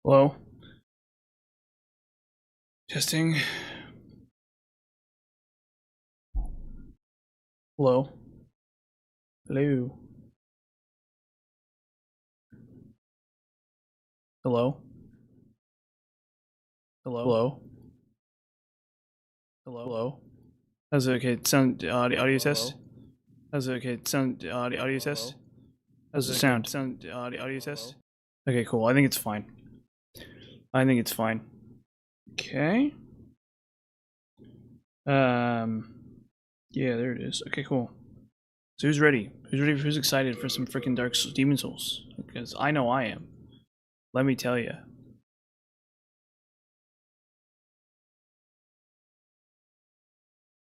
Hello? Testing. Hello? Hello? Hello? Hello? Hello? How's it okay? Sound audio test? How's it okay? Sound audio test? How's the sound? Sound audio test? Okay, cool. I think it's fine. I think it's fine. Okay. Yeah, there it is. Okay, cool. So who's ready? Who's ready? Who's excited for some freaking Dark Souls, Demon Souls? Because I know I am. Let me tell you.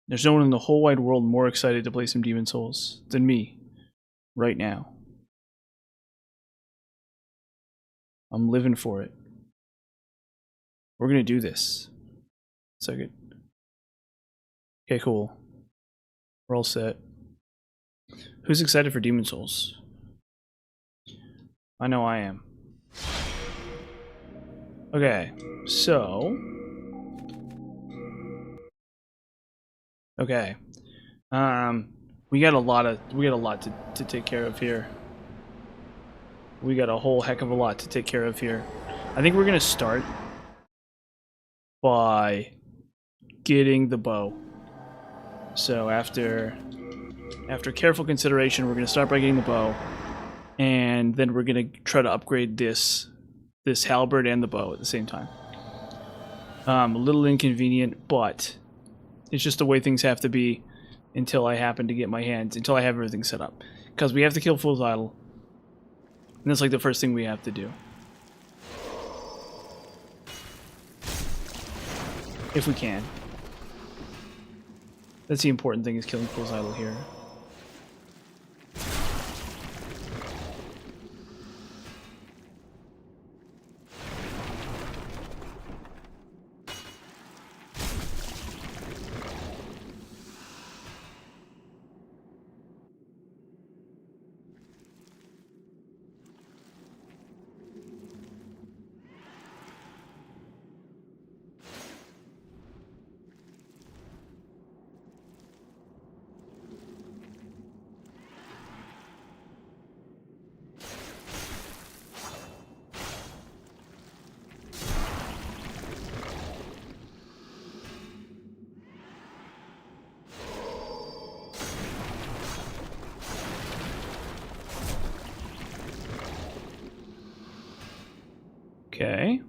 There's no one in the whole wide world more excited to play some Demon Souls than me, right now. I'm living for it. We're gonna do this. Second. Okay, cool. We're all set. Who's excited for Demon Souls? I know I am. Okay, so... Okay. We got a lot to take care of here. We got a whole heck of a lot to take care of here. I think we're gonna start by getting the bow. So after careful consideration, we're gonna start by getting the bow, and then we're gonna try to upgrade this halberd and the bow at the same time. A little inconvenient, but it's just the way things have to be until I happen to get my hands, until I have everything set up. Because we have to kill Fool's Idol. And that's like the first thing we have to do. If we can. That's the important thing, is killing Fool's Idol here. Okay.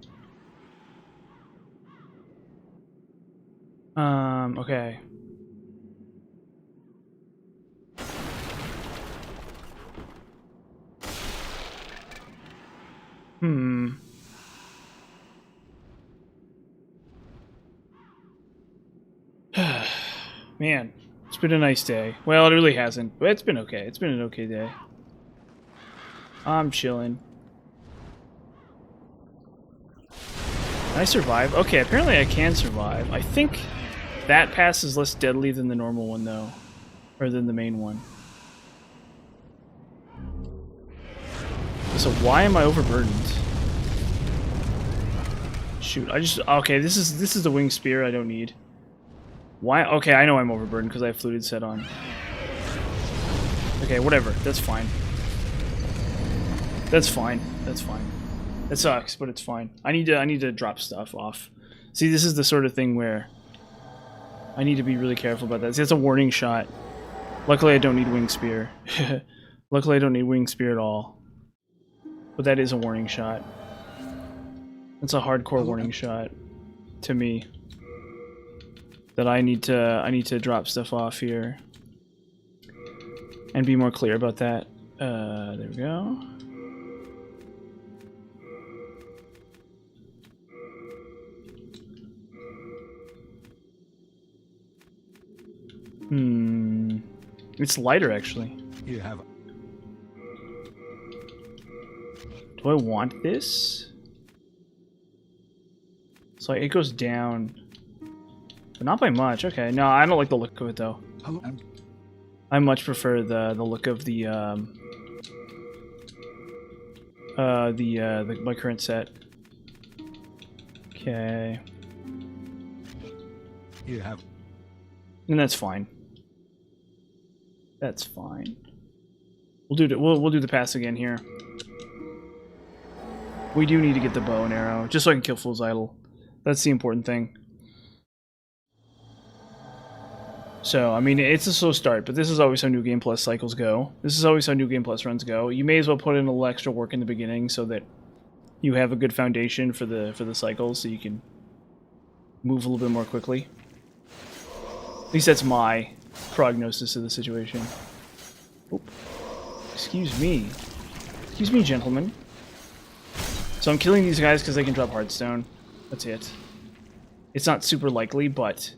Okay. Man, it's been a nice day. Well, it really hasn't, but it's been okay. It's been an okay day. I'm chilling. Can I survive? Okay, apparently I can survive. I think that pass is less deadly than the normal one, though. Or than the main one. So why am I overburdened? Shoot, okay, this is the winged spear I don't need. Why? Okay, I know I'm overburdened because I have fluted set on. Okay, whatever. That's fine. That's fine. That's fine. It sucks, but it's fine. I need to drop stuff off. See, this is the sort of thing where I need to be really careful about that. See, it's a warning shot. Luckily, I don't need wing spear. Luckily, I don't need wing spear at all. But that is a warning shot. It's a hardcore warning shot to me. That I need to drop stuff off here and be more clear about that. There we go. It's lighter actually. You have. Do I want this? So it goes down. But not by much. Okay, no, I don't like the look of it though. Hello. I much prefer the look of the my current set. Okay. You have. And that's fine. That's fine. We'll do the pass again here. We do need to get the bow and arrow, just so I can kill Fool's Idol. That's the important thing. So, I mean, it's a slow start, but this is always how New Game Plus cycles go. This is always how New Game Plus runs go. You may as well put in a little extra work in the beginning so that you have a good foundation for the cycles, so you can move a little bit more quickly. At least that's my prognosis of the situation. Oop. Excuse me. Excuse me, gentlemen. So I'm killing these guys because they can drop Hearthstone. That's it. It's not super likely, but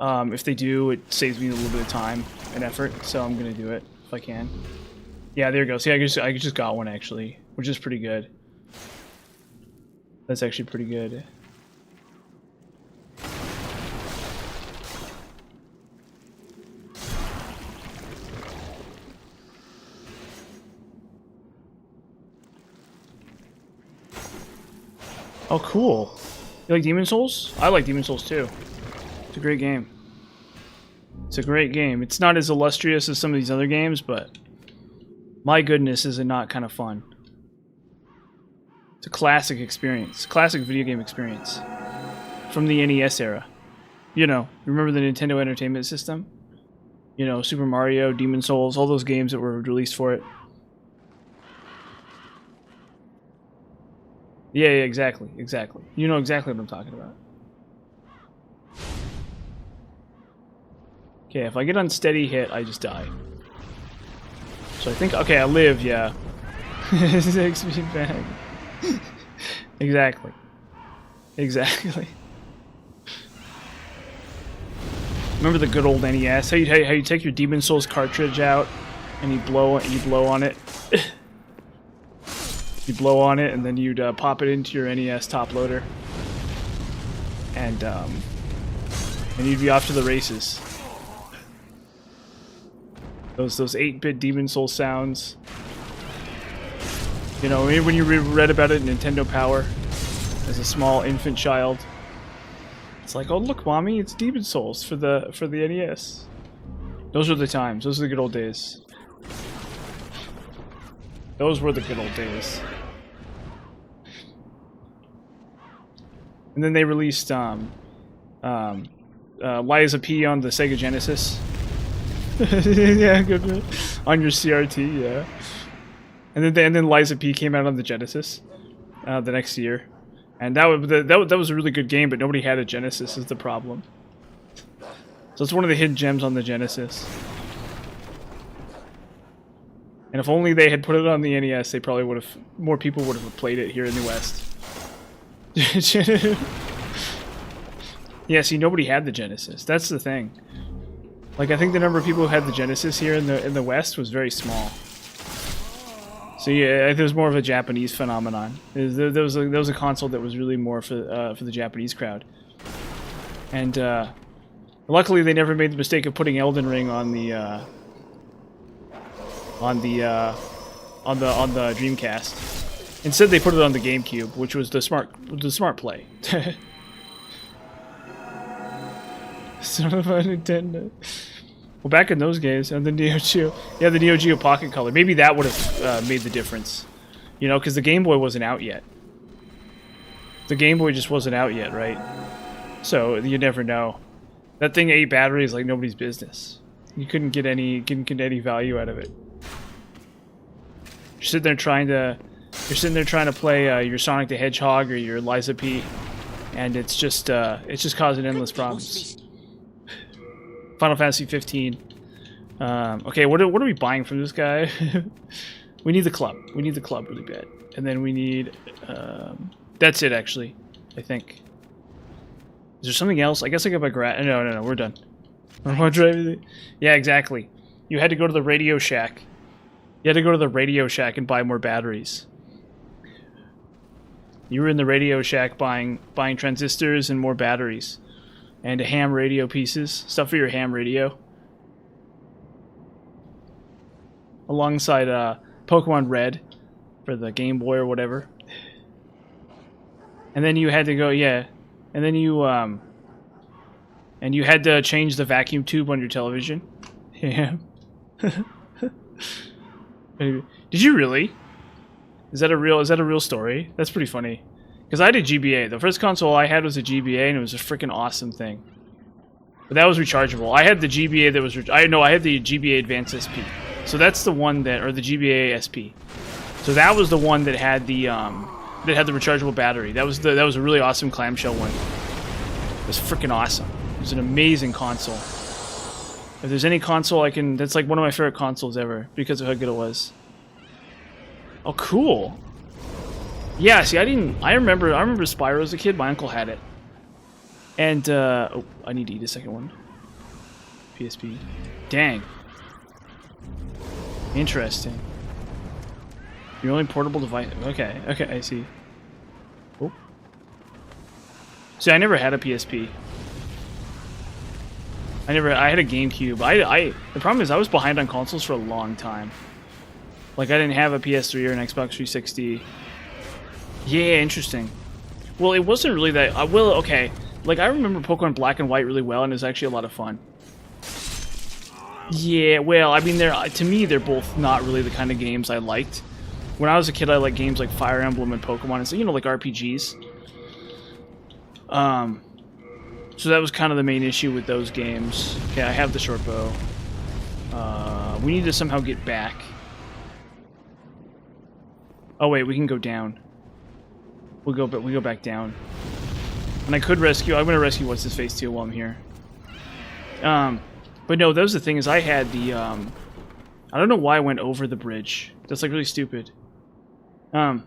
if they do, it saves me a little bit of time and effort, so I'm going to do it if I can. Yeah, there you go. See, I just got one, actually, which is pretty good. That's actually pretty good. Oh, cool. You like Demon Souls? I like Demon Souls, too. It's a great game. It's a great game. It's not as illustrious as some of these other games, but my goodness, is it not kind of fun. It's a classic experience. Classic video game experience. From the NES era. You know, remember the Nintendo Entertainment System? You know, Super Mario, Demon Souls, all those games that were released for it. Yeah, exactly, exactly. You know exactly what I'm talking about. Okay, if I get unsteady hit, I just die. So I think, okay, I live, yeah. 6 feet back. Exactly. Exactly. Remember the good old NES? How you take your Demon Souls cartridge out and you blow on it. You blow on it and then you'd pop it into your NES top loader, and you'd be off to the races. Those 8-bit Demon Soul sounds. You know, when you read about it in Nintendo Power as a small infant child, it's like, oh look, mommy, it's Demon Souls for the NES. Those were the times. Those are the good old days. Those were the good old days. And then they released Lies of P on the Sega Genesis. Yeah, good. On your CRT, yeah. And then Lies of P came out on the Genesis the next year, and that was a really good game, but nobody had a Genesis is the problem. So it's one of the hidden gems on the Genesis. And if only they had put it on the NES, they probably would have, more people would have played it here in the West. Yeah, see, nobody had the Genesis. That's the thing. Like, I think the number of people who had the Genesis here in the West was very small. So yeah, it was more of a Japanese phenomenon. There was a console that was really more for the Japanese crowd. And luckily, they never made the mistake of putting Elden Ring on the Dreamcast. Instead, they put it on the GameCube, which was the smart play. Son of a Nintendo. Well, back in those days, and the Neo Geo, yeah, the Neo Geo Pocket Color. Maybe that would have made the difference, you know, because the Game Boy wasn't out yet. The Game Boy just wasn't out yet, right? So you never know. That thing ate batteries like nobody's business. You couldn't get any value out of it. You're sitting there trying to play your Sonic the Hedgehog or your Lies of P, and it's just causing endless problems. Final Fantasy 15. Okay, what are we buying from this guy? We need the club. We need the club really bad, and then we need. That's it, actually. I think. Is there something else? I guess I got my No, we're done. Yeah, exactly. You had to go to the Radio Shack. You had to go to the Radio Shack and buy more batteries. You were in the Radio Shack buying transistors and more batteries. And ham radio pieces. Stuff for your ham radio. Alongside Pokemon Red for the Game Boy or whatever. And then you had to go, yeah. And then you had to change the vacuum tube on your television. Yeah. Did you really? Is that a real story? That's pretty funny. Because I did GBA. The first console I had was a GBA, and it was a freaking awesome thing. But that was rechargeable. I had the GBA that was... I had the GBA Advanced SP. So that's the one that... Or the GBA SP. So that was the one that had the rechargeable battery. That was a really awesome clamshell one. It was freaking awesome. It was an amazing console. If there's any console I can... That's like one of my favorite consoles ever. Because of how good it was. Oh, cool. Yeah, see, I remember Spyro as a kid. My uncle had it. And, oh, I need to eat a second one. PSP. Dang. Interesting. Your only portable device. Okay, I see. Oh. See, I never had a PSP. I had a GameCube. The problem is I was behind on consoles for a long time. Like, I didn't have a PS3 or an Xbox 360. Yeah, interesting. Well, it wasn't really that... okay. Like, I remember Pokemon Black and White really well, and it was actually a lot of fun. Yeah, well, I mean, to me, they're both not really the kind of games I liked. When I was a kid, I liked games like Fire Emblem and Pokemon, and so, you know, like RPGs. So that was kind of the main issue with those games. Okay, I have the short bow. We need to somehow get back. Oh wait, we can go down. We go back down. And I could rescue. I'm gonna rescue what's his face too while I'm here. But no, that was the thing is I had the I don't know why I went over the bridge. That's like really stupid. But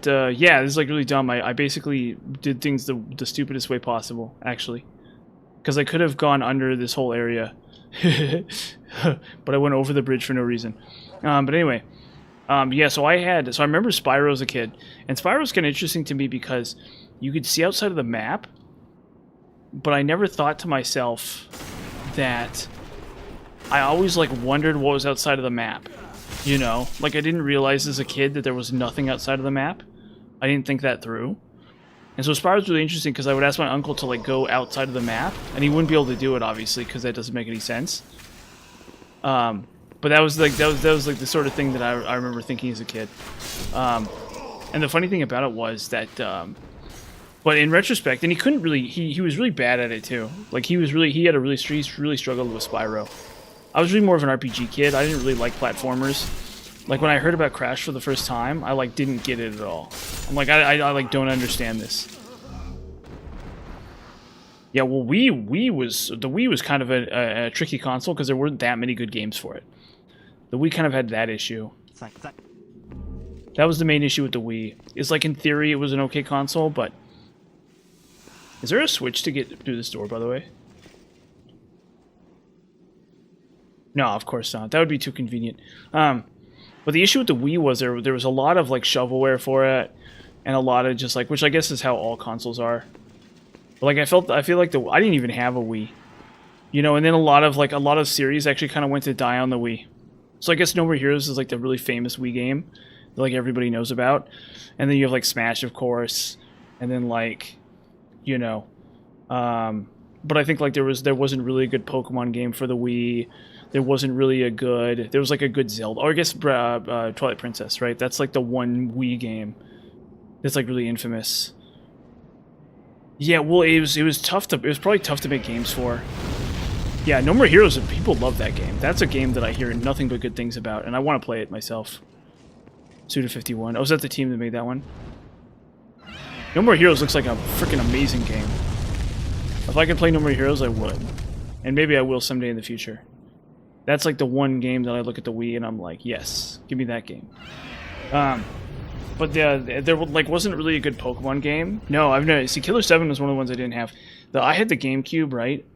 yeah, this is like really dumb. I basically did things the stupidest way possible, actually, because I could have gone under this whole area, but I went over the bridge for no reason. But anyway. Yeah, so I remember Spyro as a kid, and Spyro's kind of interesting to me because you could see outside of the map, but I never thought to myself that I always like wondered what was outside of the map, you know? Like, I didn't realize as a kid that there was nothing outside of the map. I didn't think that through. And so Spyro's really interesting because I would ask my uncle to like go outside of the map, and he wouldn't be able to do it, obviously, because that doesn't make any sense. But that was like the sort of thing that I remember thinking as a kid. And the funny thing about it was that, but in retrospect, and he couldn't really, he was really bad at it too. Like he had a really struggled with Spyro. I was really more of an RPG kid. I didn't really like platformers. Like when I heard about Crash for the first time, I like didn't get it at all. I'm like I like don't understand this. Yeah, well, the Wii was kind of a tricky console because there weren't that many good games for it. The Wii kind of had that issue. That was the main issue with the Wii. It's like, in theory, it was an okay console, but... Is there a switch to get through this door, by the way? No, of course not. That would be too convenient. But the issue with the Wii was there was a lot of, like, shovelware for it, and a lot of just, like... Which I guess is how all consoles are. But, like, I feel like I didn't even have a Wii. You know, and then a lot of series actually kind of went to die on the Wii. So I guess No More Heroes is like the really famous Wii game that like everybody knows about. And then you have like Smash, of course. And then like, you know, but I think like there wasn't really a good Pokemon game for the Wii. There was like a good Zelda, or I guess Twilight Princess, right? That's like the one Wii game that's like really infamous. Yeah, well, it was probably tough to make games for. Yeah, No More Heroes, people love that game. That's a game that I hear nothing but good things about, and I want to play it myself. Suda51. Oh, was that the team that made that one? No More Heroes looks like a freaking amazing game. If I could play No More Heroes, I would. And maybe I will someday in the future. That's like the one game that I look at the Wii and I'm like, yes, give me that game. But there like wasn't really a good Pokemon game. No, I've never... See, Killer 7 was one of the ones I didn't have. I had the GameCube, right?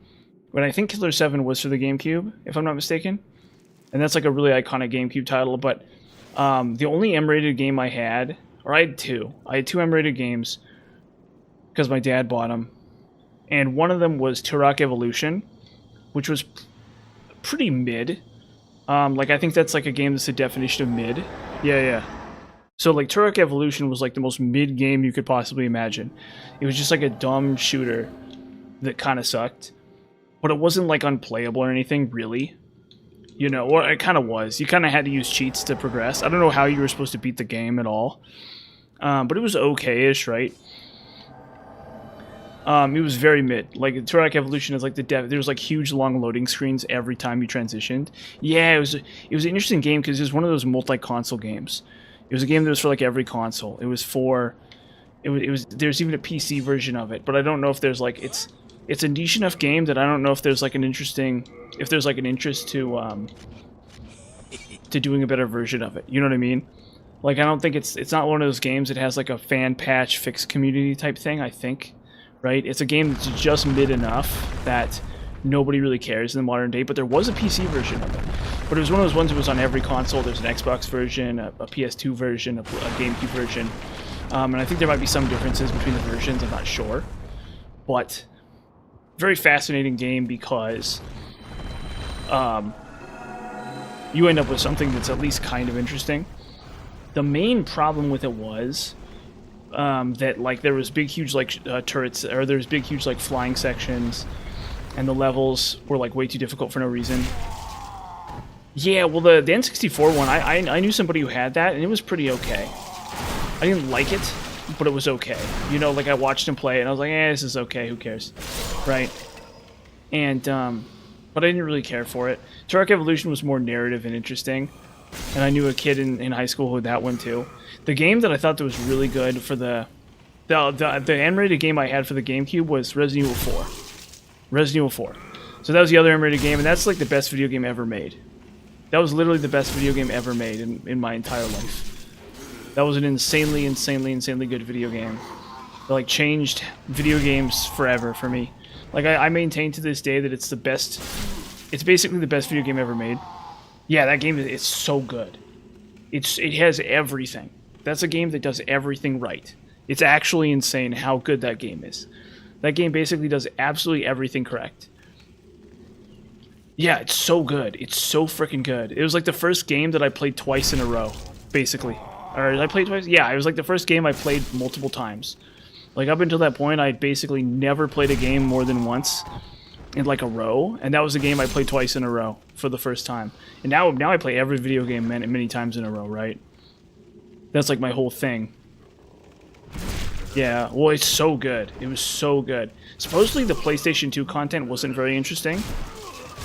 But I think Killer 7 was for the GameCube, if I'm not mistaken. And that's like a really iconic GameCube title, but the only M-rated game I had, or I had two. I had two M-rated games because my dad bought them. And one of them was Turok Evolution, which was pretty mid. Like, I think that's like a game that's the definition of mid. Yeah. So like Turok Evolution was like the most mid game you could possibly imagine. It was just like a dumb shooter that kind of sucked, but it wasn't like unplayable or anything really. You know, or it kind of was. You kind of had to use cheats to progress. I don't know how you were supposed to beat the game at all, but it was okay-ish, right? It was very mid. Like Turok Evolution is like there was like huge long loading screens every time you transitioned. Yeah, it was an interesting game because it was one of those multi-console games. It was a game that was for like every console. It was there's even a PC version of it, but I don't know if there's like it's a niche enough game that I don't know if there's like an interest to doing a better version of it. You know what I mean? Like I don't think it's not one of those games that has like a fan patch fix community type thing, I think. Right? It's a game that's just mid enough that nobody really cares in the modern day, but there was a PC version of it. But it was one of those ones that was on every console. There's an Xbox version, a PS2 version, a GameCube version. And I think there might be some differences between the versions, I'm not sure. But very fascinating game because you end up with something that's at least kind of interesting. The main problem with it was that like there was big huge like turrets, or there was big huge like flying sections, and the levels were like way too difficult for no reason. Yeah, well the N64 one, I knew somebody who had that and it was pretty okay. I didn't like it, but it was okay. You know, like I watched him play and I was like, this is okay, who cares, right? And but I didn't really care for it. Turok Evolution was more narrative and interesting, and I knew a kid in high school who had that one too. The game that I thought that was really good for the M-rated game I had for the GameCube was Resident Evil 4. Resident Evil 4. So that was the other M-rated game, and that's like the best video game ever made. That was literally the best video game ever made in my entire life. That was an insanely good video game. It like changed video games forever for me. Like I maintain to this day that it's the best. It's basically the best video game ever made. Yeah, that game is so good. It has everything. That's a game that does everything right. It's actually insane how good that game is. That game basically does absolutely everything correct. Yeah, it's so good. It's so freaking good. It was like the first game that I played twice in a row, basically. Or did I play twice? Yeah, it was like the first game I played multiple times. Like up until that point, I basically never played a game more than once in like a row, and that was a game I played twice in a row for the first time. And now I play every video game many times in a row, right? That's like my whole thing. Yeah, well, it's so good. It was so good. Supposedly the PlayStation 2 content wasn't very interesting,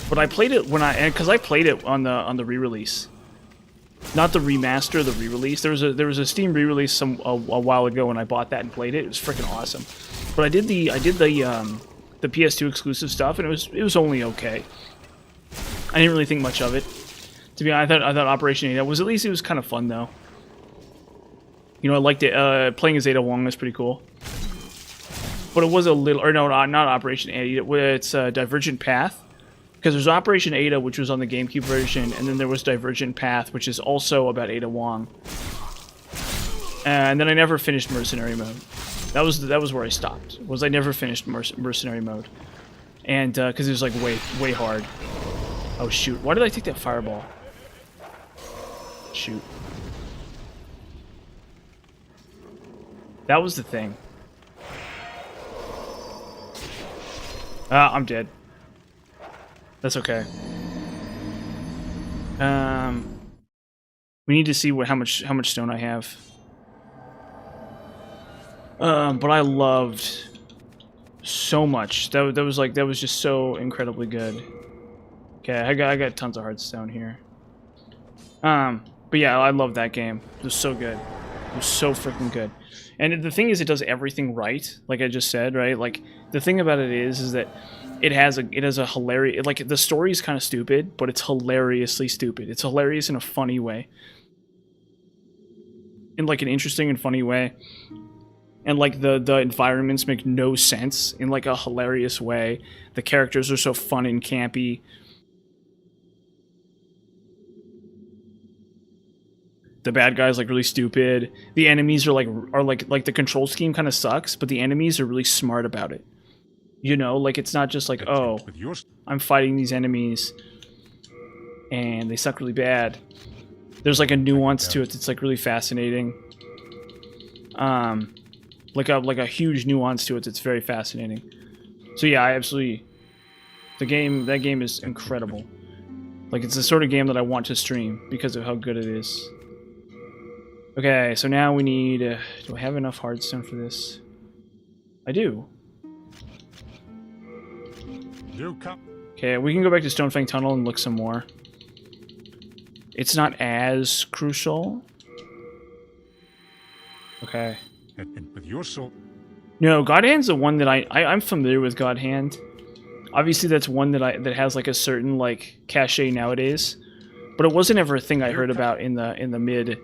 but I played it because I played it on the re-release, not the remaster, the re-release. There was a Steam re-release a while ago, and I bought that and played it. It was freaking awesome. But I did the PS2 exclusive stuff, and it was only okay. I didn't really think much of it. To be honest, I thought Operation Ada was, at least it was kind of fun though. You know, I liked it. Playing as Ada Wong was pretty cool. But it was a little, or no, not Operation Ada. It's Divergent Path. Because there's Operation Ada, which was on the GameCube version, and then there was Divergent Path, which is also about Ada Wong. And then I never finished Mercenary Mode. That was where I stopped. I never finished Mercenary Mode, and because it was like way hard. Oh shoot! Why did I take that fireball? Shoot. That was the thing. I'm dead. That's okay. We need to see how much stone I have. But I loved so much. That was just so incredibly good. Okay, I got tons of hardstone here. But yeah, I love that game. It was so good. It was so freaking good. And the thing is, it does everything right, like I just said, right? Like the thing about it is that it has a hilarious, like the story's kind of stupid, but it's hilariously stupid. It's hilarious in a funny way. In like an interesting and funny way. And like the environments make no sense in like a hilarious way. The characters are so fun and campy. The bad guys like really stupid. The enemies are like the control scheme kind of sucks, but the enemies are really smart about it. You know, like it's not just like, oh, I'm fighting these enemies and they suck really bad. There's like a nuance to it that's like really fascinating. Like a huge nuance to it that's very fascinating. So yeah, I absolutely, that game is incredible. Like, it's the sort of game that I want to stream because of how good it is. Okay, so now we need, do I have enough hardstone for this? I do. Okay, we can go back to Stonefang Tunnel and look some more. It's not as crucial. Okay. With your soul. No, God Hand's the one that I'm familiar with. God Hand. Obviously, that's one that has like a certain like cachet nowadays, but it wasn't ever a thing I heard about in the mid,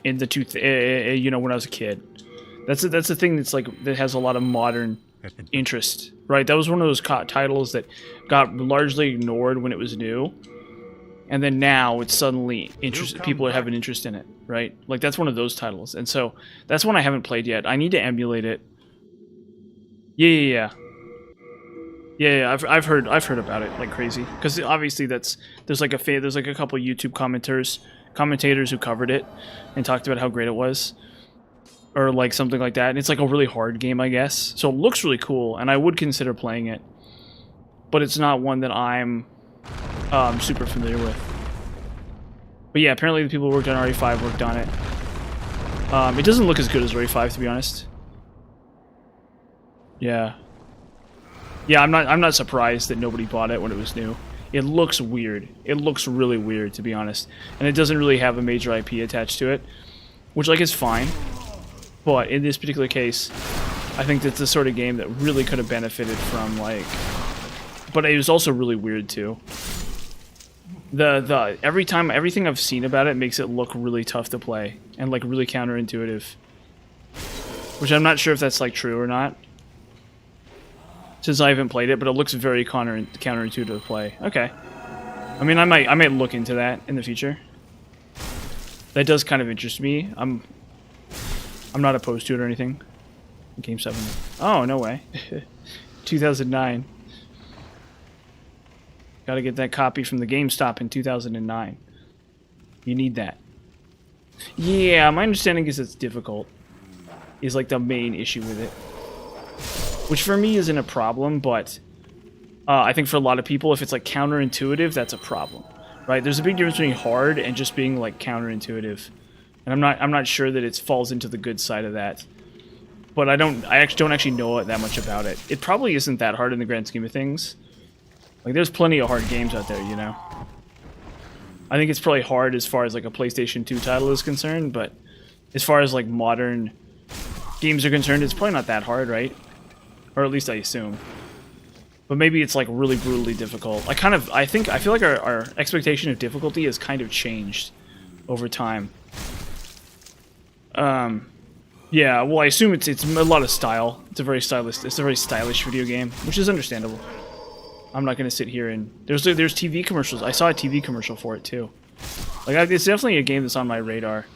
in the you know, when I was a kid. That's a thing that's like that has a lot of modern interest, right? That was one of those titles that got largely ignored when it was new, and then now it's suddenly interested. People are having interest in it, right? Like, that's one of those titles, and so that's one I haven't played yet. I need to emulate it. Yeah. I've heard about it like crazy, because obviously there's like a couple YouTube commentators who covered it and talked about how great it was, or like something like that. And it's like a really hard game, I guess. So it looks really cool, and I would consider playing it, but it's not one that I'm super familiar with. But yeah, apparently the people who worked on RE5 worked on it. It doesn't look as good as RE5, to be honest. Yeah, I'm not surprised that nobody bought it when it was new. It looks weird. It looks really weird, to be honest, and it doesn't really have a major IP attached to it, which like is fine. But in this particular case, I think that's the sort of game that really could have benefited from, like, but it was also really weird too. Everything I've seen about it makes it look really tough to play and like really counterintuitive, which I'm not sure if that's like true or not, since I haven't played it, but it looks very counterintuitive to play. Okay. I mean, I might look into that in the future. That does kind of interest me. I'm not opposed to it or anything. Game 7. Oh, no way. 2009. Gotta get that copy from the GameStop in 2009. You need that. Yeah, my understanding is it's difficult. Is like the main issue with it. Which for me isn't a problem, but I think for a lot of people, if it's like counterintuitive, that's a problem, right? There's a big difference between hard and just being like counterintuitive, and I'm not sure that it falls into the good side of that. But I don't actually know that much about it. It probably isn't that hard in the grand scheme of things. Like, there's plenty of hard games out there, you know. I think it's probably hard as far as like a PlayStation 2 title is concerned, but as far as like modern games are concerned, it's probably not that hard, right? Or at least I assume. But maybe it's like really brutally difficult. I feel like our expectation of difficulty has kind of changed over time. Yeah, well, I assume it's a lot of style. It's a very stylish video game, which is understandable. I'm not gonna sit here and there's TV commercials. I saw a TV commercial for it too. Like, it's definitely a game that's on my radar.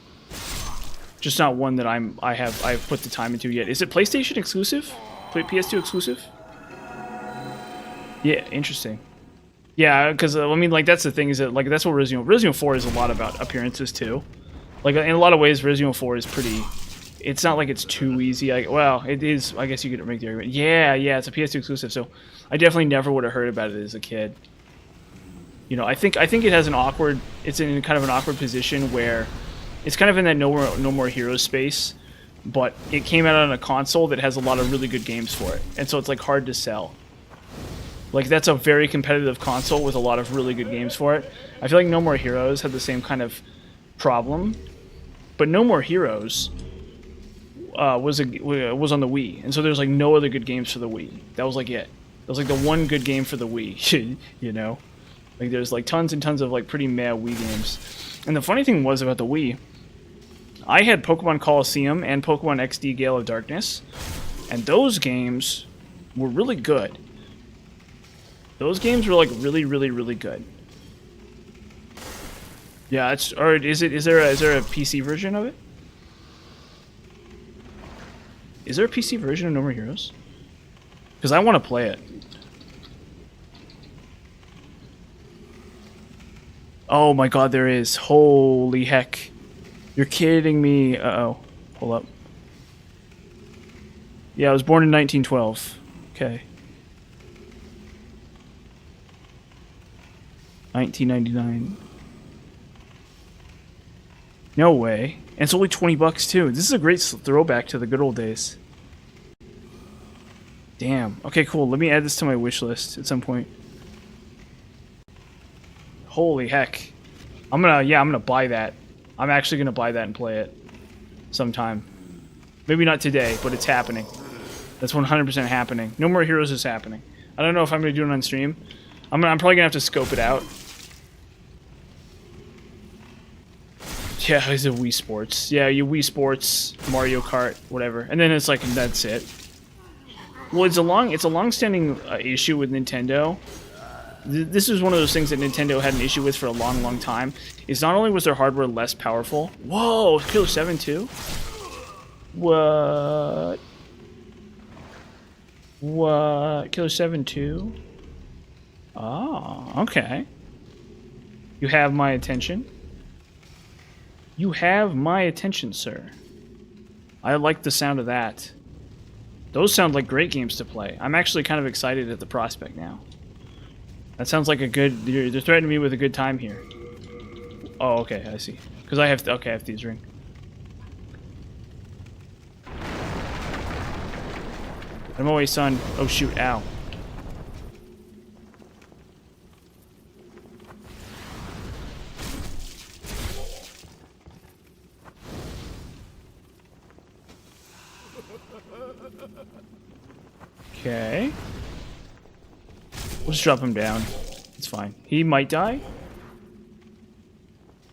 Just not one that I've put the time into yet. Is it PlayStation exclusive? PS2 exclusive? Yeah, interesting. Yeah, because I mean, like, that's the thing, is that like that's what Resident 4 is a lot about appearances too. Like, in a lot of ways, Resident 4 is pretty. It's not like it's too easy. Well, it is. I guess you could make the argument. Yeah, it's a PS2 exclusive, so I definitely never would have heard about it as a kid. You know, I think it has it's in kind of an awkward position where it's kind of in that no more heroes space. But it came out on a console that has a lot of really good games for it, and so it's like hard to sell. Like, that's a very competitive console with a lot of really good games for it. I feel like No More Heroes had the same kind of problem, but No More Heroes was on the Wii, and so there's like no other good games for the Wii. That was like it. That was like the one good game for the Wii. You know, like there's like tons and tons of like pretty meh Wii games. And the funny thing was about the Wii, I had Pokemon Colosseum and Pokemon XD Gale of Darkness, and those games were really good. Those games were like really, really, really good. Yeah, is there a PC version of it? Is there a PC version of No More Heroes? Because I want to play it. Oh my god, there is. Holy heck. You're kidding me. Uh-oh. Hold up. Yeah, I was born in 1912. Okay. 1999. No way. And it's only 20 bucks too. This is a great throwback to the good old days. Damn. Okay, cool. Let me add this to my wish list at some point. Holy heck. I'm gonna buy that. I'm actually gonna buy that and play it sometime. Maybe not today, but it's happening. That's 100% happening. No More Heroes is happening. I don't know if I'm gonna do it on stream. I'm probably gonna have to scope it out. Yeah, it's a Wii Sports. Yeah, you Wii Sports, Mario Kart, whatever, and then it's like that's it. Well, it's a long-standing issue with Nintendo. This is one of those things that Nintendo had an issue with for a long, long time. Is not only was their hardware less powerful. Whoa, Killer 7 too? What? What? Killer 7 too? Oh, okay. You have my attention. You have my attention, sir. I like the sound of that. Those sound like great games to play. I'm actually kind of excited at the prospect now. That sounds like a good... They're threatening me with a good time here. Oh, okay, I see. Because I have... Okay, I have Thieves' Ring. I'm away, son. Oh, shoot. Ow. Okay. We'll just drop him down. It's fine. He might die?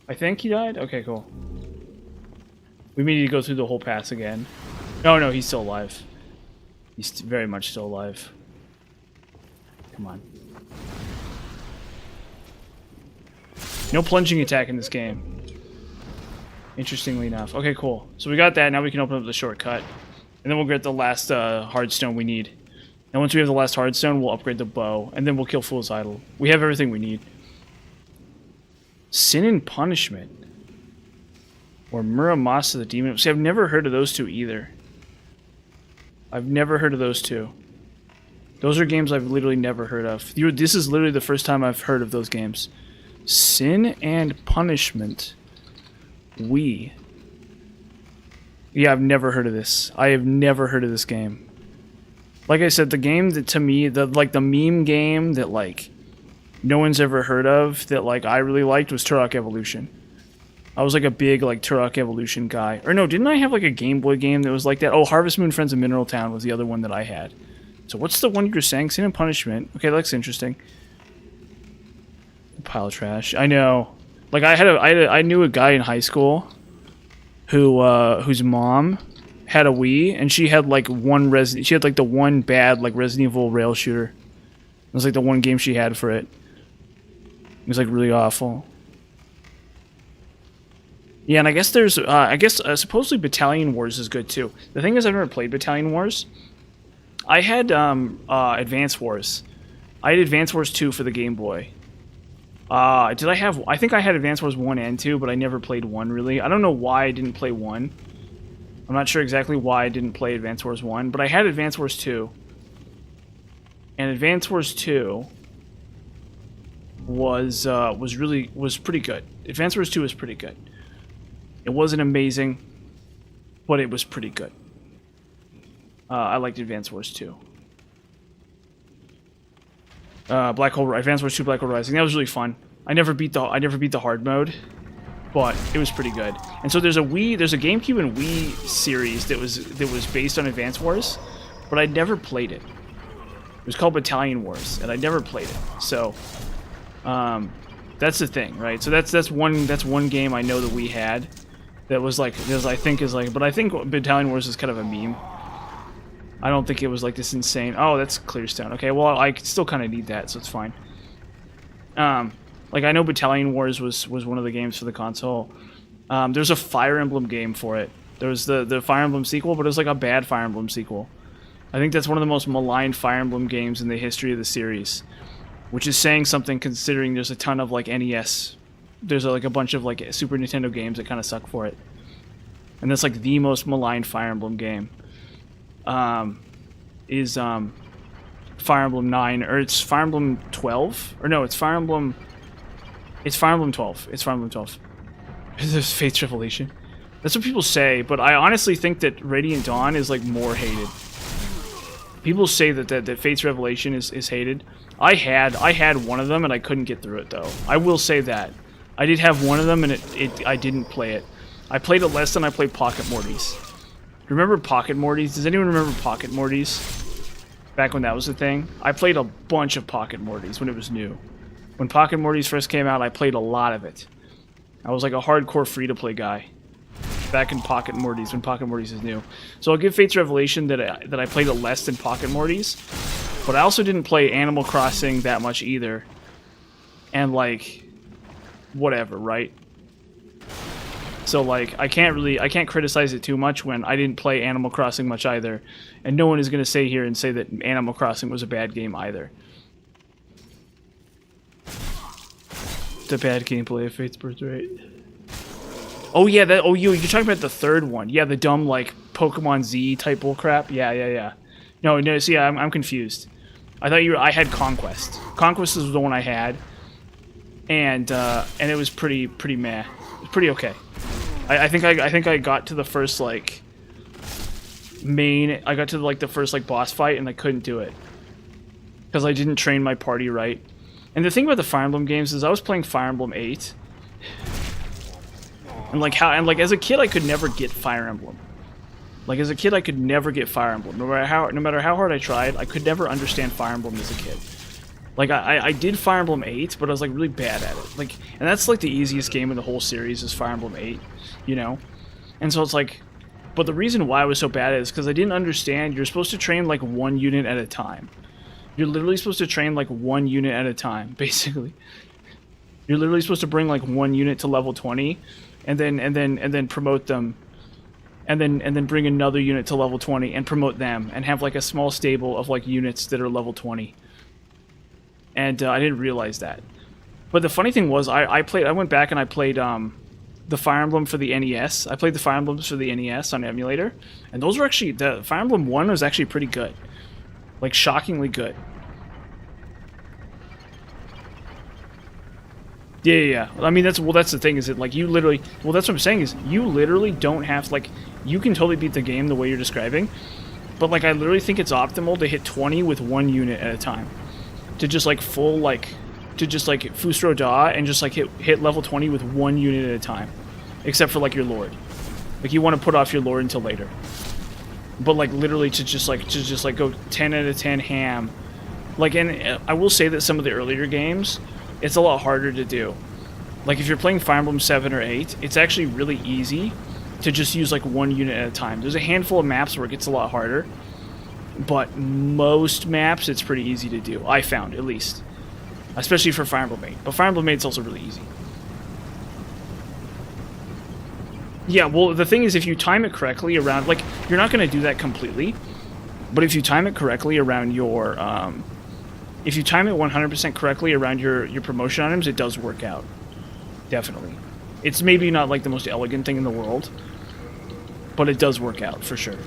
I think he died? Okay, cool. We may need to go through the whole pass again. No, no, he's still alive. He's very much still alive. Come on. No plunging attack in this game. Interestingly enough. Okay, cool. So we got that. Now we can open up the shortcut. And then we'll get the last hard stone we need. And once we have the last hard stone, we'll upgrade the bow. And then we'll kill Fool's Idol. We have everything we need. Sin and Punishment. Or Muramasa the Demon. See, I've never heard of those two either. I've never heard of those two. Those are games I've literally never heard of. This is literally the first time I've heard of those games. Sin and Punishment. Yeah, I've never heard of this. I have never heard of this game. Like I said, the game that to me, the meme game that like no one's ever heard of that like I really liked was Turok Evolution. I was like a big like Turok Evolution guy. Or no, didn't I have like a Game Boy game that was like that? Oh, Harvest Moon Friends of Mineral Town was the other one that I had. So what's the one you're saying? Sin and Punishment. Okay, that looks interesting. Pile of trash. I know. Like I knew a guy in high school whose mom had a Wii, and she had like she had like the one bad like Resident Evil rail shooter. It was like the one game she had for it. It was like really awful. Yeah, and I guess there's supposedly Battalion Wars is good too. The thing is, I've never played Battalion Wars. I had Advance Wars. I had Advance Wars 2 for the Game Boy. Did I have... I think I had Advance Wars 1 and 2, but I never played 1, really. I don't know why I didn't play 1. I'm not sure exactly why I didn't play Advance Wars 1, but I had Advance Wars 2. And Advance Wars 2 was pretty good. Advance Wars 2 was pretty good. It wasn't amazing, but it was pretty good. I liked Advance Wars 2. Advance Wars 2 Black Hole Rising. That was really fun. I never beat the hard mode, but it was pretty good. And so there's a GameCube and Wii series that was based on Advance Wars, but I'd never played it. It was called Battalion Wars, and I never played it. So that's the thing, right? So that's one game I know that we had that was like but I think Battalion Wars is kind of a meme. I don't think it was like this insane. Oh, that's Clearstone. Okay, well I still kind of need that, so it's fine. Like I know Battalion Wars was one of the games for the console. There's a Fire Emblem game for it. There was the Fire Emblem sequel, but it was like a bad Fire Emblem sequel. I think that's one of the most maligned Fire Emblem games in the history of the series, which is saying something considering there's a ton of like NES there's like a bunch of like Super Nintendo games that kind of suck for it. And that's like the most maligned Fire Emblem game. Is Fire Emblem 9, or it's Fire Emblem 12, or no, it's Fire Emblem 12. It's Fire Emblem 12. There's Fate's Revelation. That's what people say, but I honestly think that Radiant Dawn is like more hated. People say that Fate's Revelation is hated. I had one of them and I couldn't get through it though. I will say that. I did have one of them and I didn't play it. I played it less than I played Pocket Mortys. Remember Pocket Mortys? Does anyone remember Pocket Mortys? Back when that was a thing? I played a bunch of Pocket Mortys when it was new. When Pocket Mortys first came out, I played a lot of it. I was like a hardcore free-to-play guy. Back in Pocket Mortys, when Pocket Mortys is new. So I'll give Fate's Revelation that I played it less than Pocket Mortys. But I also didn't play Animal Crossing that much either. And like, whatever, right? So like, I can't criticize it too much when I didn't play Animal Crossing much either. And no one is going to say here and say that Animal Crossing was a bad game either. The bad gameplay of Fate's Birthright. Oh yeah, you're talking about the third one. Yeah, the dumb like Pokemon Z type bullcrap. Yeah. No, see, I'm confused. I thought I had Conquest. Conquest is the one I had, and it was pretty meh. It was pretty okay. I think I got to the first like I got to like the first like boss fight and I couldn't do it because I didn't train my party right. And the thing about the Fire Emblem games is I was playing Fire Emblem 8. And like as a kid I could never get Fire Emblem. Like as a kid I could never get Fire Emblem. No matter how hard I tried, I could never understand Fire Emblem as a kid. Like I did Fire Emblem 8, but I was like really bad at it. Like, and that's like the easiest game in the whole series is Fire Emblem 8, you know? And so it's like, but the reason why I was so bad at it is because I didn't understand you're supposed to train like one unit at a time. You're literally supposed to train like one unit at a time, basically. You're literally supposed to bring like one unit to level 20 and then promote them. And then bring another unit to level 20 and promote them and have like a small stable of like units that are level 20. And I didn't realize that. But the funny thing was I went back and I played the Fire Emblem for the NES. I played the Fire Emblems for the NES on emulator, and those were actually, the Fire Emblem 1 was actually pretty good. Like shockingly good. Yeah. I mean, that's the thing is that like you literally, that's what I'm saying is you literally don't have like, you can totally beat the game the way you're describing, but like I literally think it's optimal to hit 20 with one unit at a time, to just like Fusro Da and just like hit level 20 with one unit at a time, except for like your Lord. Like you want to put off your Lord until later, but like literally to just go 10 out of 10 ham. Like, and I will say that some of the earlier games, it's a lot harder to do. Like if you're playing Fire Emblem 7 or 8, it's actually really easy to just use like one unit at a time. There's a handful of maps where it gets a lot harder, but most maps it's pretty easy to do. I found, at least. Especially for Fire Emblem 8. But Fire Emblem 8 is also really easy. Yeah, well, the thing is, if you time it correctly around, like, you're not going to do that completely, but if you time it correctly around your, if you time it 100% correctly around your promotion items, it does work out. Definitely. It's maybe not, like, the most elegant thing in the world, but it does work out, for sure.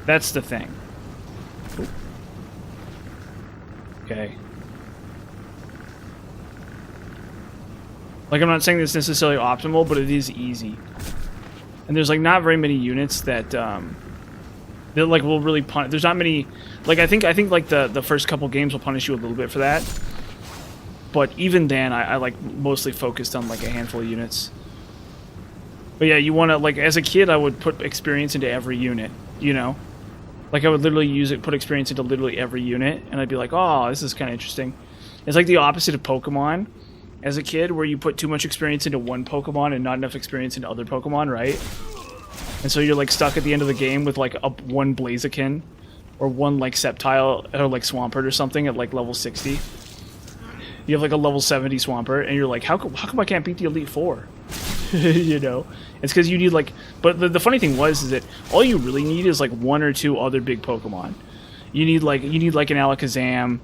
That's the thing. Okay. Like, I'm not saying this is necessarily optimal, but it is easy. And there's, like, not very many units that, that like, will really punish. There's not many, like, I think, like, the first couple games will punish you a little bit for that. But even then, I like, mostly focused on, like, a handful of units. But yeah, you want to, like, as a kid, I would put experience into every unit, you know? Like, I would literally put experience into literally every unit, and I'd be like, oh, this is kind of interesting. It's like the opposite of Pokemon as a kid, where you put too much experience into one Pokemon and not enough experience into other Pokemon, right? And so you're, like, stuck at the end of the game with, like, one Blaziken, or one, like, Sceptile, or, like, Swampert or something at, like, level 60. You have, like, a level 70 Swampert, and you're like, how come I can't beat the Elite Four? You know? It's because you need, like... But the funny thing is that all you really need is, like, one or two other big Pokemon. You need, like, an Alakazam,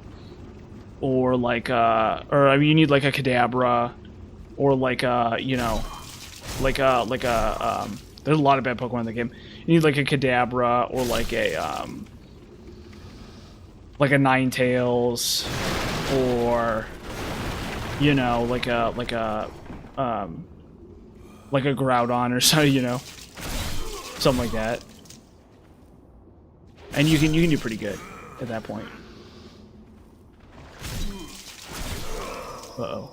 or like or I mean, you need like a Kadabra, or like you know, there's a lot of bad Pokemon in the game. You need like a Kadabra or like a Ninetales, or you know, like a Groudon or so, you know, something like that. And you can do pretty good at that point. Uh-oh.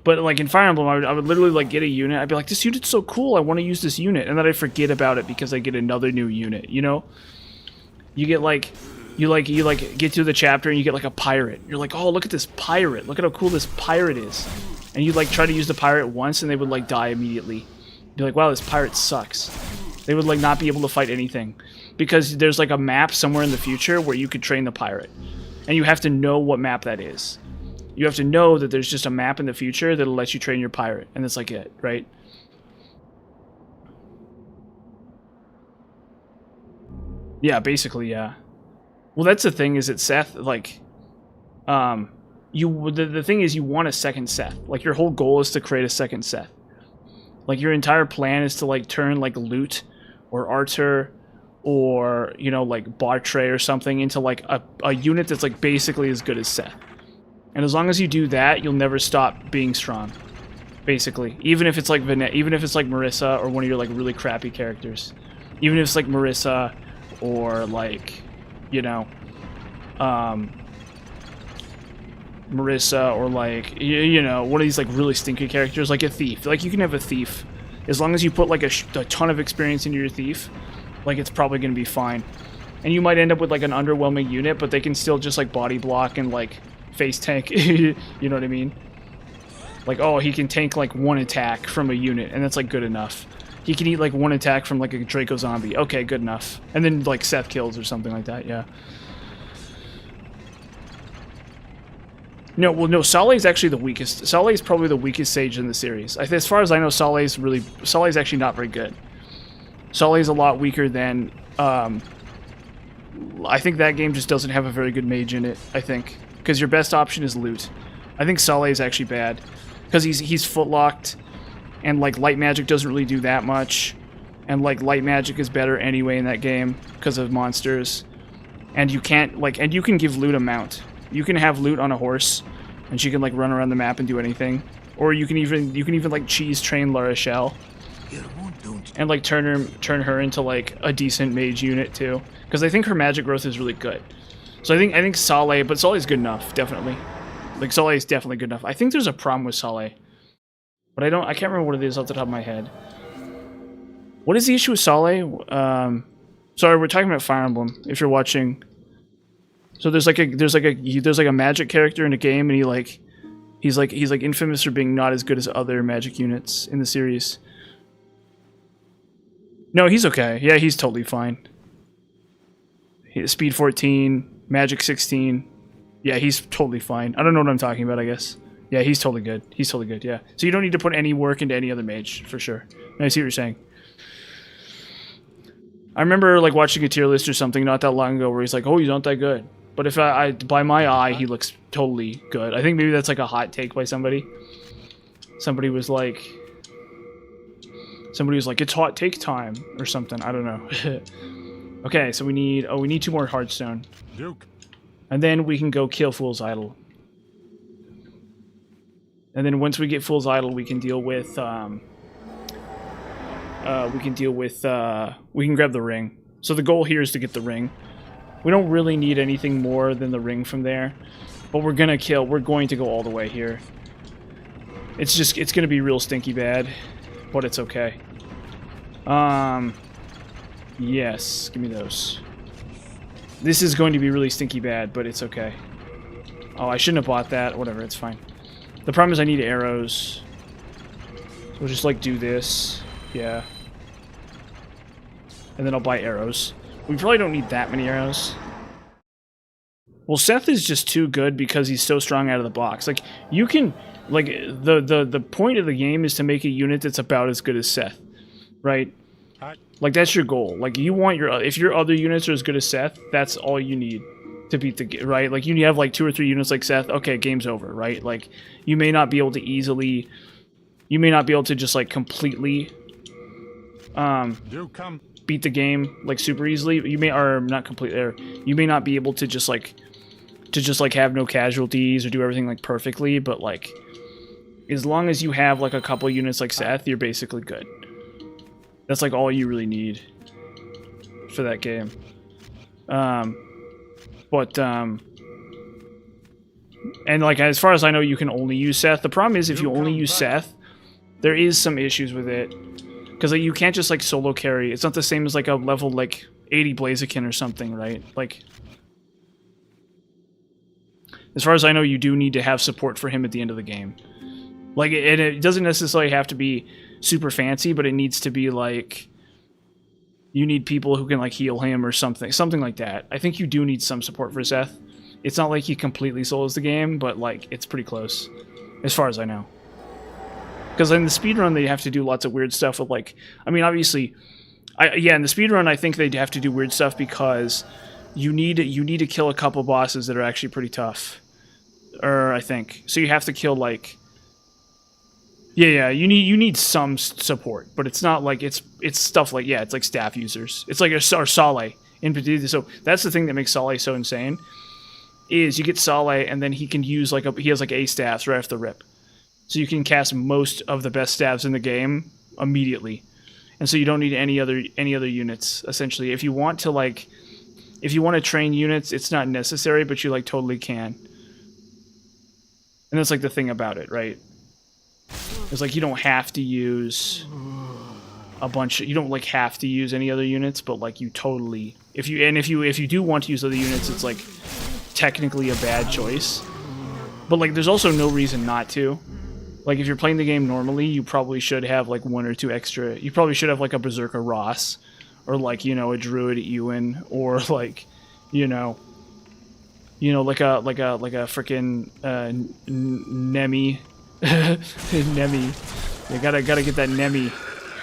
But like in Fire Emblem, I would literally like get a unit. I'd be like, this unit's so cool, I want to use this unit, and then I forget about it because I get another new unit. You know, you get like, you get through the chapter and you get like a pirate. You're like, oh, look at this pirate! Look at how cool this pirate is. And you like try to use the pirate once, and they would like die immediately. You're like, wow, this pirate sucks. They would like not be able to fight anything because there's like a map somewhere in the future where you could train the pirate, and you have to know what map that is. You have to know that there's just a map in the future that'll let you train your pirate, and that's like it, right? Yeah, basically, yeah. Well, that's the thing, is that Seth, like, the thing is you want a second Seth. Like, your whole goal is to create a second Seth. Like, your entire plan is to, like, turn, like, Lute or Arthur or, you know, like, Bartray or something into, like, a unit that's, like, basically as good as Seth. And as long as you do that, you'll never stop being strong, basically. Even if it's like Marissa or one of your like really crappy characters, even if it's like Marissa or like, you know, Marissa or like you know, one of these like really stinky characters, like a thief. Like you can have a thief as long as you put like a ton of experience into your thief. Like it's probably gonna be fine. And you might end up with like an underwhelming unit, but they can still just like body block and like face tank. You know what I mean? Like, oh, he can tank like one attack from a unit, and that's like good enough. He can eat like one attack from like a Draco zombie. Okay, good enough. And then like Seth kills or something like that. Yeah. No, well, no. Sale is actually the weakest. Sale is probably the weakest sage in the series. As far as I know, Sale is actually not very good. Sale is a lot weaker than. I think that game just doesn't have a very good mage in it. I think. Because your best option is Lute. I think Sale is actually bad. Because he's footlocked, and like light magic doesn't really do that much. And like light magic is better anyway in that game because of monsters. And you can't like, and you can give Lute a mount. You can have Lute on a horse, and she can like run around the map and do anything. Or you can even like cheese train La Rochelle. And like turn her into like a decent mage unit too. Because I think her magic growth is really good. So I think Sale, but Sale is good enough, definitely. Like Sale is definitely good enough. I think there's a problem with Sale, but I can't remember what it is off the top of my head. What is the issue with Sale? Sorry, we're talking about Fire Emblem. If you're watching, so there's like a magic character in a game, and he's like infamous for being not as good as other magic units in the series. No, he's okay. Yeah, he's totally fine. Speed 14. Magic 16. Yeah, he's totally fine. I don't know what I'm talking about, I guess. Yeah, he's totally good. He's totally good, yeah. So you don't need to put any work into any other mage, for sure. I see what you're saying. I remember like watching a tier list or something not that long ago where he's like, oh, he's not that good. But if I by my eye, he looks totally good. I think maybe that's like a hot take by somebody. Somebody was like, it's hot take time or something. I don't know. Okay, so we need 2 more Heartstone. And then we can go kill Fool's Idol. And then once we get Fool's Idol, we can deal with we can grab the ring. So the goal here is to get the ring. We don't really need anything more than the ring from there. But we're going to go all the way here. It's going to be real stinky bad, but it's okay. Yes, give me those. This is going to be really stinky bad, but it's okay. Oh, I shouldn't have bought that. Whatever, it's fine. The problem is I need arrows. So we'll just, like, do this. Yeah. And then I'll buy arrows. We probably don't need that many arrows. Well, Seth is just too good because he's so strong out of the box. Like, you can... Like, the point of the game is to make a unit that's about as good as Seth. Right? Like, that's your goal. Like, you want your... If your other units are as good as Seth, that's all you need. to beat the right. Like you have like 2 or 3 units like Seth. Okay, game's over, right? Like you may not be able to easily, you may not be able to just like completely beat the game like super easily. You may, or not completely, or you may not be able to just like have no casualties or do everything like perfectly, but like as long as you have like a couple units like Seth, you're basically good. That's like all you really need for that game. And like as far as I know, you can only use Seth. The problem is if you only use Seth, there is some issues with it, because like you can't just like solo carry. It's not the same as like a level like 80 Blaziken or something, right? Like as far as I know, you do need to have support for him at the end of the game. Like it doesn't necessarily have to be super fancy, but it needs to be like you need people who can like heal him or something like that. I think you do need some support for Seth. It's not like he completely solos the game, but like it's pretty close, as far as I know. Because in the speedrun, they have to do lots of weird stuff with like, I mean, obviously, yeah, in the speedrun, I think they'd have to do weird stuff because you need to kill a couple bosses that are actually pretty tough, or I think so. You have to kill like, yeah, you need some support, but it's not like it's stuff like, yeah, it's like staff users. It's like or Saleh in particular. So that's the thing that makes Saleh so insane. Is you get Saleh and then he can use like he has like A staffs right off the rip. So you can cast most of the best staffs in the game immediately. And so you don't need any other units, essentially. If you want to train units, it's not necessary, but you like totally can. And that's like the thing about it, right? It's like you don't have to use you don't like have to use any other units, but like you totally, if you do want to use other units, it's like technically a bad choice. But like there's also no reason not to. Like if you're playing the game normally, you probably should have like 1 or 2 extra. You probably should have like a Berserker Ross, or like, you know, a Druid Ewan, or like, you know, like a freaking Nemi. Nemi. You gotta get that Nemi.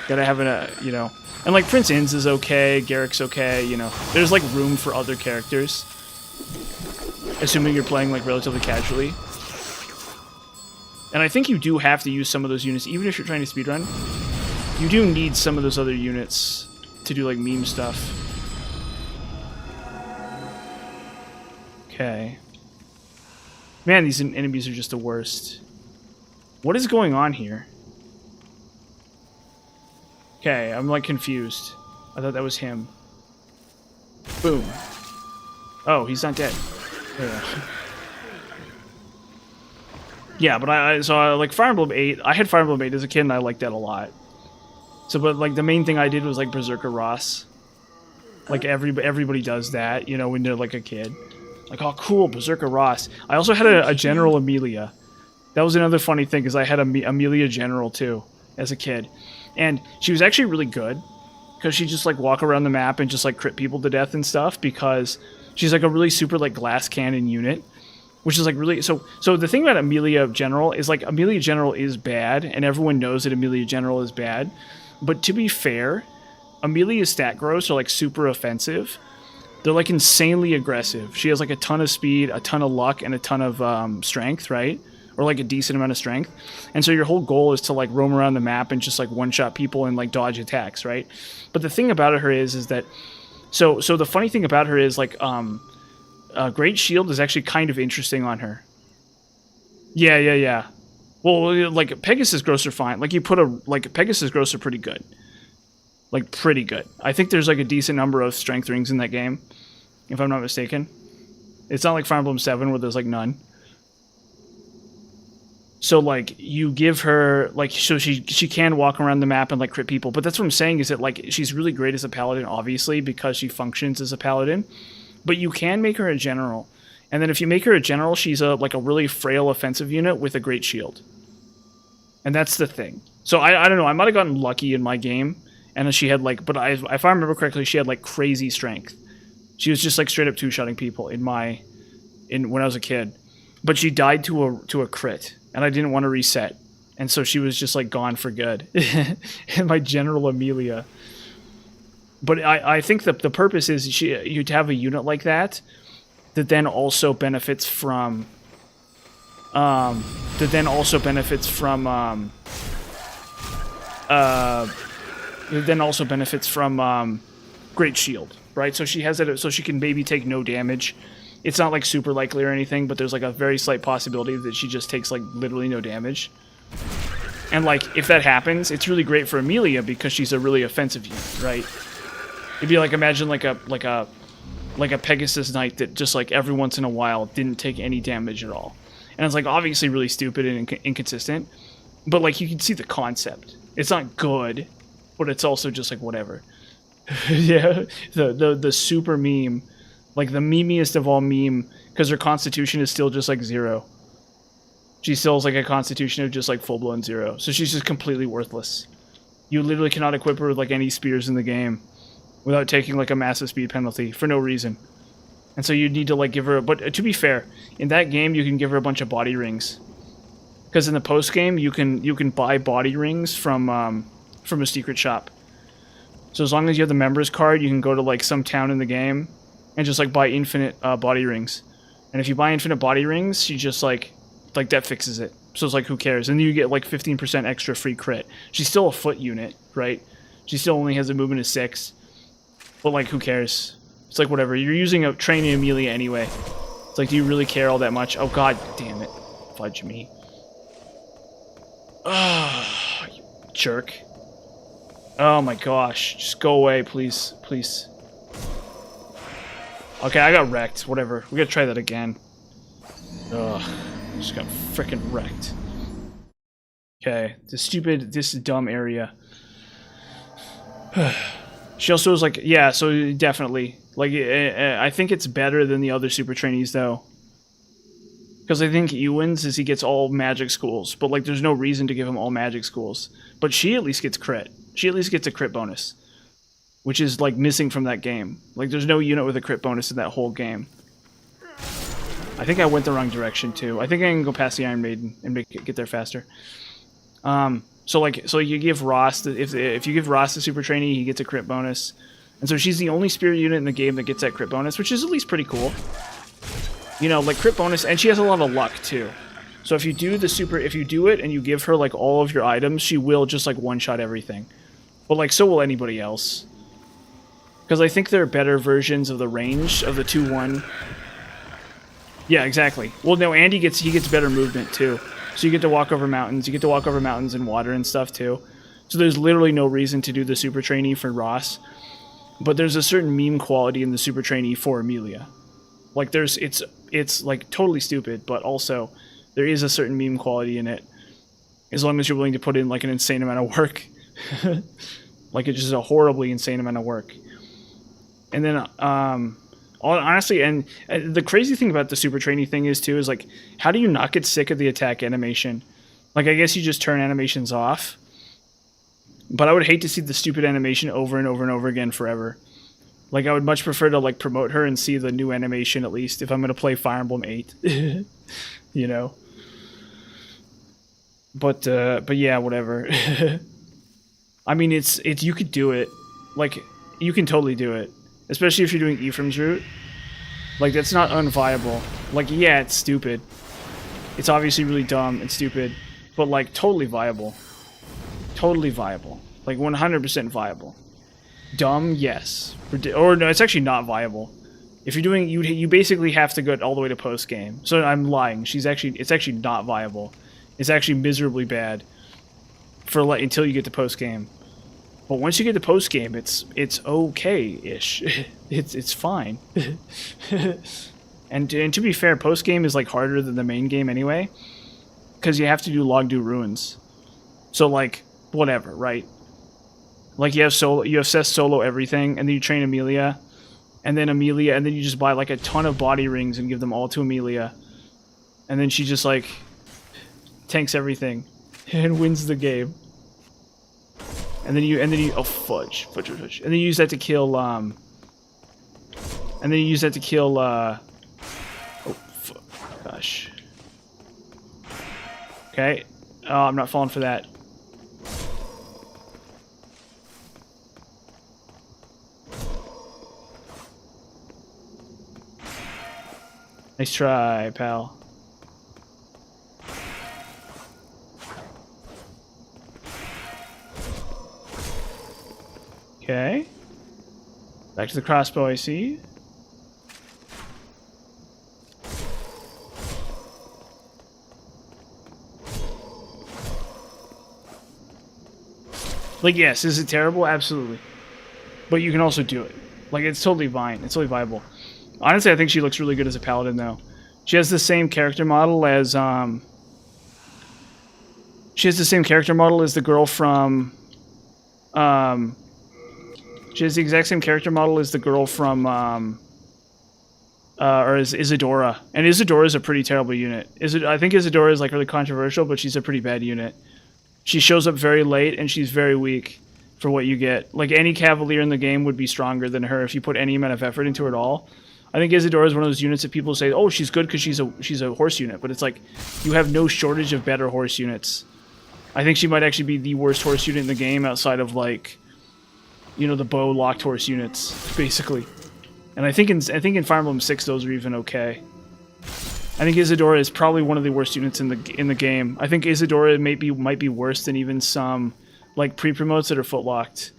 Gotta have you know. And like Prince Inz is okay, Garrick's okay, you know. There's like room for other characters, assuming you're playing like relatively casually. And I think you do have to use some of those units, even if you're trying to speedrun. You do need some of those other units to do like meme stuff. Okay. Man, these enemies are just the worst. What is going on here? Okay, I'm like confused. I thought that was him. Boom. Oh, he's not dead. Yeah. Yeah, but I like Fire Emblem 8. I had Fire Emblem 8 as a kid, and I liked that a lot. So, but like the main thing I did was like Berserker Ross. Like everybody does that, you know, when they're like a kid. Like, oh, cool, Berserker Ross. I also had a General Amelia. That was another funny thing, because I had Amelia General too as a kid, and she was actually really good because she just like walk around the map and just like crit people to death and stuff, because she's like a really super like glass cannon unit. Which is like really so the thing about Amelia General is like Amelia General is bad, and everyone knows that Amelia General is bad. But to be fair, Amelia's stat growths are like super offensive. They're like insanely aggressive. She has like a ton of speed, a ton of luck, and a ton of strength, right? Or like a decent amount of strength. And so your whole goal is to like roam around the map and just like one-shot people and like dodge attacks, right? But the thing about her is that so the funny thing about her is like Great Shield is actually kind of interesting on her. Yeah. Well, like Pegasus growths are fine. Like you put Pegasus growths are pretty good. Like pretty good. I think there's like a decent number of strength rings in that game, if I'm not mistaken. It's not like Fire Emblem 7 where there's like none. So like you give her like so she can walk around the map and like crit people. But that's what I'm saying is that like she's really great as a paladin, obviously, because she functions as a paladin. But you can make her a general. And then if you make her a general, she's like a really frail offensive unit with a great shield. And that's the thing. So I don't know, I might have gotten lucky in my game. And she had like, but if I remember correctly, she had like crazy strength. She was just like straight up two-shotting people when I was a kid. But she died to a crit. And I didn't want to reset. And so she was just like gone for good. And my General Amelia. But I think the purpose is you'd have a unit like that, that then also benefits from that then also benefits from Great Shield, right? So she has it so she can maybe take no damage. It's not like super likely or anything, but there's like a very slight possibility that she just takes like literally no damage. And like if that happens, it's really great for Amelia because she's a really offensive unit, right? It'd be like, imagine like a Pegasus Knight that just like every once in a while didn't take any damage at all. And it's like obviously really stupid and inconsistent, but like you can see the concept. It's not good, but it's also just like whatever. Yeah, the super meme, like the memeiest of all meme, because her constitution is still just like 0. She still has like a constitution of just like full blown 0, so she's just completely worthless. You literally cannot equip her with like any spears in the game without taking like a massive speed penalty for no reason. And so you need to like give her, but to be fair, in that game you can give her a bunch of body rings, because in the post game you can buy body rings from a secret shop. So as long as you have the members card, you can go to like some town in the game and just like buy infinite body rings. And if you buy infinite body rings, she just like that fixes it. So it's like, who cares? And then you get like 15% extra free crit. She's still a foot unit, right? She still only has a movement of 6, but like, who cares? It's like, whatever. You're using a training Amelia anyway. It's like, do you really care all that much? Oh, god damn it. Fudge me. Ah, you jerk. Oh my gosh. Just go away, please. Please. Okay, I got wrecked. Whatever. We gotta try that again. Ugh. Just got frickin' wrecked. Okay. This dumb area. She also was like, yeah, so definitely. Like, I think it's better than the other super trainees, though. Because I think Ewan's is he gets all magic schools, but, like, there's no reason to give him all magic schools. But she at least gets crit. She at least gets a crit bonus, which is, like, missing from that game. Like, there's no unit with a crit bonus in that whole game. I think I went the wrong direction, too. I think I can go past the Iron Maiden and get there faster. So you give Ross, if you give Ross the super trainee, he gets a crit bonus. And so she's the only spirit unit in the game that gets that crit bonus, which is at least pretty cool. You know, like crit bonus, and she has a lot of luck too. So if you do it and you give her like all of your items, she will just like one-shot everything. But like, so will anybody else. Because I think there are better versions of the range of the 2-1. Yeah, exactly. Well, no, Andy gets better movement too. So you get to walk over mountains. You get to walk over mountains and water and stuff too. So there's literally no reason to do the super trainee for Ross. But there's a certain meme quality in the super trainee for Amelia. Like it's like totally stupid, but also there is a certain meme quality in it. As long as you're willing to put in like an insane amount of work. Like it's just a horribly insane amount of work. And then honestly, and the crazy thing about the super trainee thing is too, is like, how do you not get sick of the attack animation? Like, I guess you just turn animations off. But I would hate to see the stupid animation over and over and over again forever. Like, I would much prefer to, like, promote her and see the new animation, at least, if I'm going to play Fire Emblem 8. You know? But yeah, whatever. I mean, it's you could do it. Like, you can totally do it. Especially if you're doing Ephraim's route. Like, that's not unviable. Like, yeah, it's stupid. It's obviously really dumb and stupid. But, like, totally viable. Totally viable. Like, 100% viable. Dumb, yes. Or no, it's actually not viable. If you're doing, you basically have to go all the way to post game. So I'm lying. It's actually not viable. It's actually miserably bad for like until you get to post game. But once you get to post game, it's okay-ish. It's fine. and to be fair, post game is like harder than the main game anyway, because you have to do log do ruins. So like whatever, right? Like you have Seth solo everything, and then you train Amelia, and then you just buy like a ton of body rings and give them all to Amelia, and then she just like tanks everything and wins the game. And then you oh fudge. And then you use that to kill oh gosh. Okay. Oh, I'm not falling for that. Nice try, pal. Okay. Back to the crossbow, I see. Like, yes, is it terrible? Absolutely. But you can also do it. Like, it's totally fine. It's totally viable. Honestly, I think she looks really good as a paladin, though. She has the same character model as, she has the same character model as the girl from, she has the exact same character model as the girl from, or as Isadora. And Isadora is a pretty terrible unit. I think Isadora is, like, really controversial, but she's a pretty bad unit. She shows up very late, and she's very weak for what you get. Like, any Cavalier in the game would be stronger than her if you put any amount of effort into it at all. I think Isadora is one of those units that people say, oh, she's good because she's a horse unit. But it's like, you have no shortage of better horse units. I think she might actually be the worst horse unit in the game outside of, like, you know, the bow locked horse units, basically. And I think in Fire Emblem 6, those are even okay. I think Isadora is probably one of the worst units in the game. I think Isadora might be worse than even some like pre-promotes that are footlocked.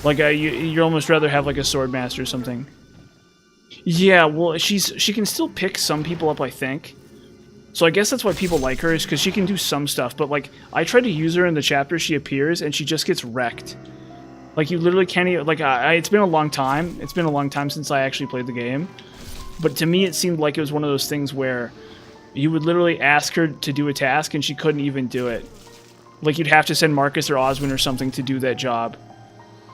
Like you'd almost rather have like a Swordmaster or something. Yeah, well she can still pick some people up, I think. So I guess that's why people like her, is because she can do some stuff. But like I tried to use her in the chapter she appears and she just gets wrecked. Like you literally can't even, like it's been a long time. It's been a long time since I actually played the game. But to me, it seemed like it was one of those things where you would literally ask her to do a task and she couldn't even do it. Like you'd have to send Marcus or Oswin or something to do that job,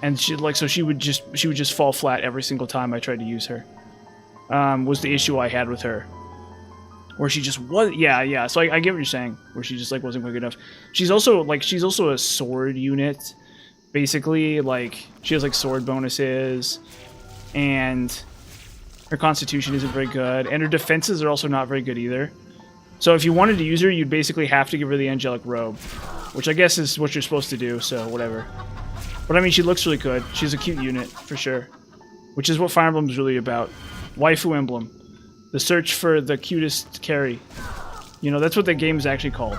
and she would just fall flat every single time I tried to use her. Was the issue I had with her, where she just was yeah. So I get what you're saying, where she just like wasn't quick enough. She's also a sword unit, basically. Like she has like sword bonuses, and her constitution isn't very good, and her defenses are also not very good either. So if you wanted to use her, you'd basically have to give her the angelic robe, which I guess is what you're supposed to do, so whatever. But I mean, she looks really good. She's a cute unit, for sure. Which is what Fire Emblem is really about. Waifu Emblem. The search for the cutest carry. You know, that's what the game is actually called.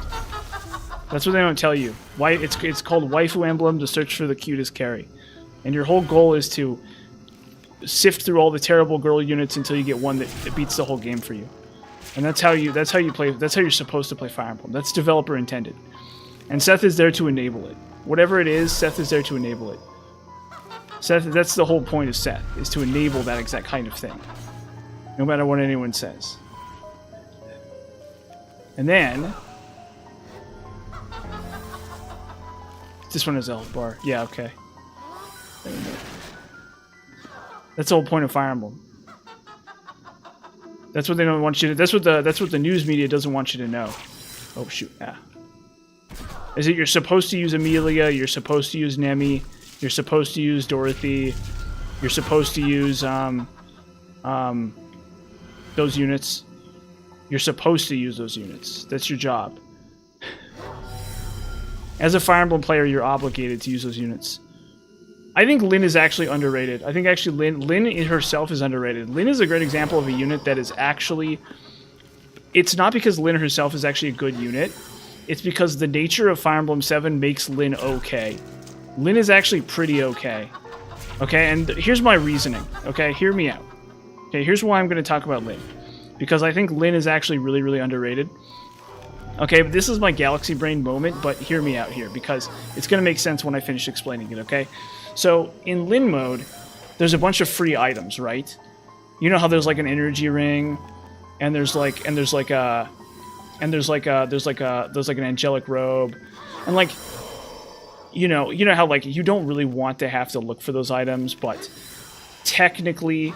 That's what they don't tell you. It's called Waifu Emblem, the search for the cutest carry. And your whole goal is to sift through all the terrible girl units until you get one that beats the whole game for you. And that's how you play. That's how you're supposed to play Fire Emblem. That's developer intended. And Seth is there to enable it. Whatever it is, Seth is there to enable it. Seth, that's the whole point of Seth, is to enable that exact kind of thing. No matter what anyone says. And then this one is a health bar. Yeah, okay. That's the whole point of Fire Emblem. That's what they don't want you to. That's what the news media doesn't want you to know. Oh shoot! Yeah. Is it you're supposed to use Amelia? You're supposed to use Nemi. You're supposed to use Dorothy. You're supposed to use those units. You're supposed to use those units. That's your job. As a Fire Emblem player, you're obligated to use those units. I think Lyn is actually underrated. I think actually Lyn herself is underrated. Lyn is a great example of a unit that is actually... It's not because Lyn herself is actually a good unit. It's because the nature of Fire Emblem 7 makes Lyn okay. Lyn is actually pretty okay. Okay, and here's my reasoning. Okay, hear me out. Okay, here's why I'm going to talk about Lyn. Because I think Lyn is actually really, really underrated. Okay, this is my Galaxy Brain moment, but hear me out here, because it's going to make sense when I finish explaining it, okay? So, in Lyn mode, there's a bunch of free items, right? You know how there's like an energy ring, and there's like an angelic robe, and like, you know how like you don't really want to have to look for those items, but technically,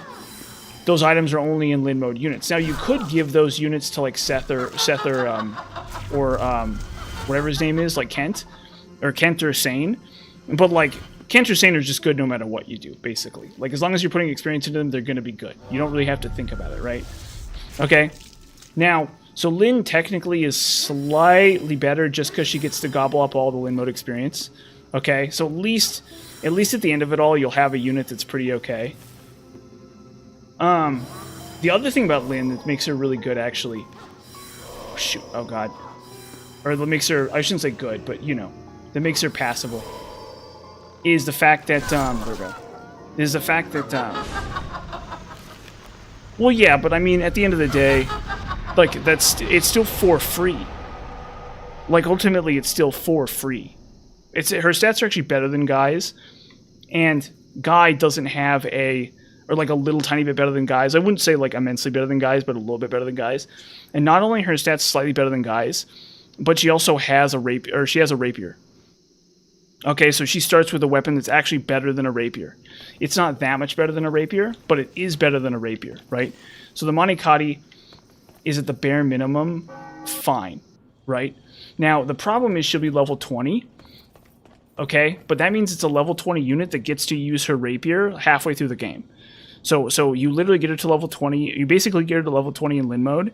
those items are only in Lyn mode units. Now you could give those units to like Seth or whatever his name is, like Kent or Sane, but like Kent or Sane are just good no matter what you do, basically. Like as long as you're putting experience into them, they're gonna be good. You don't really have to think about it, right? Okay. Now, so Lyn technically is slightly better just because she gets to gobble up all the Lyn mode experience. Okay, so at least at the end of it all, you'll have a unit that's pretty okay. The other thing about Lynn that makes her really good, actually... Oh, shoot. Oh, God. Or that makes her... I shouldn't say good, but, you know. That makes her passable. Is the fact that... there we go. Is the fact that... well, yeah, but I mean, at the end of the day... Like, it's still for free. Like, ultimately, it's still for free. Her stats are actually better than Guy's. And Guy doesn't have or like a little tiny bit better than Guy's. I wouldn't say like immensely better than Guy's, but a little bit better than Guy's. And not only her stats slightly better than Guy's, but she also has a rapier. Okay, so she starts with a weapon that's actually better than a rapier. It's not that much better than a rapier, but it is better than a rapier, right? So the Manicotti is at the bare minimum fine, right? Now, the problem is she'll be level 20, okay? But that means it's a level 20 unit that gets to use her rapier halfway through the game. So you literally get her to level 20. You basically get her to level 20 in Lin mode.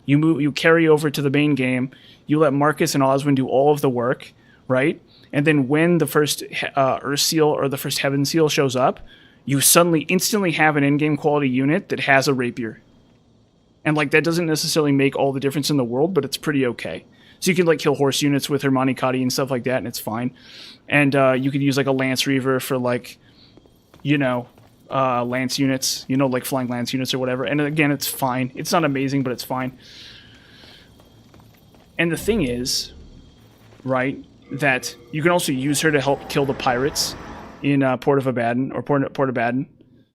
You carry over to the main game. You let Marcus and Oswin do all of the work, right? And then when the first Earth Seal or the first Heaven Seal shows up, you suddenly instantly have an in-game quality unit that has a rapier. And like that doesn't necessarily make all the difference in the world, but it's pretty okay. So you can like kill horse units with her Manicotti and stuff like that, and it's fine. And you could use like a Lance Reaver for like, you know, Lance units, you know, like flying Lance units or whatever. And again, it's fine. It's not amazing, but it's fine. And the thing is, right, that you can also use her to help kill the pirates in Port of Abaddon or Port of Abaddon.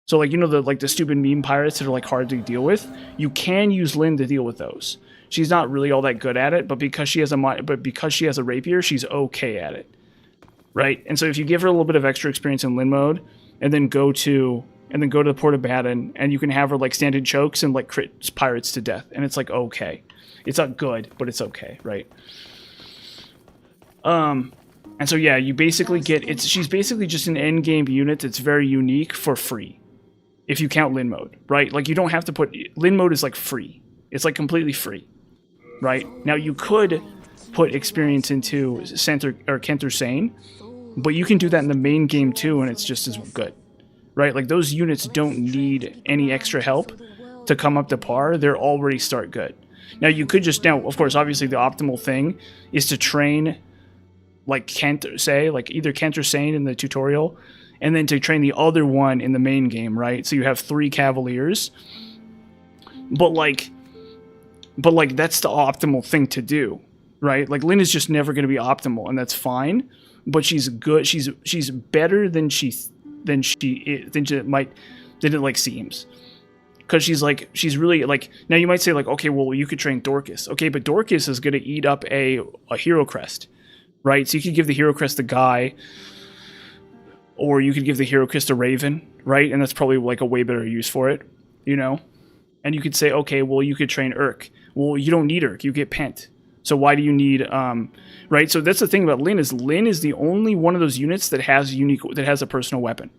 So like, you know, the stupid meme pirates that are like hard to deal with. You can use Lynn to deal with those. She's not really all that good at it, but because she has a rapier, she's okay at it, right? And so if you give her a little bit of extra experience in Lynn mode, and then go to the Port of Abaddon, and you can have her like stand in chokes and like crit pirates to death, and it's like okay, it's not good, but it's okay, right? And so yeah, you basically she's basically just an end game unit that's very unique for free, if you count Lynn mode, right? Like you don't have to put Lynn mode is like free. It's like completely free, right? Now you could put experience into Kenter Sane, but you can do that in the main game too, and it's just as good, right? Like those units don't need any extra help to come up to par. They're already start good. Now you could of course, obviously the optimal thing is to train like either Kent or Sane in the tutorial, and then to train the other one in the main game, right? So you have 3 Cavaliers, but that's the optimal thing to do, right? Like Lynn is just never going to be optimal, and that's fine. But she's good. She's better than it like seems, because she's really like. Now you might say like, okay, well you could train Dorcas, okay, but Dorcas is going to eat up a hero crest, right? So you could give the hero crest to Guy, or you could give the hero crest to Raven, right? And that's probably like a way better use for it, you know. And you could say, okay, well you could train Urk. Well, you don't need Urk. You get Pent. So why do you need, right? So that's the thing about Lynn is the only one of those units that has a personal weapon.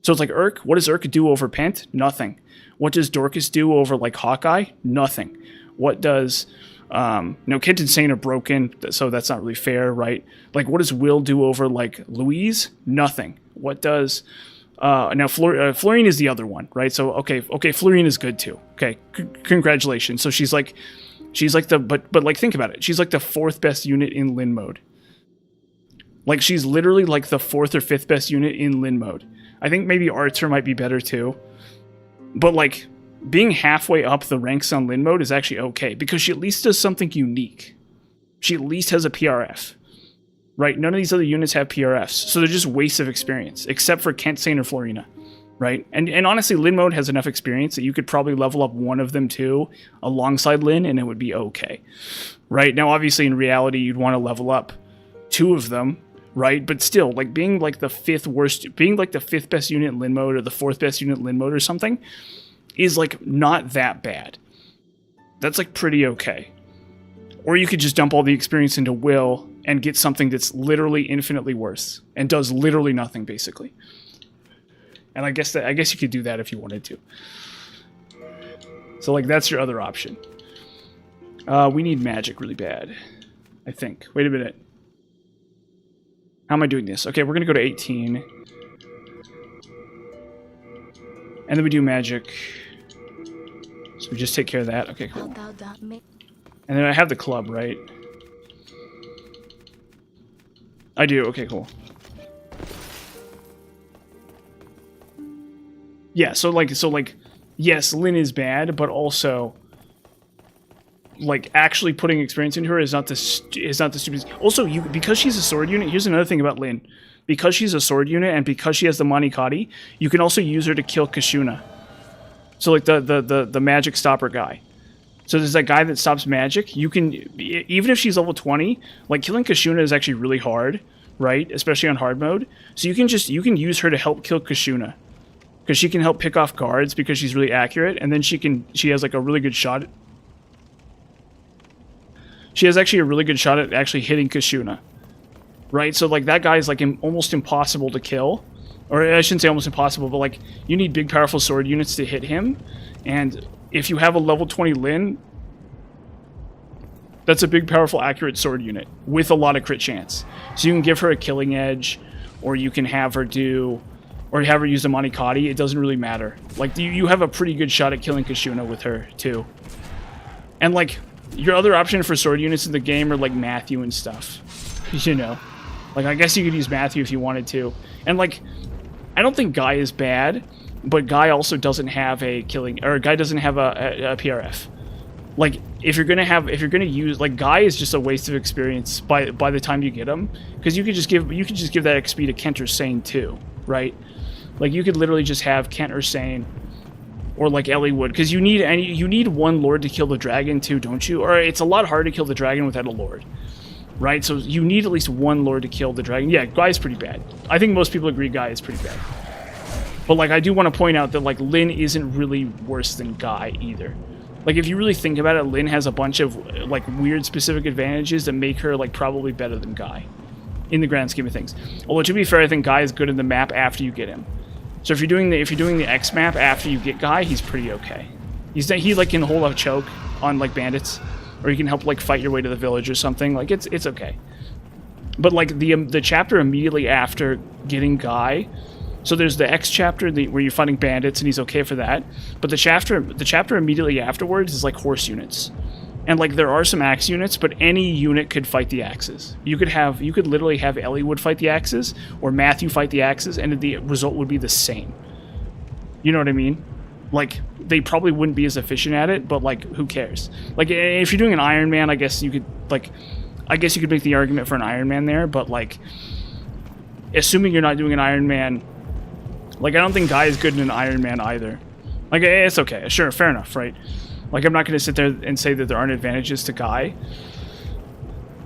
So it's like Urk. What does Urk do over Pent? Nothing. What does Dorcas do over like Hawkeye? Nothing. What does, Kent and Sane are broken, so that's not really fair, right? Like what does Will do over like Louise? Nothing. What does, now Florine is the other one, right? So okay, Florine is good too. Okay, congratulations. So she's like but like think about it. She's like the 4th best unit in Lynn mode. Like she's literally like the 4th or 5th best unit in Lynn mode. I think maybe Archer might be better too. But like being halfway up the ranks on Lynn mode is actually okay, because she at least does something unique. She at least has a PRF. Right? None of these other units have PRFs, so they're just wastes of experience, except for Kent, Sane, or Florina. Right? And honestly, Lynn mode has enough experience that you could probably level up one of them too alongside Lynn, and it would be okay. Right? Now, obviously, in reality, you'd want to level up 2 of them, right? But still, like being like the 5th best unit in Lynn mode or the 4th best unit in Lynn mode or something is like not that bad. That's like pretty okay. Or you could just dump all the experience into Will and get something that's literally infinitely worse and does literally nothing, basically. And I guess you could do that if you wanted to. So like that's your other option. We need magic really bad, I think. Wait a minute. How am I doing this? Okay, we're gonna go to 18. And then we do magic. So we just take care of that. Okay, cool. And then I have the club, right? I do. Okay, cool. Yeah, so like, yes, Lynn is bad, but also, like, actually putting experience into her is not the stupidest. Also, because she's a sword unit. Here's another thing about Lynn: because she's a sword unit and because she has the Manikati, you can also use her to kill Kashuna. So like the magic stopper guy. So there's that guy that stops magic. You can, even if she's level 20, like killing Kashuna is actually really hard, right? Especially on hard mode. So you can use her to help kill Kashuna. Because she can help pick off guards because she's really accurate, and then she has like a really good shot. She has actually a really good shot at actually hitting Kashuna. Right? So like that guy is like almost impossible to kill. Or I shouldn't say almost impossible, but like you need big powerful sword units to hit him. And if you have a level 20 Lyn, that's a big powerful accurate sword unit with a lot of crit chance. So you can give her a killing edge, or you can have her do, or have her use the Manikati. It doesn't really matter. Like you have a pretty good shot at killing Kashuna with her too. And like your other option for sword units in the game are like Matthew and stuff. You know, like I guess you could use Matthew if you wanted to. And like, I don't think Guy is bad, but Guy also doesn't have a killing, or Guy doesn't have a PRF. Like if you're gonna use, like, Guy is just a waste of experience by the time you get him, because you could just give that XP to Kent or Sane too, right? Like you could literally just have Kent or Sane, or like Ellie would, because you need one Lord to kill the dragon too, don't you? Or it's a lot harder to kill the dragon without a Lord, right? So you need at least one Lord to kill the dragon. Yeah, Guy's pretty bad. I think most people agree Guy is pretty bad. But like I do want to point out that like Lyn isn't really worse than Guy either. Like if you really think about it, Lyn has a bunch of like weird specific advantages that make her like probably better than Guy in the grand scheme of things. Although to be fair, I think Guy is good in the map after you get him. So if you're doing the X map after you get Guy, he's pretty okay. He like can hold a choke on like bandits, or you can help like fight your way to the village or something. Like it's okay. But like the chapter immediately after getting Guy, so there's the X chapter where you're fighting bandits and he's okay for that. But the chapter immediately afterwards is like horse units. And like there are some axe units, but any unit could fight the axes. You could literally have Ellie would fight the axes, or Matthew fight the axes, and the result would be the same. You know what I mean? Like they probably wouldn't be as efficient at it, but like who cares? Like if you're doing an Iron Man, I guess you could make the argument for an Iron Man there, but like assuming you're not doing an Iron Man, like I don't think Guy is good in an Iron Man either. Like it's okay, sure, fair enough, right? Like I'm not going to sit there and say that there aren't advantages to Guy,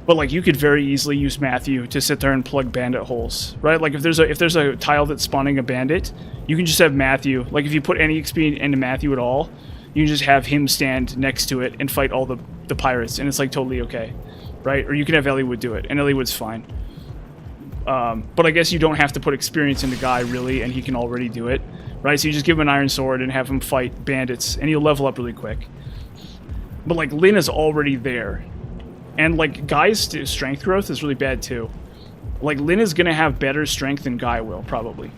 but like you could very easily use Matthew to sit there and plug bandit holes, right? Like if there's a tile that's spawning a bandit, you can just have Matthew. Like if you put any XP into Matthew at all, you can just have him stand next to it and fight all the pirates, and it's like totally okay, right? Or you can have Elliewood do it, and Elliewood's fine. But I guess you don't have to put experience into Guy really, and he can already do it, right? So you just give him an iron sword and have him fight bandits, and he'll level up really quick. But like Lyn is already there, and like Guy's strength growth is really bad too. Like Lyn is gonna have better strength than Guy will, probably.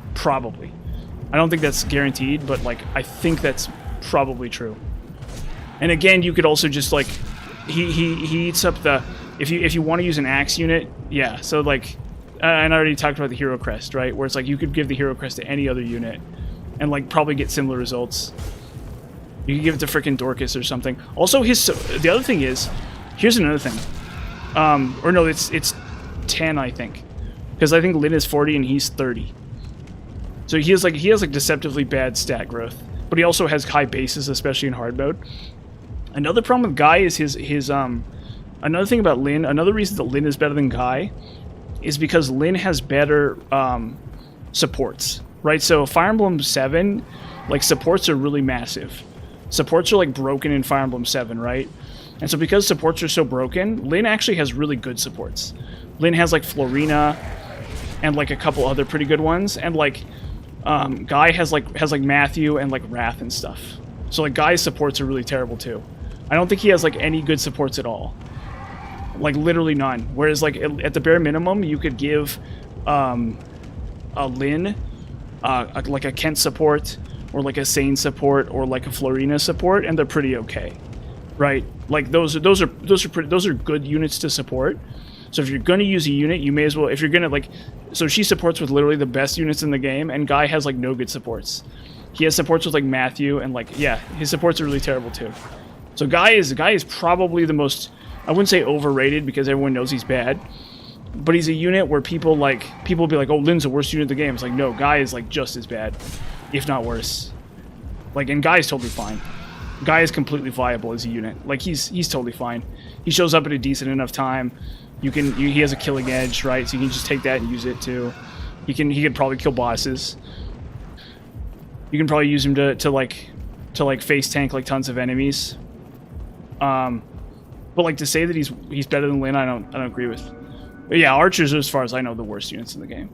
I don't think that's guaranteed, but like I think that's probably true. And again, you could also just like he eats up the if you want to use an axe unit, yeah. So like. And I already talked about the hero crest, right? Where it's like you could give the hero crest to any other unit and like probably get similar results. You could give it to frickin' Dorcas or something. Also, the other thing is, here's another thing. Or no, it's 10, I think, because I think Lyn is 40 and he's 30. So he has like deceptively bad stat growth, but he also has high bases, especially in hard mode. Another problem with Guy is his another thing about Lyn. Another reason that Lyn is better than Guy is because Lyn has better supports, right? So Fire Emblem 7, like, supports are really massive. Supports are, like, broken in Fire Emblem 7, right? And so because supports are so broken, Lyn actually has really good supports. Lyn has, like, Florina and, like, a couple other pretty good ones. And, like, Guy has Matthew and, like, Wrath and stuff. So, like, Guy's supports are really terrible, too. I don't think he has, like, any good supports at all. Like literally none. Whereas like at the bare minimum, you could give a Lyn like a Kent support, or like a Sane support, or like a Florina support, and they're pretty okay, right? Like those are good units to support. So if you're gonna use a unit, you may as well, if you're gonna like, so she supports with literally the best units in the game, and Guy has like no good supports. He has supports with like Matthew, and like, yeah, his supports are really terrible too. So Guy is probably the most, I wouldn't say overrated because everyone knows he's bad, but he's a unit where people will be like, oh, Lynn's the worst unit in the game. It's like, no, Guy is like just as bad, if not worse. Like, and Guy is totally fine. Guy is completely viable as a unit. Like, he's totally fine. He shows up at a decent enough time. He has a killing edge, right? So you can just take that and use it too. He can probably kill bosses. You can probably use him to face tank like tons of enemies. But like to say that he's better than Lynn, I don't agree with. But yeah, archers are, as far as I know, the worst units in the game.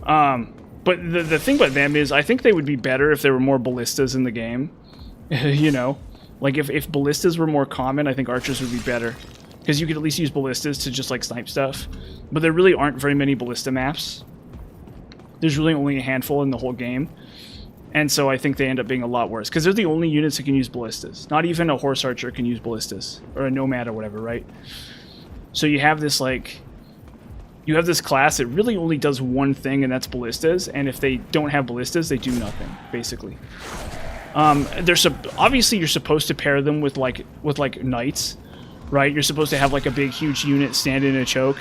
But the thing about them is, I think they would be better if there were more ballistas in the game. You know, like if ballistas were more common, I think archers would be better. Because you could at least use ballistas to just like snipe stuff. But there really aren't very many ballista maps. There's really only a handful in the whole game. And so I think they end up being a lot worse. Because they're the only units that can use ballistas. Not even a horse archer can use ballistas. Or a nomad or whatever, right? So you have this like... You have this class that really only does one thing, and that's ballistas. And if they don't have ballistas, they do nothing, basically. Obviously you're supposed to pair them with like knights. Right, you're supposed to have like a big, huge unit stand in a choke,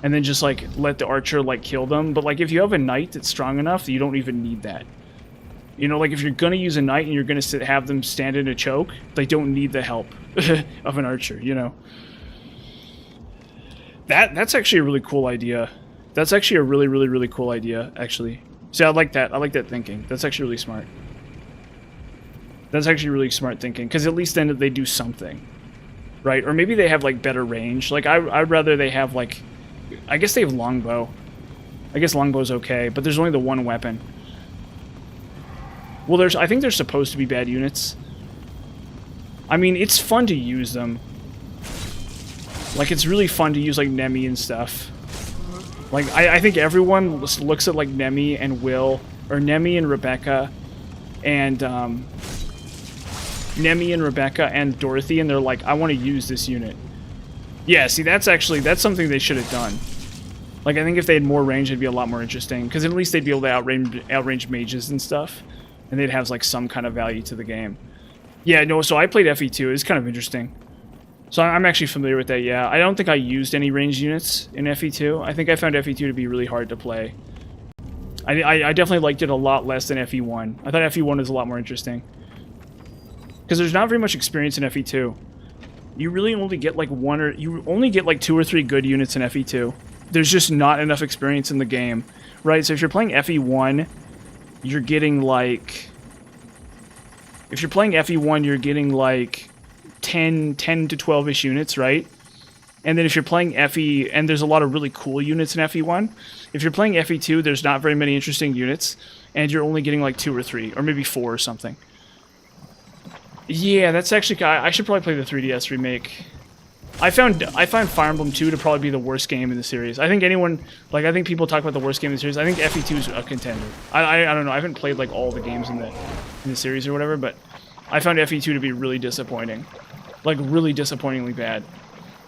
and then just like let the archer like kill them. But like if you have a knight that's strong enough, you don't even need that. You know, like if you're gonna use a knight and you're gonna have them stand in a choke, they don't need the help of an archer. You know, that's actually a really cool idea. That's actually a really cool idea. Actually, see, I like that. I like that thinking. That's actually really smart. That's actually really smart thinking, because at least then they do something. Right, or maybe they have like better range. Like I'd rather they have like, I guess they have longbow. I guess longbow's okay, but there's only the one weapon. Well, I think they're supposed to be bad units. I mean, it's fun to use them. Like it's really fun to use like Nemi and stuff. Like I think everyone looks at like Nemi and Will, or Nemi and Rebecca, and Nemi and Rebecca and Dorothy, and they're like, I want to use this unit. Yeah, see, that's something they should have done. Like, I think if they had more range, it'd be a lot more interesting, because at least they'd be able to outrange mages and stuff, and they'd have, like, some kind of value to the game. Yeah, no, so I played FE2. It's kind of interesting. So I'm actually familiar with that, yeah. I don't think I used any ranged units in FE2. I think I found FE2 to be really hard to play. I definitely liked it a lot less than FE1. I thought FE1 was a lot more interesting. Because there's not very much experience in FE2. You really only get like you only get like 2 or 3 good units in FE2. There's just not enough experience in the game, right? So if you're playing FE1, you're getting like... If you're playing FE1, you're getting like 10 to 12-ish units, right? And then if you're playing FE... And there's a lot of really cool units in FE1. If you're playing FE2, there's not very many interesting units, and you're only getting like 2 or 3, or maybe 4 or something. Yeah, that's actually... I should probably play the 3DS remake. I found Fire Emblem 2 to probably be the worst game in the series. I think anyone... Like, I think people talk about the worst game in the series. I think FE2 is a contender. I don't know. I haven't played, like, all the games in the series or whatever, but I found FE2 to be really disappointing. Like, really disappointingly bad.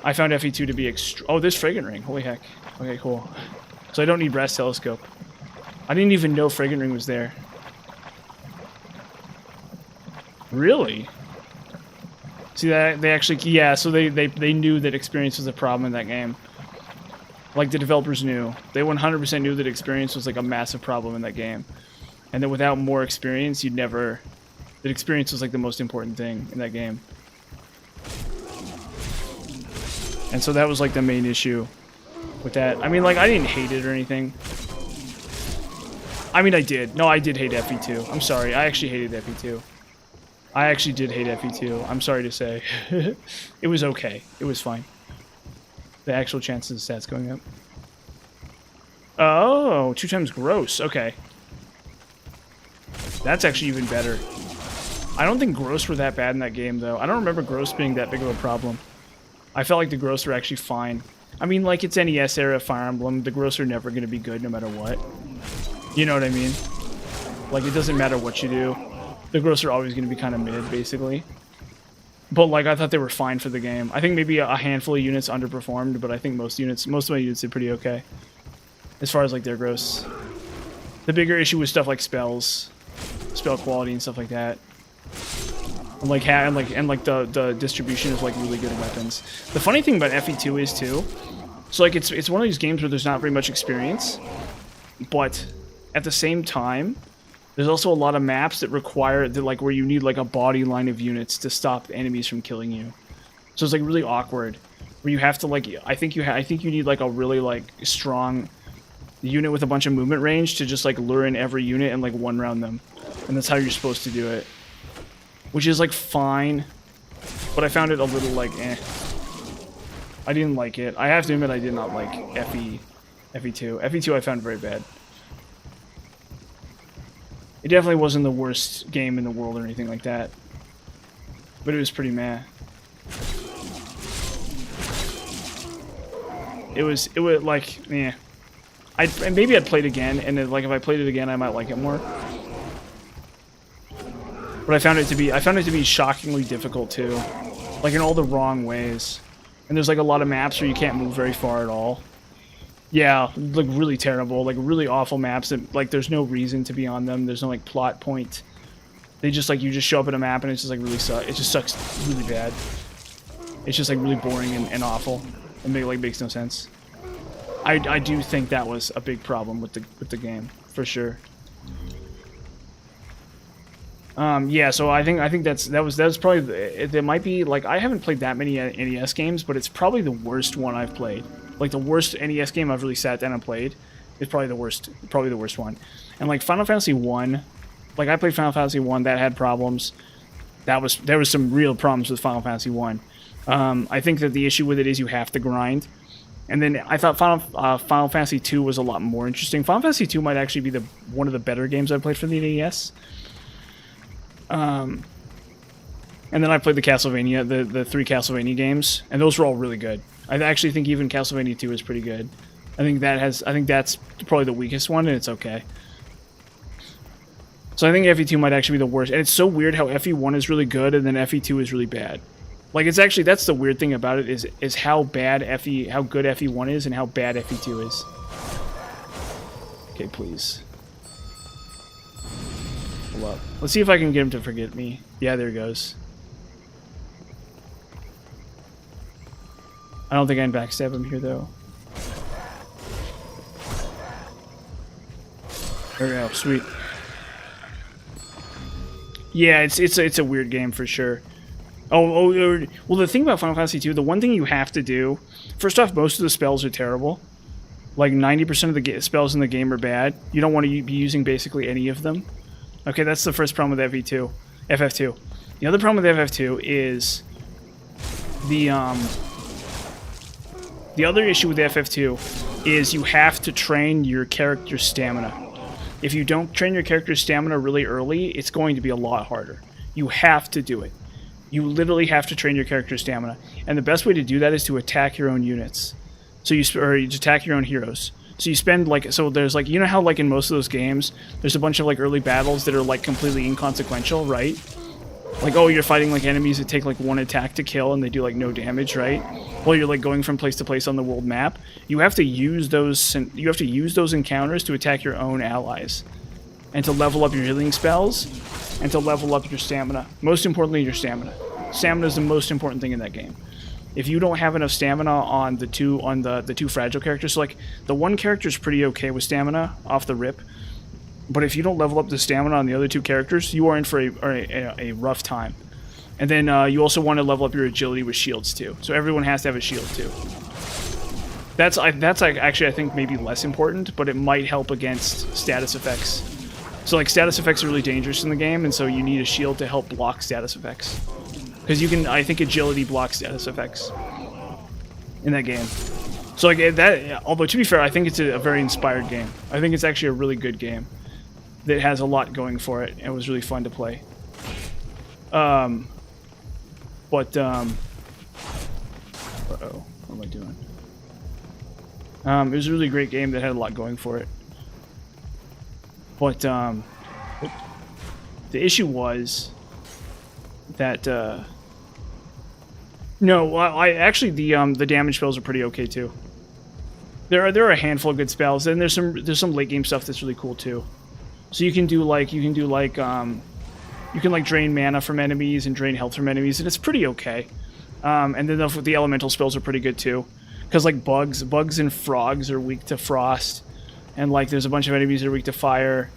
I found FE2 to be oh, there's Fragrant Ring. Holy heck. Okay, cool. So I don't need Brass Telescope. I didn't even know Fragrant Ring was there. Really? See that they actually, yeah, so they knew that experience was a problem in that game. Like the developers knew. They 100% knew that experience was like a massive problem in that game. And that without more experience, that experience was like the most important thing in that game. And so that was like the main issue with that. I mean, like, I didn't hate it or anything. I mean, I did. No, I did hate FE2. I'm sorry. I actually hated FE2. I actually did hate FE2. I'm sorry to say. It was okay. It was fine. The actual chances of stats going up. Oh, 2 times gross. Okay. That's actually even better. I don't think gross were that bad in that game, though. I don't remember gross being that big of a problem. I felt like the gross were actually fine. I mean, like, it's NES era Fire Emblem. The gross are never going to be good no matter what. You know what I mean? Like, it doesn't matter what you do. The gross are always going to be kind of mid, basically. But like I thought they were fine for the game. I think maybe a handful of units underperformed, but I think most of my units did pretty okay as far as like their gross. The bigger issue was stuff like spells, spell quality, and stuff like that. And like the distribution of like really good weapons. The funny thing about FE2 is too, so like it's one of these games where there's not very much experience, but at the same time, there's also a lot of maps that require that like where you need like a body line of units to stop enemies from killing you. So it's like really awkward, where you have to like I think you need like a really like strong unit with a bunch of movement range to just like lure in every unit and like one round them, and that's how you're supposed to do it. Which is like fine, but I found it a little like eh. I didn't like it. I have to admit I did not like FE2. FE2 I found very bad. It definitely wasn't the worst game in the world or anything like that, but it was pretty meh. It was like yeah. Maybe I'd play it again, and then, like if I played it again, I might like it more. But I found it to be shockingly difficult too, like in all the wrong ways. And there's like a lot of maps where you can't move very far at all. Yeah, like really terrible, like really awful maps that like there's no reason to be on them. There's no like plot point. They just like you just show up at a map and it's just like really it just sucks really bad. It's just like really boring and awful. And makes no sense. I do think that was a big problem with the game for sure. Yeah, so I think that was probably it might be like I haven't played that many NES games, but it's probably the worst one I've played. Like the worst NES game I've really sat down and played is probably the worst one. And like Final Fantasy 1, like I played Final Fantasy 1 that had problems. There was some real problems with Final Fantasy 1. I think that the issue with it is you have to grind. And then I thought Final Fantasy 2 was a lot more interesting. Final Fantasy 2 might actually be one of the better games I've played for the NES. And then I played the Castlevania, the 3 Castlevania games, and those were all really good. I actually think even Castlevania 2 is pretty good. I think that's probably the weakest one, and it's okay. So I think FE2 might actually be the worst. And it's so weird how FE1 is really good and then FE2 is really bad. Like it's actually that's the weird thing about it is how good FE1 is and how bad FE2 is. Okay, please. Hold up. Let's see if I can get him to forget me. Yeah, there he goes. I don't think I can backstab him here though. There we go. Sweet. Yeah, it's a weird game for sure. Well, the thing about Final Fantasy 2, the one thing you have to do, first off, most of the spells are terrible. Like 90% of the spells in the game are bad. You don't want to be using basically any of them. Okay, that's the first problem with FF2. The other problem with FF2 is the other issue with FF2 is you have to train your character's stamina. If you don't train your character's stamina really early, it's going to be a lot harder. You have to do it. You literally have to train your character's stamina. And the best way to do that is to attack your own units. So you attack your own heroes. So you spend like, so there's like, you know how like in most of those games, there's a bunch of like early battles that are like completely inconsequential, right? Like, oh, you're fighting like enemies that take like one attack to kill and they do like no damage, right? Well, you're like going from place to place on the world map. You have to use those encounters to attack your own allies. And to level up your healing spells, and to level up your stamina. Most importantly, your stamina. Stamina is the most important thing in that game. If you don't have enough stamina on the two fragile characters, so like the one character is pretty okay with stamina off the rip, but if you don't level up the stamina on the other two characters, you are in for a rough time. And then you also want to level up your agility with shields too. So everyone has to have a shield too. That's actually I think maybe less important, but it might help against status effects. So like status effects are really dangerous in the game, and so you need a shield to help block status effects. Because I think agility blocks status effects in that game. So like that, although to be fair, I think it's a very inspired game. I think it's actually a really good game that has a lot going for it, and it was really fun to play. Uh-oh, what am I doing? It was a really great game that had a lot going for it. But, The issue was that no, I actually the damage spells are pretty okay too. There are a handful of good spells, and there's some late game stuff that's really cool too. So you can like drain mana from enemies and drain health from enemies, and it's pretty okay. And then the elemental spells are pretty good too, because like bugs and frogs are weak to frost, and like there's a bunch of enemies that are weak to fire,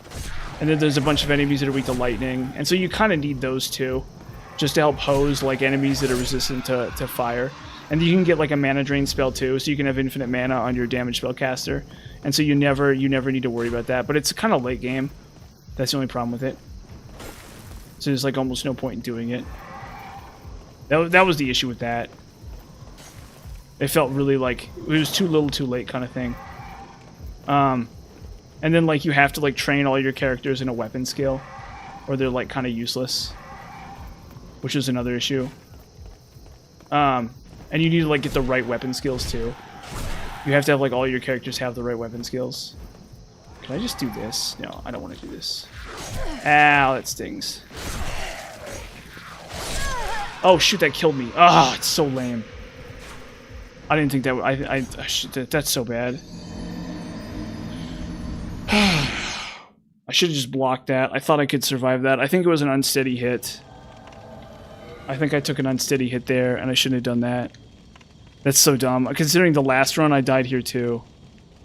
and then there's a bunch of enemies that are weak to lightning, and so you kind of need those too, just to help hose like enemies that are resistant to fire. And you can get like a mana drain spell too, so you can have infinite mana on your damage spellcaster, and so you never need to worry about that. But it's kind of late game. That's the only problem with it. So there's like almost no point in doing it. That was the issue with that. It felt really like it was too little too late kind of thing. And then like you have to like train all your characters in a weapon skill, or they're like kind of useless, which is another issue. And you need to like get the right weapon skills too. You have to have like all your characters have the right weapon skills. Can I just do this? No, I don't want to do this. Ow, that stings. Oh shoot, that killed me. Ah, it's so lame. I didn't think that would, that's so bad. I should have just blocked that. I thought I could survive that. I think it was an unsteady hit. I think I took an unsteady hit there, and I shouldn't have done that. That's so dumb. Considering the last run, I died here too.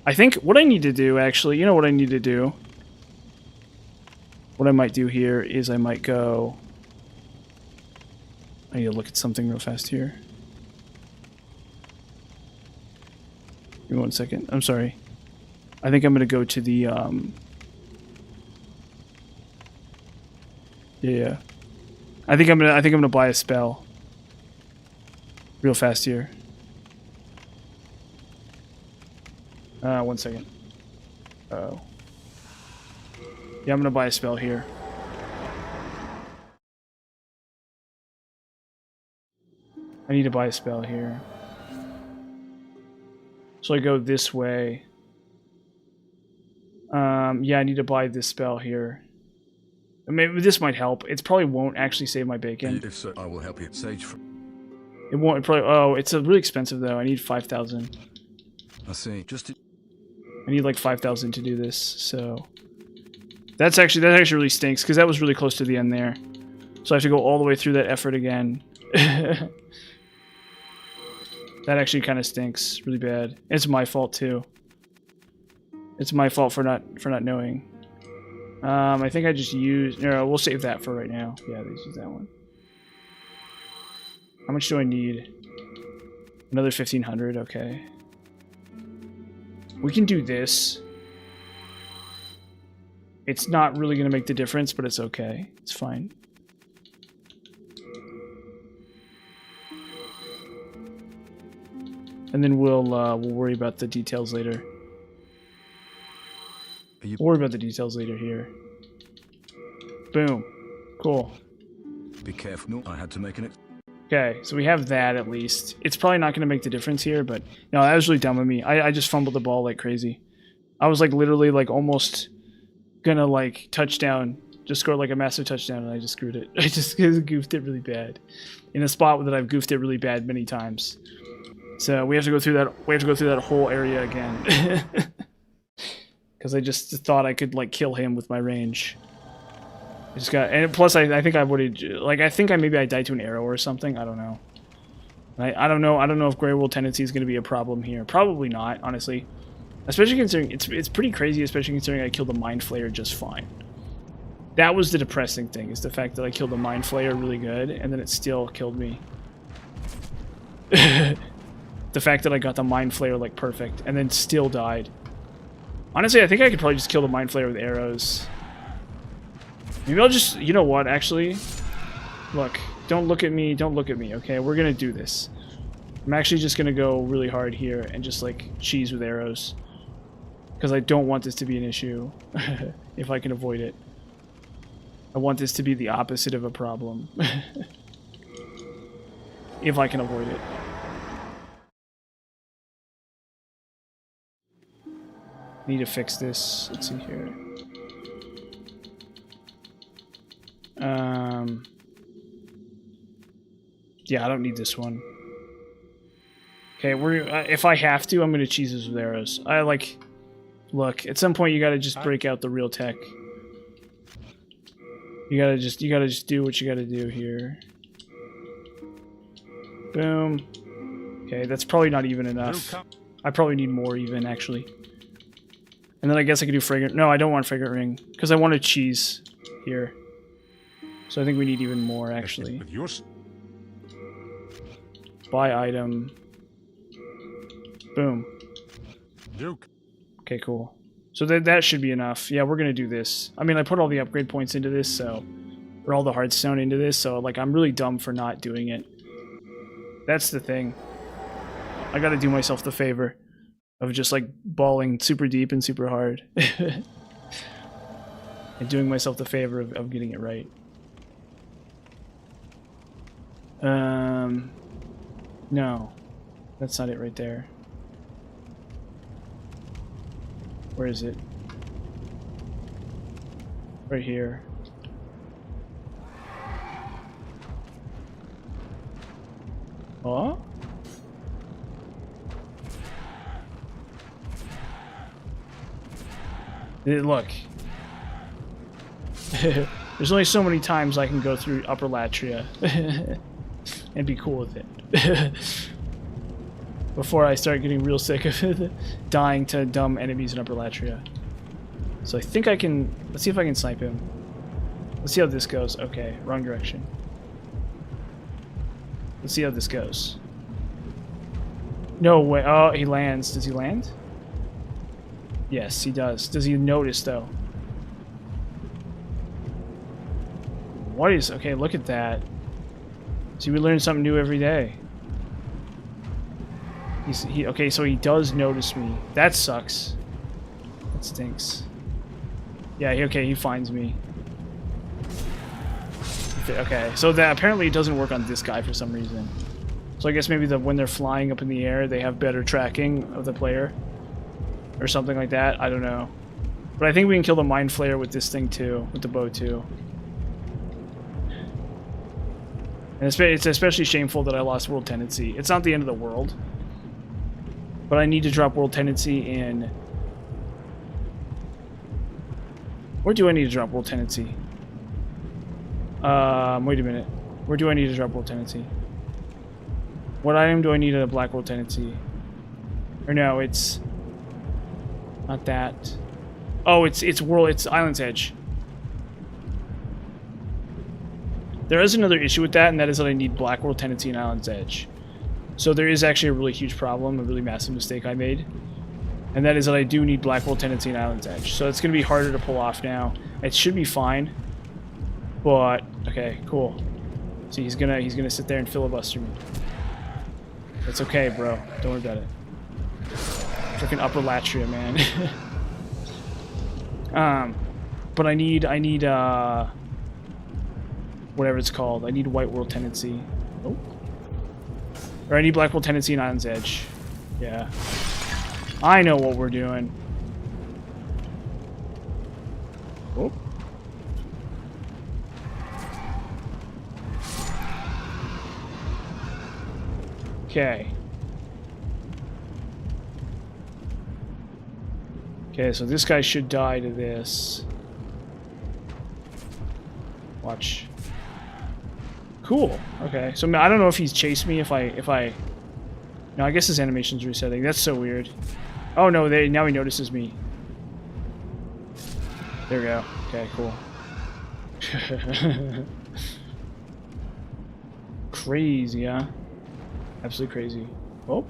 I think what I need to do, actually, you know what I need to do? What I might do here is I might go... I need to look at something real fast here. Give me 1 second. I'm sorry. I think I'm going to go to the... Yeah. I think I'm gonna buy a spell. Real fast here. 1 second. Oh. Yeah, I'm gonna buy a spell here. I need to buy a spell here. So I go this way. Yeah, I need to buy this spell here. Maybe this might help. It probably won't actually save my bacon. If so, I will help you. Sage. It won't. It probably. Oh, it's really expensive though. I need 5,000. I see. I need like 5,000 to do this. So that actually really stinks because that was really close to the end there. So I have to go all the way through that effort again. That actually kind of stinks really bad. It's my fault too. It's my fault for not knowing. I think I just used... No, we'll save that for right now. Yeah, let's use that one. How much do I need? Another 1,500, okay. We can do this. It's not really going to make the difference, but it's okay. It's fine. And then we'll worry about the details later. We'll worry about the details later here. Boom. Cool. Be careful. No, I had to make an... Okay, so we have that at least. It's probably not going to make the difference here, but... No, that was really dumb of me. I just fumbled the ball like crazy. I was like literally like almost gonna like touchdown. Just score like a massive touchdown, and I just screwed it. I just goofed it really bad. In a spot that I've goofed it really bad many times. So we have to go through that. We have to go through that whole area again. Because I just thought I could like kill him with my range. I just got, and plus I think I would like I think maybe I died to an arrow or something. I don't know. I don't know. I don't know if Grey Wolf Tendency is going to be a problem here. Probably not, honestly. Especially considering it's pretty crazy. Especially considering I killed the Mind Flayer just fine. That was the depressing thing, is the fact that I killed the Mind Flayer really good and then it still killed me. The fact that I got the Mind Flayer like perfect and then still died. Honestly, I think I could probably just kill the Mind Flayer with arrows. Maybe I'll just... You know what, actually? Look. Don't look at me. Don't look at me, okay? We're gonna do this. I'm actually just gonna go really hard here and just, like, cheese with arrows. Because I don't want this to be an issue. If I can avoid it. I want this to be the opposite of a problem. If I can avoid it. Need to fix this. Let's see here. Yeah, I don't need this one. Okay, if I have to, I'm gonna cheese this with arrows. Look, at some point you gotta just break out the real tech. You gotta just do what you gotta do here. Boom. Okay, that's probably not even enough. I probably need more even, actually. And then I guess I could do fragrant. No, I don't want fragrant ring because I want a cheese here. So I think we need even more, actually. Buy item. Boom. Okay, cool. So that should be enough. Yeah, we're gonna do this. I mean, I put all the upgrade points into this, so... Or all the hardstone into this, so, like, I'm really dumb for not doing it. That's the thing. I gotta do myself the favor of just, like, balling super deep and super hard. And doing myself the favor of getting it right. No. That's not it right there. Where is it? Right here. Oh? Look. There's only so many times I can go through Upper Latria and be cool with it. Before I start getting real sick of dying to dumb enemies in Upper Latria. So I think I can... Let's see if I can snipe him. Let's see how this goes. Okay, wrong direction. Let's see how this goes. No way. Oh, he lands. Does he land? Yes, he does. Does he notice, though? What is... Okay, look at that. See, we learn something new every day. Okay, so he does notice me. That sucks. That stinks. Yeah, okay, he finds me. Okay, so that apparently it doesn't work on this guy for some reason. So I guess maybe when they're flying up in the air, they have better tracking of the player. Or something like that. I don't know. But I think we can kill the Mind Flayer with this thing too. With the bow too. And it's especially shameful that I lost World Tendency. It's not the end of the world. But I need to drop World Tendency in... Where do I need to drop World Tendency? Wait a minute. Where do I need to drop World Tendency? What item do I need a Black World Tendency? Or no, it's... Not that. Oh, it's Island's Edge. There is another issue with that, and that is that I need Black World Tendency and Island's Edge. So there is actually a really huge problem, a really massive mistake I made. And that is that I do need Black World Tendency and Island's Edge. So it's going to be harder to pull off now. It should be fine. But, okay, cool. See, he's gonna sit there and filibuster me. It's okay, bro. Don't worry about it. Freaking Upper Latria, man. But I need, whatever it's called. I need White World Tendency. Oh. Or I need Black World Tendency and Island's Edge. Yeah. I know what we're doing. Oh. Okay. Okay, so this guy should die to this. Watch. Cool. Okay, so I don't know if he's chased me if I... No, I guess his animation's resetting. That's so weird. Oh no, now he notices me. There we go. Okay, cool. Crazy, huh? Absolutely crazy. Oh.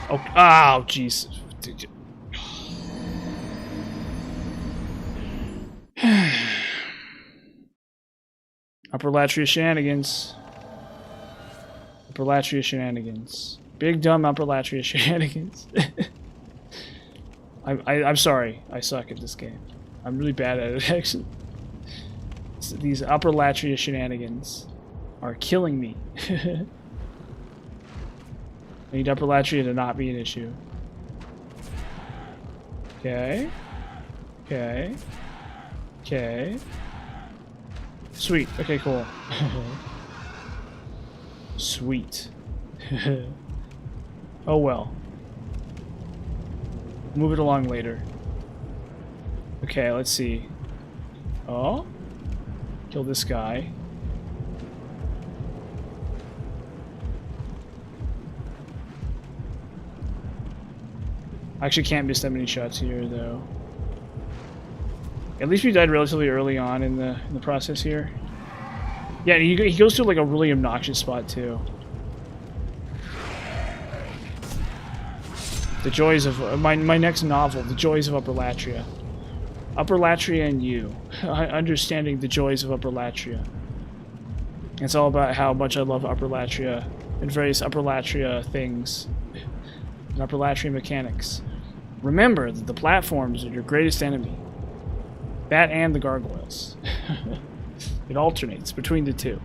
Oh, oh, jeez. Upper Latria shenanigans. Upper Latria shenanigans. Big dumb Upper Latria shenanigans. I'm sorry. I suck at this game. I'm really bad at it, actually. These Upper Latria shenanigans are killing me. I need Upper Latria to not be an issue. Okay. Okay. Okay. Sweet. Okay, cool. Sweet. Oh well. Move it along later. Okay, let's see. Oh? Kill this guy. I actually can't miss that many shots here, though. At least we died relatively early on in the process here. Yeah, he goes to like a really obnoxious spot too. The joys of my next novel, The Joys of Upper Latria. Upper Latria and you, understanding the joys of Upper Latria. It's all about how much I love Upper Latria and various Upper Latria things and Upper Latria mechanics. Remember that the platforms are your greatest enemy. That and the gargoyles. It alternates between the two.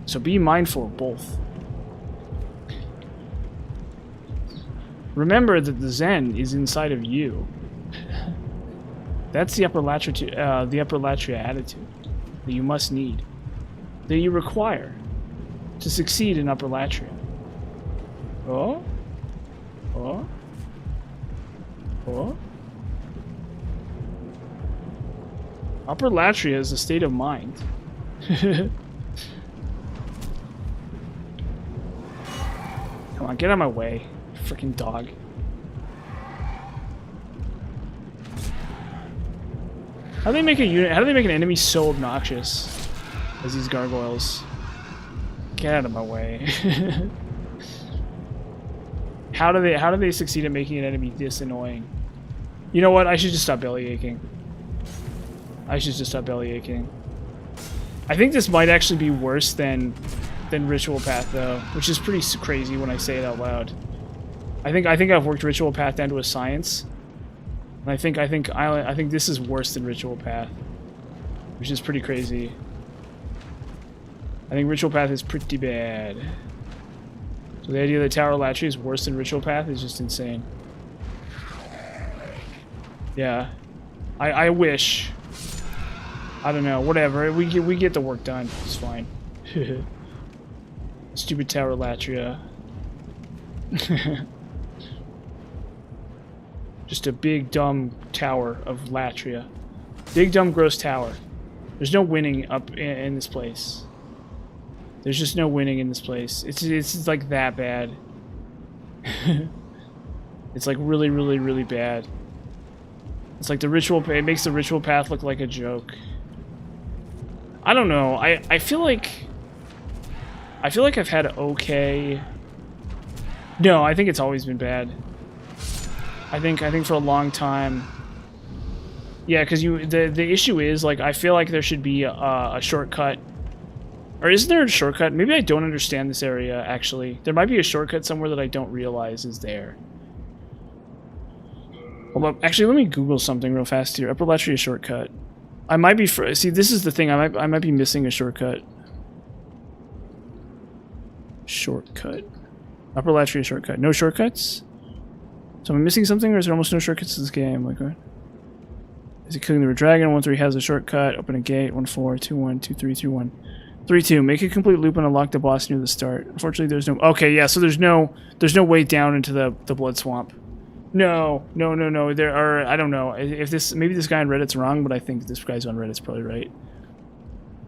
So be mindful of both. Remember that the Zen is inside of you. That's the Upper Latria attitude that you must need, that you require to succeed in Upper Latria. Oh? Oh? Oh? Upper Latria is a state of mind. Come on, get out of my way, freaking dog. How do they make a unit? How do they make an enemy so obnoxious as these gargoyles? Get out of my way. How do they succeed at making an enemy this annoying? You know what? I should just stop belly aching. I should just stop belly aching. I think this might actually be worse than Ritual Path though, which is pretty crazy when I say it out loud. I think I've worked Ritual Path down to a science. And I think this is worse than Ritual Path, which is pretty crazy. I think Ritual Path is pretty bad. So the idea that Tower Latria is worse than Ritual Path is just insane. Yeah, I wish. I don't know. Whatever. We get the work done. It's fine. Stupid Tower Latria. Just a big dumb tower of Latria. Big dumb gross tower. There's no winning up in this place. There's just no winning in this place. It's like that bad. It's like really, really, really bad. It's like the ritual. It makes the Ritual Path look like a joke. I don't know. I feel like I've had okay. No, I think it's always been bad. I think for a long time. Yeah, because the issue is like I feel like there should be a shortcut. Or isn't there a shortcut? Maybe I don't understand this area actually. There might be a shortcut somewhere that I don't realize is there. Hold up. Actually, let me Google something real fast here. Upper Latria shortcut. I might be see. This is the thing. I might be missing a shortcut. Shortcut. Upper Latria shortcut. No shortcuts. So am I missing something, or is there almost no shortcuts to this game? Like what? Is it killing the red dragon? 1-3 has a shortcut. Open a gate. 1-4 2-1 2-3 3-1 3-2. Make a complete loop and unlock the boss near the start. Unfortunately, there's no. Okay, yeah. So there's no way down into the blood swamp. No. There are. I don't know if this. Maybe this guy on Reddit's wrong, but I think this guy's on Reddit's probably right.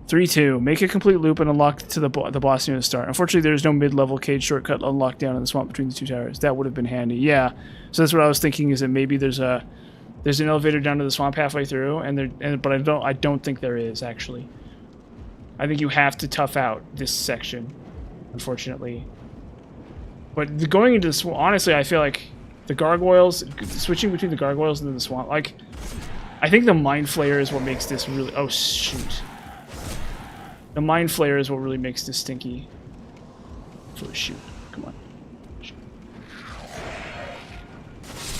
3-2. Make a complete loop and unlock to the boss near the start. Unfortunately, there's no mid-level cage shortcut unlocked down in the swamp between the two towers. That would have been handy. Yeah. So that's what I was thinking. Is that maybe there's an elevator down to the swamp halfway through, but I don't think there is actually. I think you have to tough out this section, unfortunately. But going into the swamp, honestly, I feel like the gargoyles, switching between the gargoyles and the swamp, like, I think the Mind Flayer is what makes this really. Oh shoot. The Mind Flayer is what really makes this stinky. Oh, shoot. Come on. Shoot.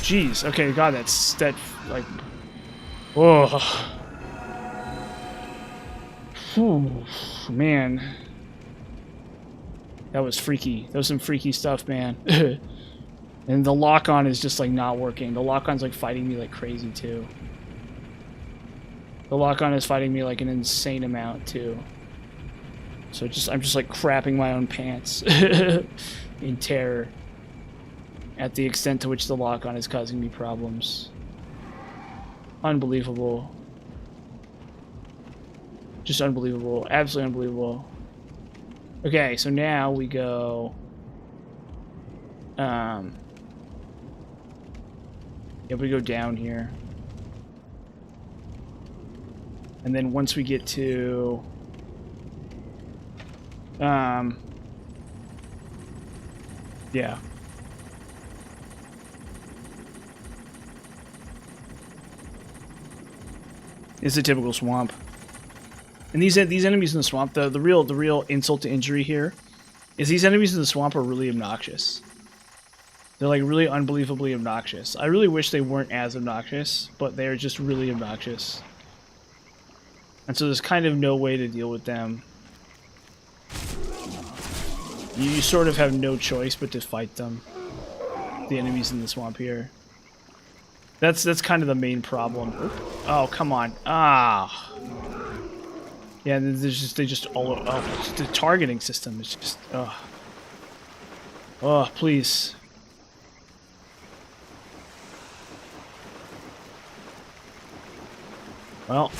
Jeez. Okay, God, that, like... Oh. Whew, man. That was freaky. That was some freaky stuff, man. And the lock-on is just, like, not working. The lock-on's, like, fighting me like crazy, too. The lock-on is fighting me like an insane amount too. So I'm just like crapping my own pants in terror at the extent to which the lock-on is causing me problems. Unbelievable. Just unbelievable. Absolutely unbelievable. Okay, so now we go... Yeah, we go down here. And then once we get to... yeah. It's a typical swamp. And these enemies in the swamp, the real insult to injury here is these enemies in the swamp are really obnoxious. They're like really unbelievably obnoxious. I really wish they weren't as obnoxious, but they're just really obnoxious. And so there's kind of no way to deal with them. You sort of have no choice but to fight them. The enemies in the swamp here. That's kind of the main problem. Oh, come on. Ah. Yeah, they just all the targeting system is just oh, please. Well,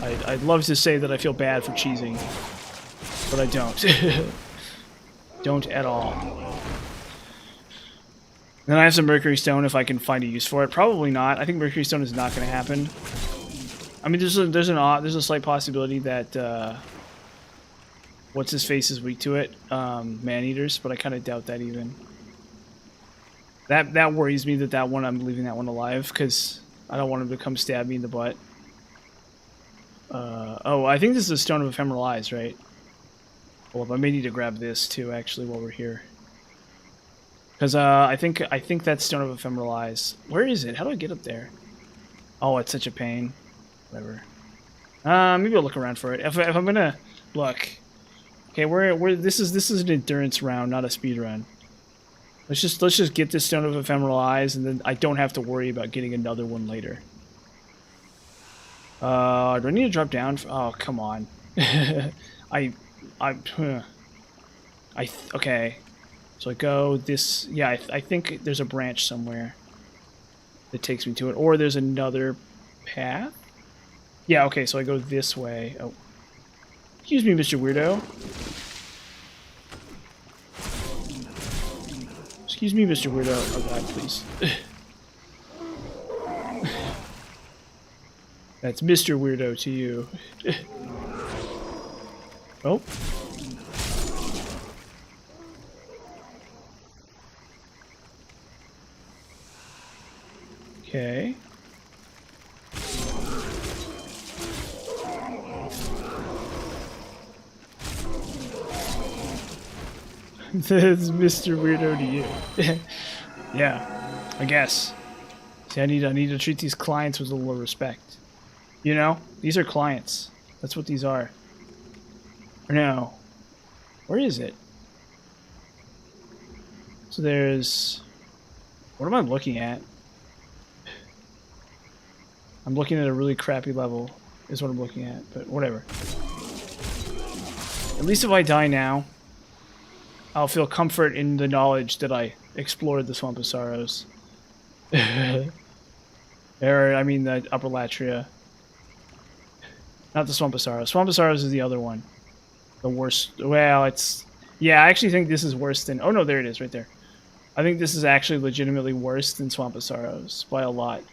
I'd love to say that I feel bad for cheesing, but I don't. Don't at all. Then I have some Mercury Stone if I can find a use for it. Probably not. I think Mercury Stone is not going to happen. I mean, there's a slight possibility that what's his face is weak to it, man-eaters, but I kind of doubt that even. That worries me that one I'm leaving that one alive because I don't want him to come stab me in the butt. Oh, I think this is a Stone of Ephemeral Eyes, right? Well, I may need to grab this too, actually, while we're here. Because I think that's Stone of Ephemeral Eyes. Where is it? How do I get up there? Oh, it's such a pain. Whatever. Maybe I'll look around for it. If I'm gonna look, okay, this is an endurance round, not a speed run. Let's just get this Stone of Ephemeral Eyes, and then I don't have to worry about getting another one later. Do I need to drop down? Oh, come on. Okay. So I go this. Yeah, I think there's a branch somewhere that takes me to it, or there's another path. Yeah, okay, so I go this way. Oh. Excuse me, Mr. Weirdo. Excuse me, Mr. Weirdo. Oh god, please. That's Mr. Weirdo to you. Oh. Okay. That's Mr. Weirdo to you. Yeah, I guess. See, I need to treat these clients with a little respect. You know, these are clients. That's what these are. Or no, where is it? So there's. What am I looking at? I'm looking at a really crappy level. Is what I'm looking at, but whatever. At least if I die now, I'll feel comfort in the knowledge that I explored the Swamp of Sorrows. I mean the Upper Latria. Not the Swamp of Sorrows. Swamp of Sorrows is the other one. The worst. Well, it's... Yeah, I actually think this is worse than... Oh no, there it is, right there. I think this is actually legitimately worse than Swamp of Sorrows. By a lot.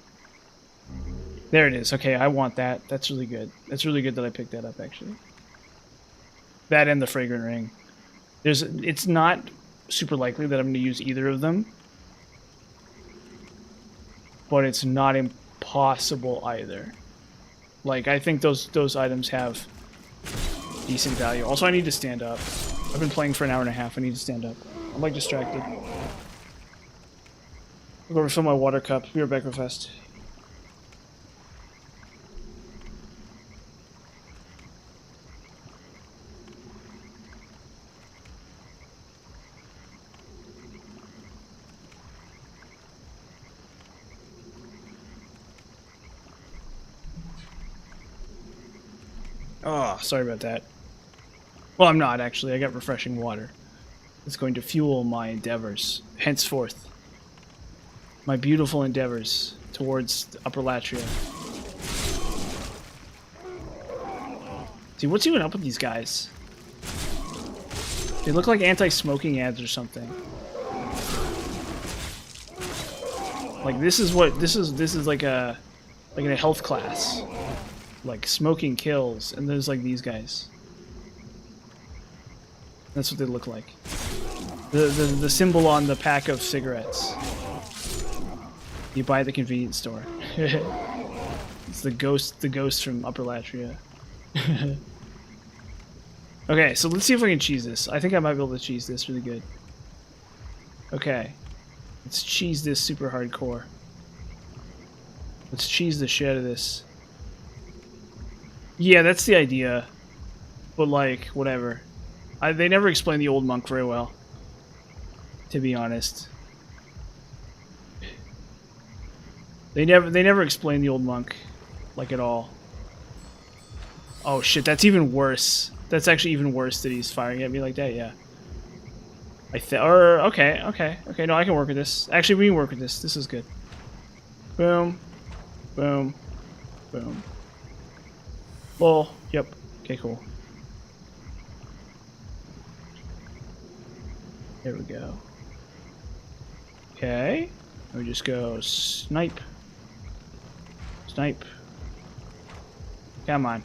There it is. Okay, I want that. That's really good. That's really good that I picked that up, actually. That and the Fragrant Ring. It's not super likely that I'm going to use either of them. But it's not impossible either. Like, I think those items have decent value. Also, I need to stand up. I've been playing for an hour and a half. I need to stand up. I'm, like, distracted. I'll go refill my water cup. Be right back real fast. Oh, sorry about that. Well, I'm not, actually. I got refreshing water. It's going to fuel my endeavors, henceforth. My beautiful endeavors towards Upper Latria. See, what's even up with these guys? They look like anti-smoking ads or something. Like this is like in a health class. Like smoking kills, and there's like these guys. That's what they look like. The symbol on the pack of cigarettes. You buy at the convenience store. It's the ghost from Upper Latria. Okay, so let's see if I can cheese this. I think I might be able to cheese this really good. Okay. Let's cheese this super hardcore. Let's cheese the shit out of this. Yeah, that's the idea. But like, whatever. They never explain the old monk very well. To be honest. They never explain the old monk. Like at all. Oh shit, that's even worse. That's actually even worse that he's firing at me like that, yeah. Okay. No, I can work with this. Actually, we can work with this. This is good. Boom. Boom. Boom. Well, yep. Okay, cool. There we go. Okay. We just go snipe. Snipe. Come on.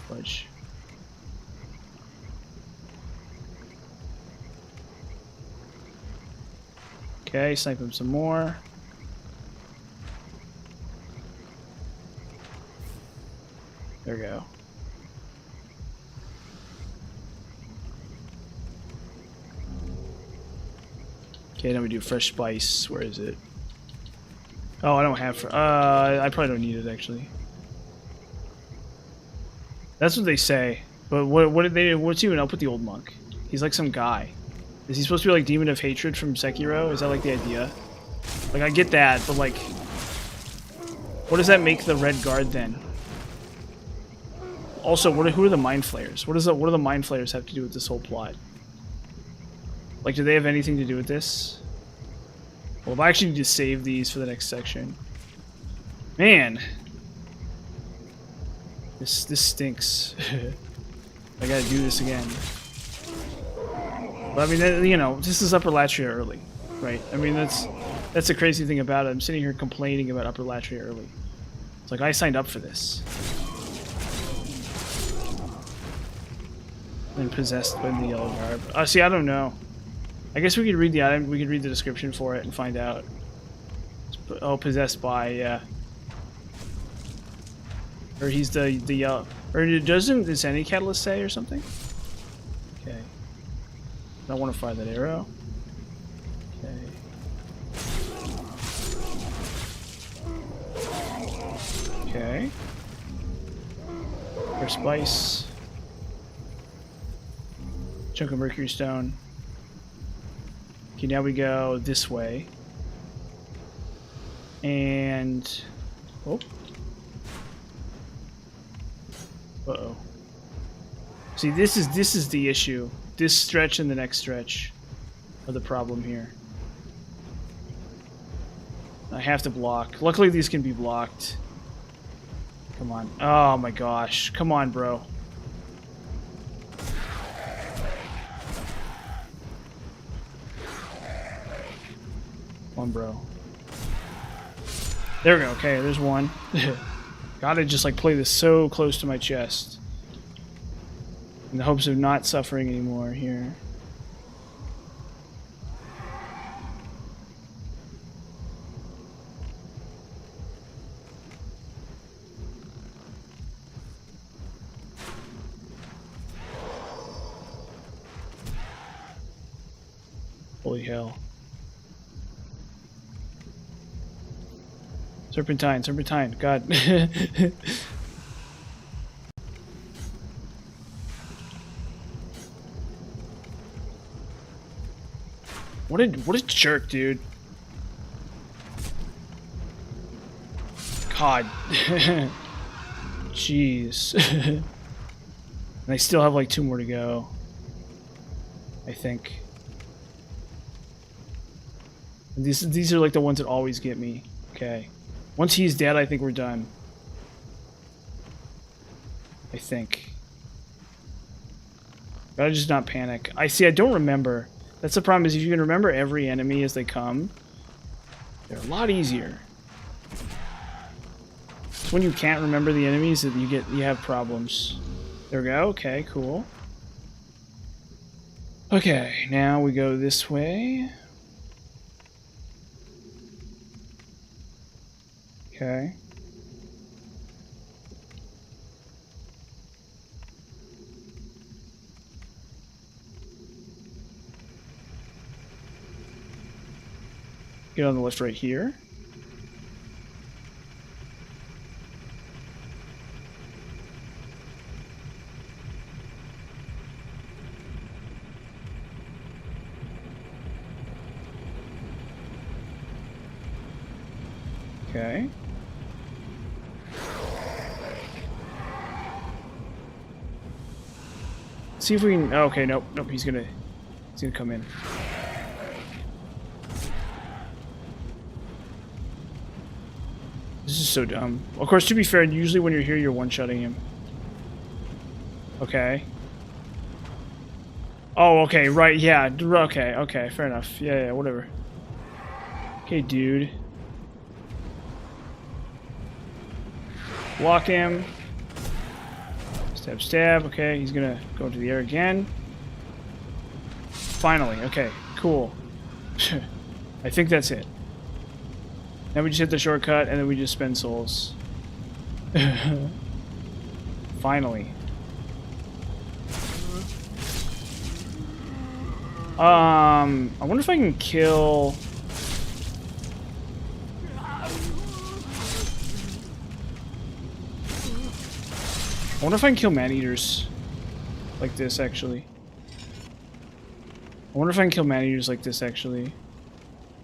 Fudge. Okay, snipe him some more. There we go. Okay, now we do fresh spice. Where is it? Oh, I don't have. I probably don't need it actually. That's what they say. But what did they? What's even up with the old monk? He's like some guy. Is he supposed to be like Demon of Hatred from Sekiro? Is that like the idea? Like I get that, but like, what does that make the Red Guard then? Also, who are the Mind Flayers? What do the Mind Flayers have to do with this whole plot? Like, do they have anything to do with this? Well, I actually need to save these for the next section. Man, this stinks. I gotta do this again. But I mean, you know, this is Upper Latria early, right? I mean, that's the crazy thing about it. I'm sitting here complaining about Upper Latria early. It's like I signed up for this. And possessed by the yellow garb. See, I don't know. I guess we could read the item. We could read the description for it and find out. Oh, possessed by, yeah. Or he's the yellow. Or doesn't this any catalyst say or something? Okay. I want to fire that arrow. Okay. Okay. For spice. Chunk of mercury stone. Okay, now we go this way. And oh. Uh-oh. See, this is the issue. This stretch and the next stretch are the problem here. I have to block. Luckily these can be blocked. Come on. Oh my gosh. Come on, bro. Come on, bro. There we go. Okay, there's one. Gotta just like play this so close to my chest. In the hopes of not suffering anymore here. Holy hell. Serpentine, serpentine, God. What a jerk, dude. God. Jeez. And I still have like 2 more to go. I think. And these are like the ones that always get me. Okay. Once he's dead, I think we're done. I think. Gotta just not panic. I don't remember. That's the problem, is if you can remember every enemy as they come, they're a lot easier. It's when you can't remember the enemies that you have problems. There we go. Okay, cool. Okay, now we go this way. Okay. Get on the left right here. Okay. See if we can. Oh, okay, nope, nope. He's gonna come in. This is so dumb. Of course, to be fair, usually when you're here, you're one-shotting him. Okay. Oh, okay, right, yeah. Okay, okay, fair enough. Yeah, yeah, whatever. Okay, dude. Block him. Stab, stab. Okay, he's gonna go into the air again. Finally. Okay, cool. I think that's it. Now we just hit the shortcut, and then we just spend souls. Finally. I wonder if I can kill... I wonder if I can kill man-eaters like this, actually. I wonder if I can kill man-eaters like this, actually.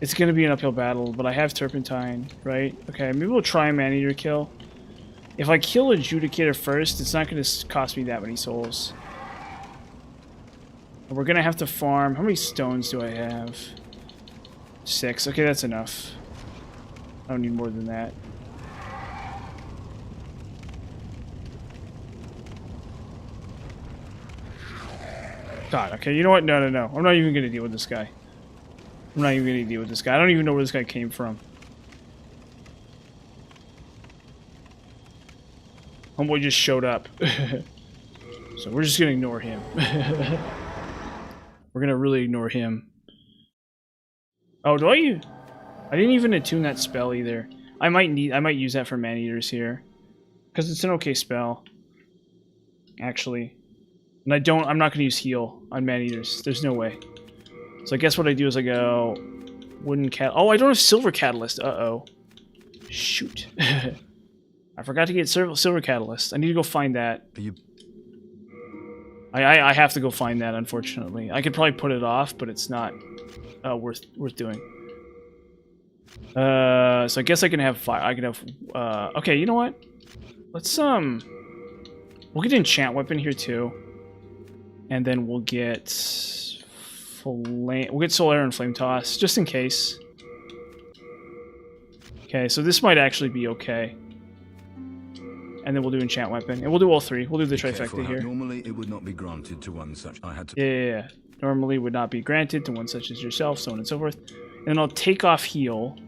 It's gonna be an uphill battle, but I have Turpentine, right? Okay, maybe we'll try a man-eater kill. If I kill Adjudicator first, it's not gonna cost me that many souls. And we're gonna have to farm... How many stones do I have? 6. Okay, that's enough. I don't need more than that. God, okay, you know what? No, no, no. I'm not even gonna deal with this guy. I'm not even gonna deal with this guy. I don't even know where this guy came from. Homeboy just showed up. So we're just gonna ignore him. We're gonna really ignore him. Oh, do I didn't even attune that spell either. I might use that for man-eaters here. Because it's an okay spell. Actually. And I'm not gonna use heal on man-eaters. There's no way. So I guess what I do is I go wooden cat. Oh, I don't have silver catalyst. Uh-oh. Shoot. I forgot to get silver catalyst. I need to go find that. I have to go find that, unfortunately. I could probably put it off, but it's not worth doing. So I guess I can have fire. I can have. Okay, you know what? Let's we'll get enchant weapon here too, and then we'll get soul arrow and flame toss just in case. Okay, so this might actually be okay. And then we'll do enchant weapon, and we'll do all 3. We'll do the trifecta here. Normally, it would not be granted to one such. I had to. Yeah. Normally would not be granted to one such as yourself, so on and so forth. And then I'll take off heal.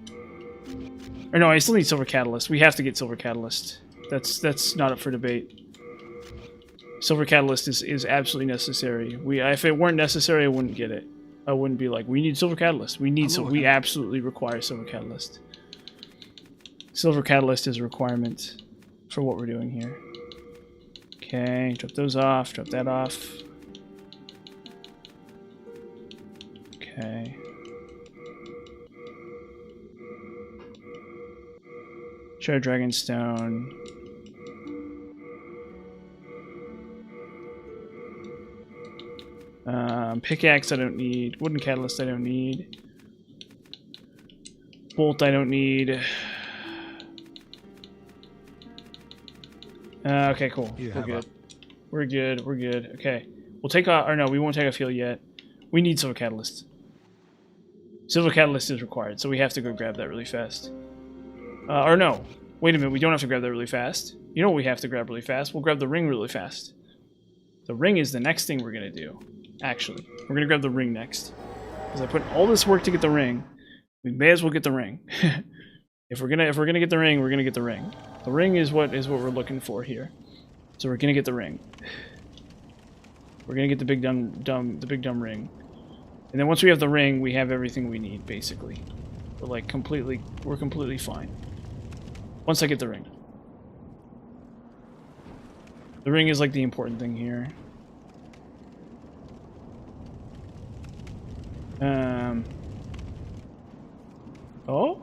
Or no, I still need silver catalyst. We have to get silver catalyst. That's not up for debate. Silver catalyst is absolutely necessary. If it weren't necessary, I wouldn't get it. I wouldn't be like, we need silver catalyst. We absolutely require silver catalyst. Silver catalyst is a requirement for what we're doing here. Okay, drop those off, drop that off. Okay. Shard Dragonstone. Pickaxe I don't need. Wooden Catalyst I don't need. Bolt I don't need. Okay, cool. We're good. We're good. We're good. Okay. We'll take off... Or no, we won't take off fuel yet. We need silver catalyst. Silver catalyst is required, so we have to go grab that really fast. Or no. Wait a minute, we don't have to grab that really fast. You know what we have to grab really fast? We'll grab the ring really fast. The ring is the next thing we're going to do. Actually, we're going to grab the ring next. Because I put all this work to get the ring. We may as well get the ring. If we're gonna get the ring, we're gonna get the ring. The ring is what we're looking for here. So we're gonna get the ring. We're gonna get the big dumb ring. And then once we have the ring, we have everything we need, basically. We're completely fine. Once I get the ring. The ring is like the important thing here. Oh?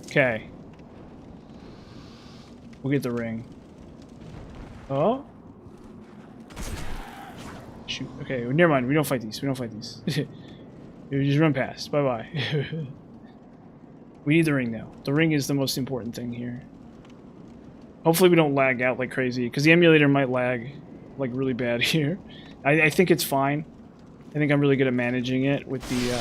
Okay. We'll get the ring. Oh? Shoot. Okay, never mind. We don't fight these. We don't fight these. We just run past. Bye-bye. We need the ring now. The ring is the most important thing here. Hopefully we don't lag out like crazy, because the emulator might lag like really bad here. I think it's fine. I think I'm really good at managing it with the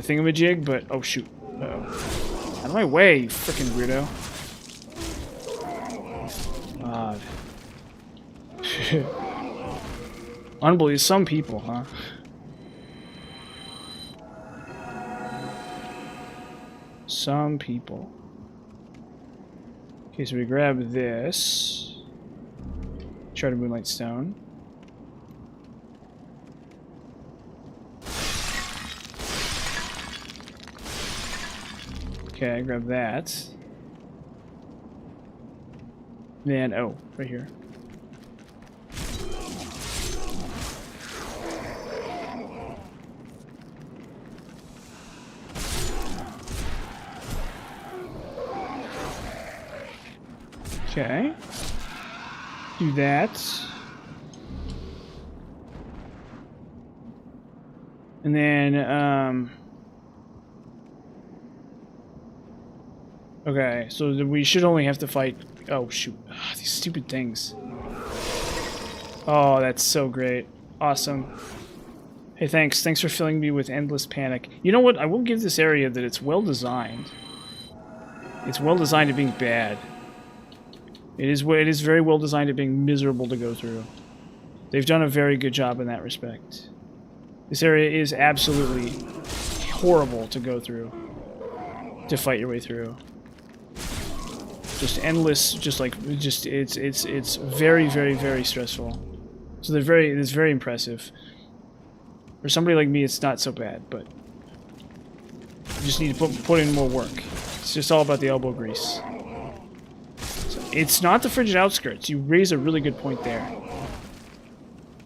thingamajig, but oh shoot. Uh-oh. Out of my way, you frickin' weirdo. God. Unbelievable. Some people, huh? Some people. Okay, so we grab this. Shard of Moonlight Stone. Okay, grab that. Then, oh, right here. Okay. Do that. And then, okay, so we should only have to fight... Oh, shoot. Ah, these stupid things. Oh, that's so great. Awesome. Hey, thanks. Thanks for filling me with endless panic. You know what? I will give this area that it's well designed. It's well designed to being bad. It is very well designed at being miserable to go through. They've done a very good job in that respect. This area is absolutely horrible to go through. To fight your way through. Just endless, it's very, very, very stressful. So it's very impressive. For somebody like me, it's not so bad, but you just need to put in more work. It's just all about the elbow grease. It's not the frigid outskirts. You raise a really good point there.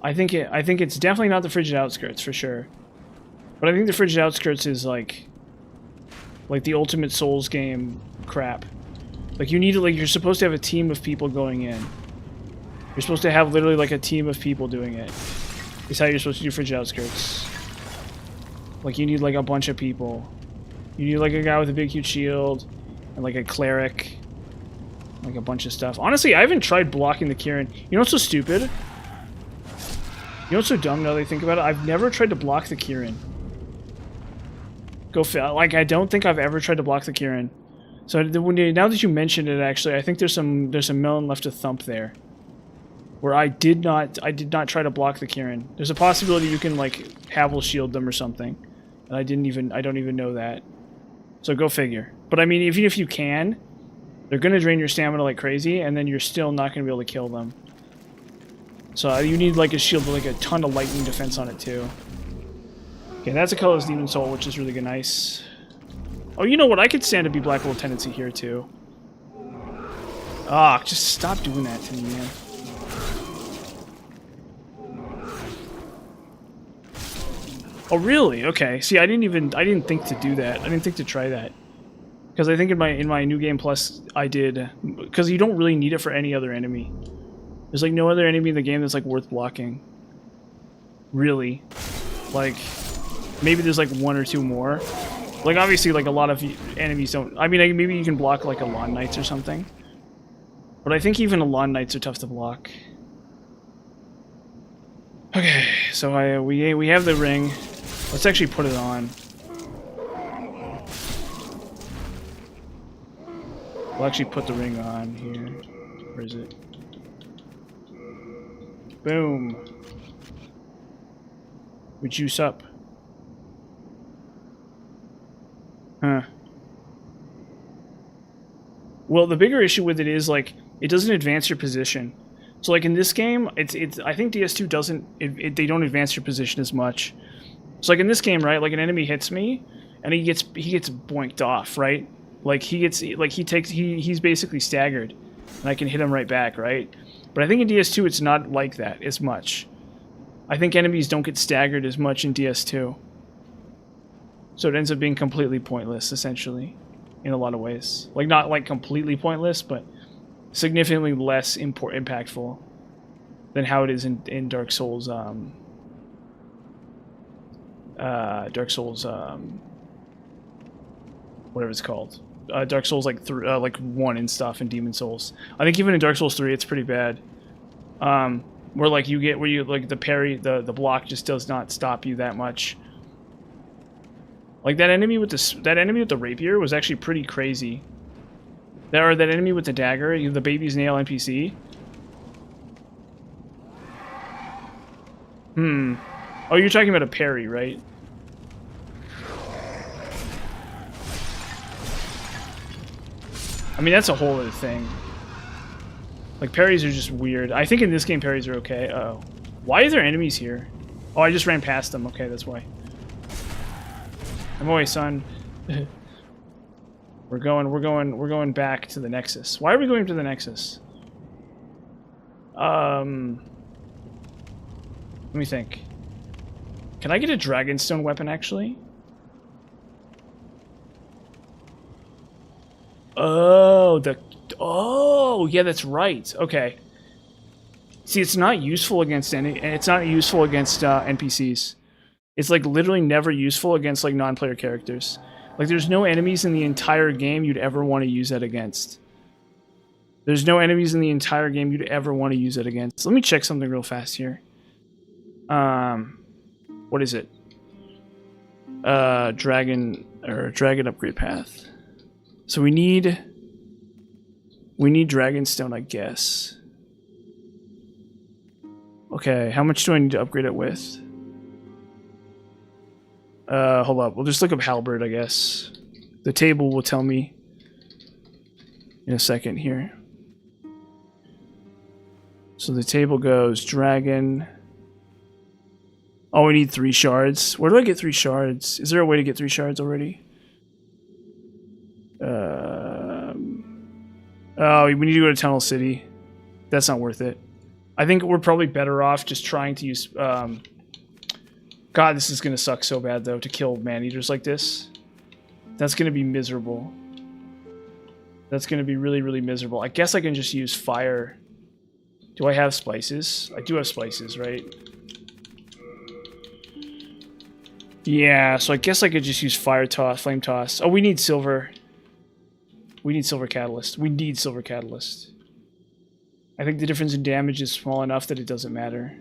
I think it's definitely not the frigid outskirts for sure. But I think the frigid outskirts is like the ultimate Souls game crap. Like you're supposed to have a team of people going in. You're supposed to have literally like a team of people doing it. It's how you're supposed to do frigid outskirts. Like you need like a bunch of people. You need like a guy with a big huge shield and like a cleric. Like a bunch of stuff. Honestly, I haven't tried blocking the Kirin. You know what's so stupid? You know what's so dumb now that I think about it? I've never tried to block the Kirin. Like, I don't think I've ever tried to block the Kirin. So now that you mentioned it, actually, I think there's some melon left to thump there. Where I did not try to block the Kirin. There's a possibility you can like Havel shield them or something. And I don't even know that. So go figure. But I mean, even if you can, they're going to drain your stamina like crazy, and then you're still not going to be able to kill them. So you need like a shield with like a ton of lightning defense on it too. Okay, that's a colorless demon soul, which is really good, nice. Oh, you know what? I could stand to be Black Hole Tendency here too. Ah, just stop doing that to me, man. Oh, really? Okay. See, I didn't think to do that. I didn't think to try that. Because I think in my New Game Plus, I did... Because you don't really need it for any other enemy. There's like no other enemy in the game that's like worth blocking. Really. Like, Maybe there's like 1 or 2 more. Like obviously like a lot of enemies don't, I mean like, maybe you can block like a Lawn Knights or something. But I think even a Lawn Knights are tough to block. Okay, so we have the ring. Let's actually put it on. We'll actually put the ring on here. Where is it? Boom. We juice up. Huh. Well, the bigger issue with it is like it doesn't advance your position. So like in this game, it's I think DS2 doesn't they don't advance your position as much. So like in this game, right? Like an enemy hits me, and he gets boinked off, right? Like he's basically staggered, and I can hit him right back, right? But I think in DS2 it's not like that as much. I think enemies don't get staggered as much in DS2. So it ends up being completely pointless, essentially, in a lot of ways. Like, not like completely pointless, but significantly less impactful than how it is in Dark Souls, whatever it's called. Dark Souls like 1 and stuff, and Demon Souls. I think even in Dark Souls 3 it's pretty bad. Where like the parry, the block just does not stop you that much. Like that enemy with the rapier was actually pretty crazy. That enemy with the dagger, the baby's nail NPC. Oh, you're talking about a parry, right? I mean, that's a whole other thing. Like, parries are just weird. I think in this game parries are okay. Uh-oh. Why are there enemies here? Oh, I just ran past them. Okay, that's why. I'm away, son. We're going back to the Nexus. Why are we going to the Nexus? Let me think. Can I get a Dragonstone weapon, actually? Oh, yeah, that's right. Okay. See, it's not useful against NPCs. It's like literally never useful against like non-player characters. Like there's no enemies in the entire game you'd ever want to use that against. There's no enemies in the entire game you'd ever want to use it against. Let me check something real fast here. What is it? Dragon upgrade path. So we need Dragonstone, I guess. Okay, how much do I need to upgrade it with? Hold up. We'll just look up Halberd, I guess. The table will tell me in a second here. So the table goes Dragon. Oh, we need 3 shards. Where do I get 3 shards? Is there a way to get 3 shards already? Oh, we need to go to Tunnel City. That's not worth it. I think we're probably better off just trying to use... God, this is going to suck so bad, though, to kill man-eaters like this. That's going to be miserable. That's going to be really, really miserable. I guess I can just use fire. Do I have spices? I do have spices, right? Yeah, so I guess I could just use fire toss, flame toss. Oh, we need silver. We need silver catalyst. We need silver catalyst. I think the difference in damage is small enough that it doesn't matter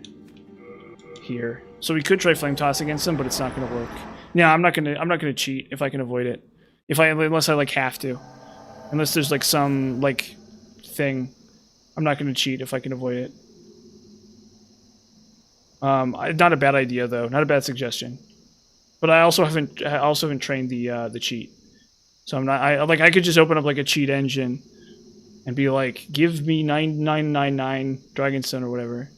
here. So we could try flame toss against them, but it's not going to work. No, I'm not going to cheat if I can avoid it. Unless I like have to. Unless there's like some like thing. I'm not going to cheat if I can avoid it. Not a bad idea though. Not a bad suggestion. But I also haven't trained the cheat. So I'm not I could just open up like a cheat engine and be like, give me 9999 Dragonstone or whatever.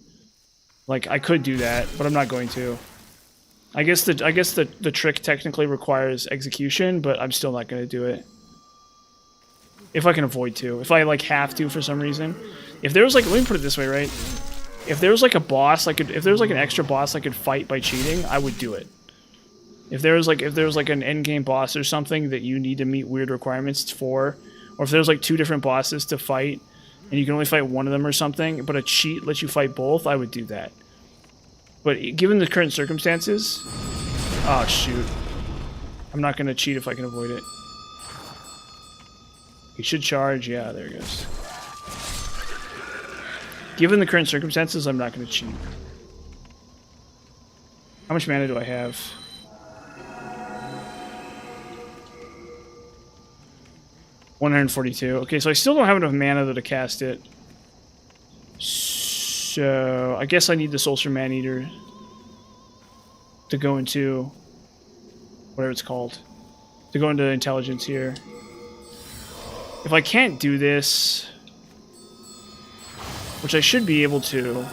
Like I could do that, but I'm not going to. I guess the trick technically requires execution, but I'm still not going to do it. If I can avoid to. If I like have to for some reason. If there was like, let me put it this way, right? If there was like a boss, if there was like an extra boss I could fight by cheating, I would do it. If there was like an endgame boss or something that you need to meet weird requirements for, or if there's like 2 different bosses to fight and you can only fight one of them or something, but a cheat lets you fight both, I would do that. But given the current circumstances, Oh, shoot. I'm not going to cheat if I can avoid it. He should charge. Yeah, there he goes. Given the current circumstances, I'm not going to cheat. How much mana do I have? $142. Okay, so I still don't have enough mana though to cast it. So I guess I need the Soulstone Maneater to go into whatever it's called. To go into intelligence here. If I can't do this, which I should be able to,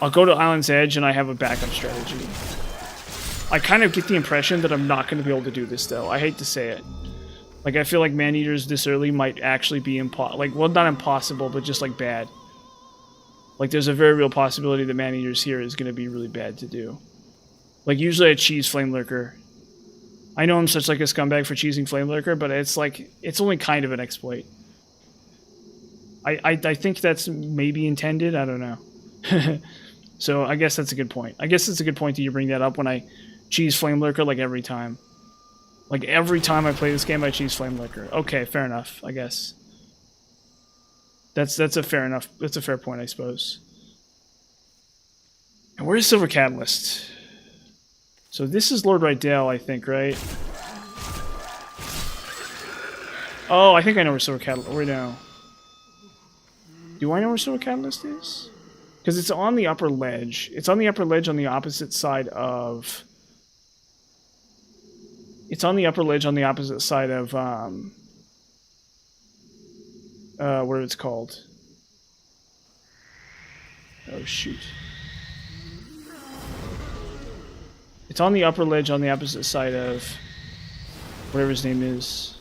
I'll go to Island's Edge and I have a backup strategy. I kind of get the impression that I'm not going to be able to do this though. I hate to say it. Like, I feel like Maneaters this early might actually be well, not impossible, but just like bad. Like, there's a very real possibility that Maneaters here is going to be really bad to do. Like, usually I cheese Flame Lurker. I know I'm such like a scumbag for cheesing Flame Lurker, but it's like, it's only kind of an exploit. I think that's maybe intended, I don't know. So I guess that's a good point. I guess it's a good point that you bring that up when I cheese Flame Lurker like every time. Like every time I play this game I cheese Flame Lurker. Okay, fair enough, I guess. That's a fair enough, that's a fair point, I suppose. And where's Silver Catalyst? So this is Lord Rydell, I think, right? Oh, I think I know where Silver Catalyst... Where now? Do I know where Silver Catalyst is? Because it's on the upper ledge. It's on the upper ledge on the opposite side of... It's on the upper ledge on the opposite side of... what it's called. Oh, shoot. It's on the upper ledge on the opposite side of whatever his name is.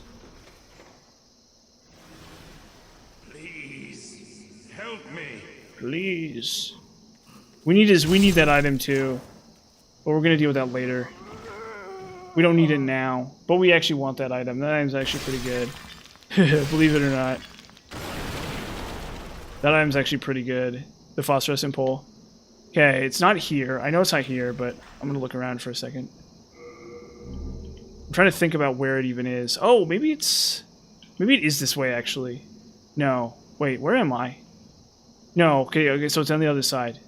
Please help me. Please. We need that item too. But we're gonna deal with that later. We don't need it now. But we actually want that item. That item's actually pretty good. Believe it or not. That item's actually pretty good. The phosphorescent pole. Okay, it's not here. I know it's not here, but I'm gonna look around for a second. I'm trying to think about where it even is. Oh, maybe it is this way, actually. No. Wait, where am I? No, okay, so it's on the other side.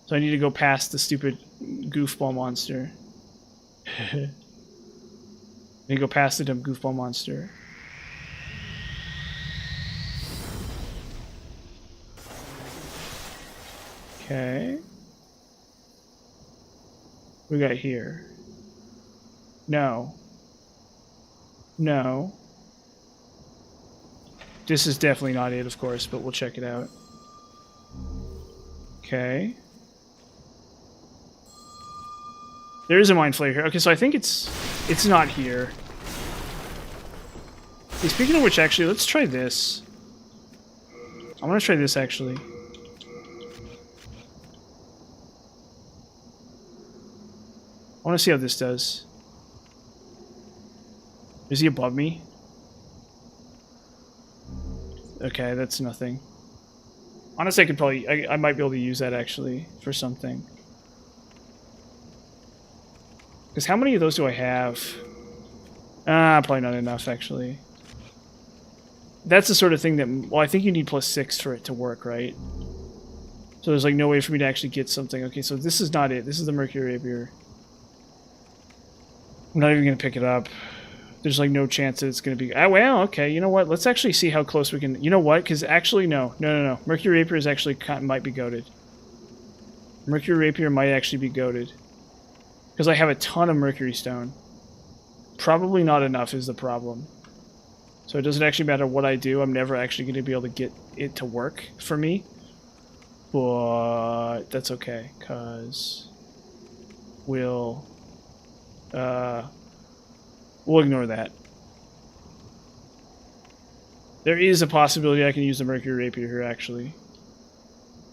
So I need to go past the stupid goofball monster. I need to go past the dumb goofball monster. Okay. What we got here? No. No. This is definitely not it, of course, but we'll check it out. Okay. There is a Mind Flayer here. Okay, so I think it's not here. Okay, speaking of which, actually, let's try this. I want to try this, actually. I want to see how this does. Is he above me? Okay, that's nothing. Honestly, I could probably... I might be able to use that, actually, for something. Because how many of those do I have? Probably not enough, actually. That's the sort of thing that... Well, I think you need +6 for it to work, right? So there's, like, no way for me to actually get something. Okay, so this is not it. This is the Mercury Rapier. I'm not even going to pick it up. There's like no chance that it's going to be... Ah, well, okay, you know what? Let's actually see how close we can... You know what? Because actually, no. No. Mercury Rapier is actually... might be goated. Mercury Rapier might actually be goated. Because I have a ton of Mercury Stone. Probably not enough is the problem. So it doesn't actually matter what I do. I'm never actually going to be able to get it to work for me. But that's okay, because we'll ignore that. There is a possibility I can use the Mercury Rapier here, actually.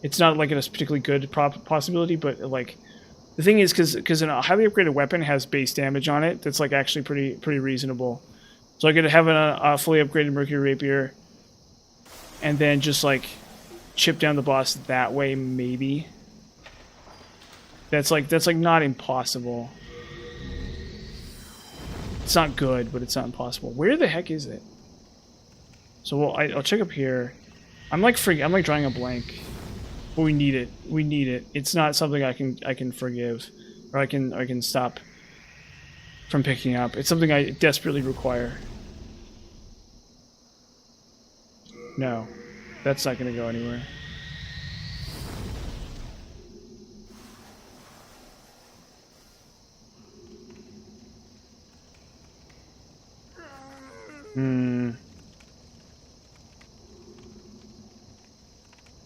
It's not like a particularly good possibility, but like the thing is, because a highly upgraded weapon has base damage on it, that's like actually pretty reasonable. So I could have a fully upgraded Mercury Rapier, and then just like chip down the boss that way, maybe. That's like not impossible. It's not good, but it's not impossible. Where the heck is it? So I'll check up here. I'm like drawing a blank. But we need it. We need it. It's not something I can forgive, or I can stop from picking up. It's something I desperately require. No, that's not going to go anywhere.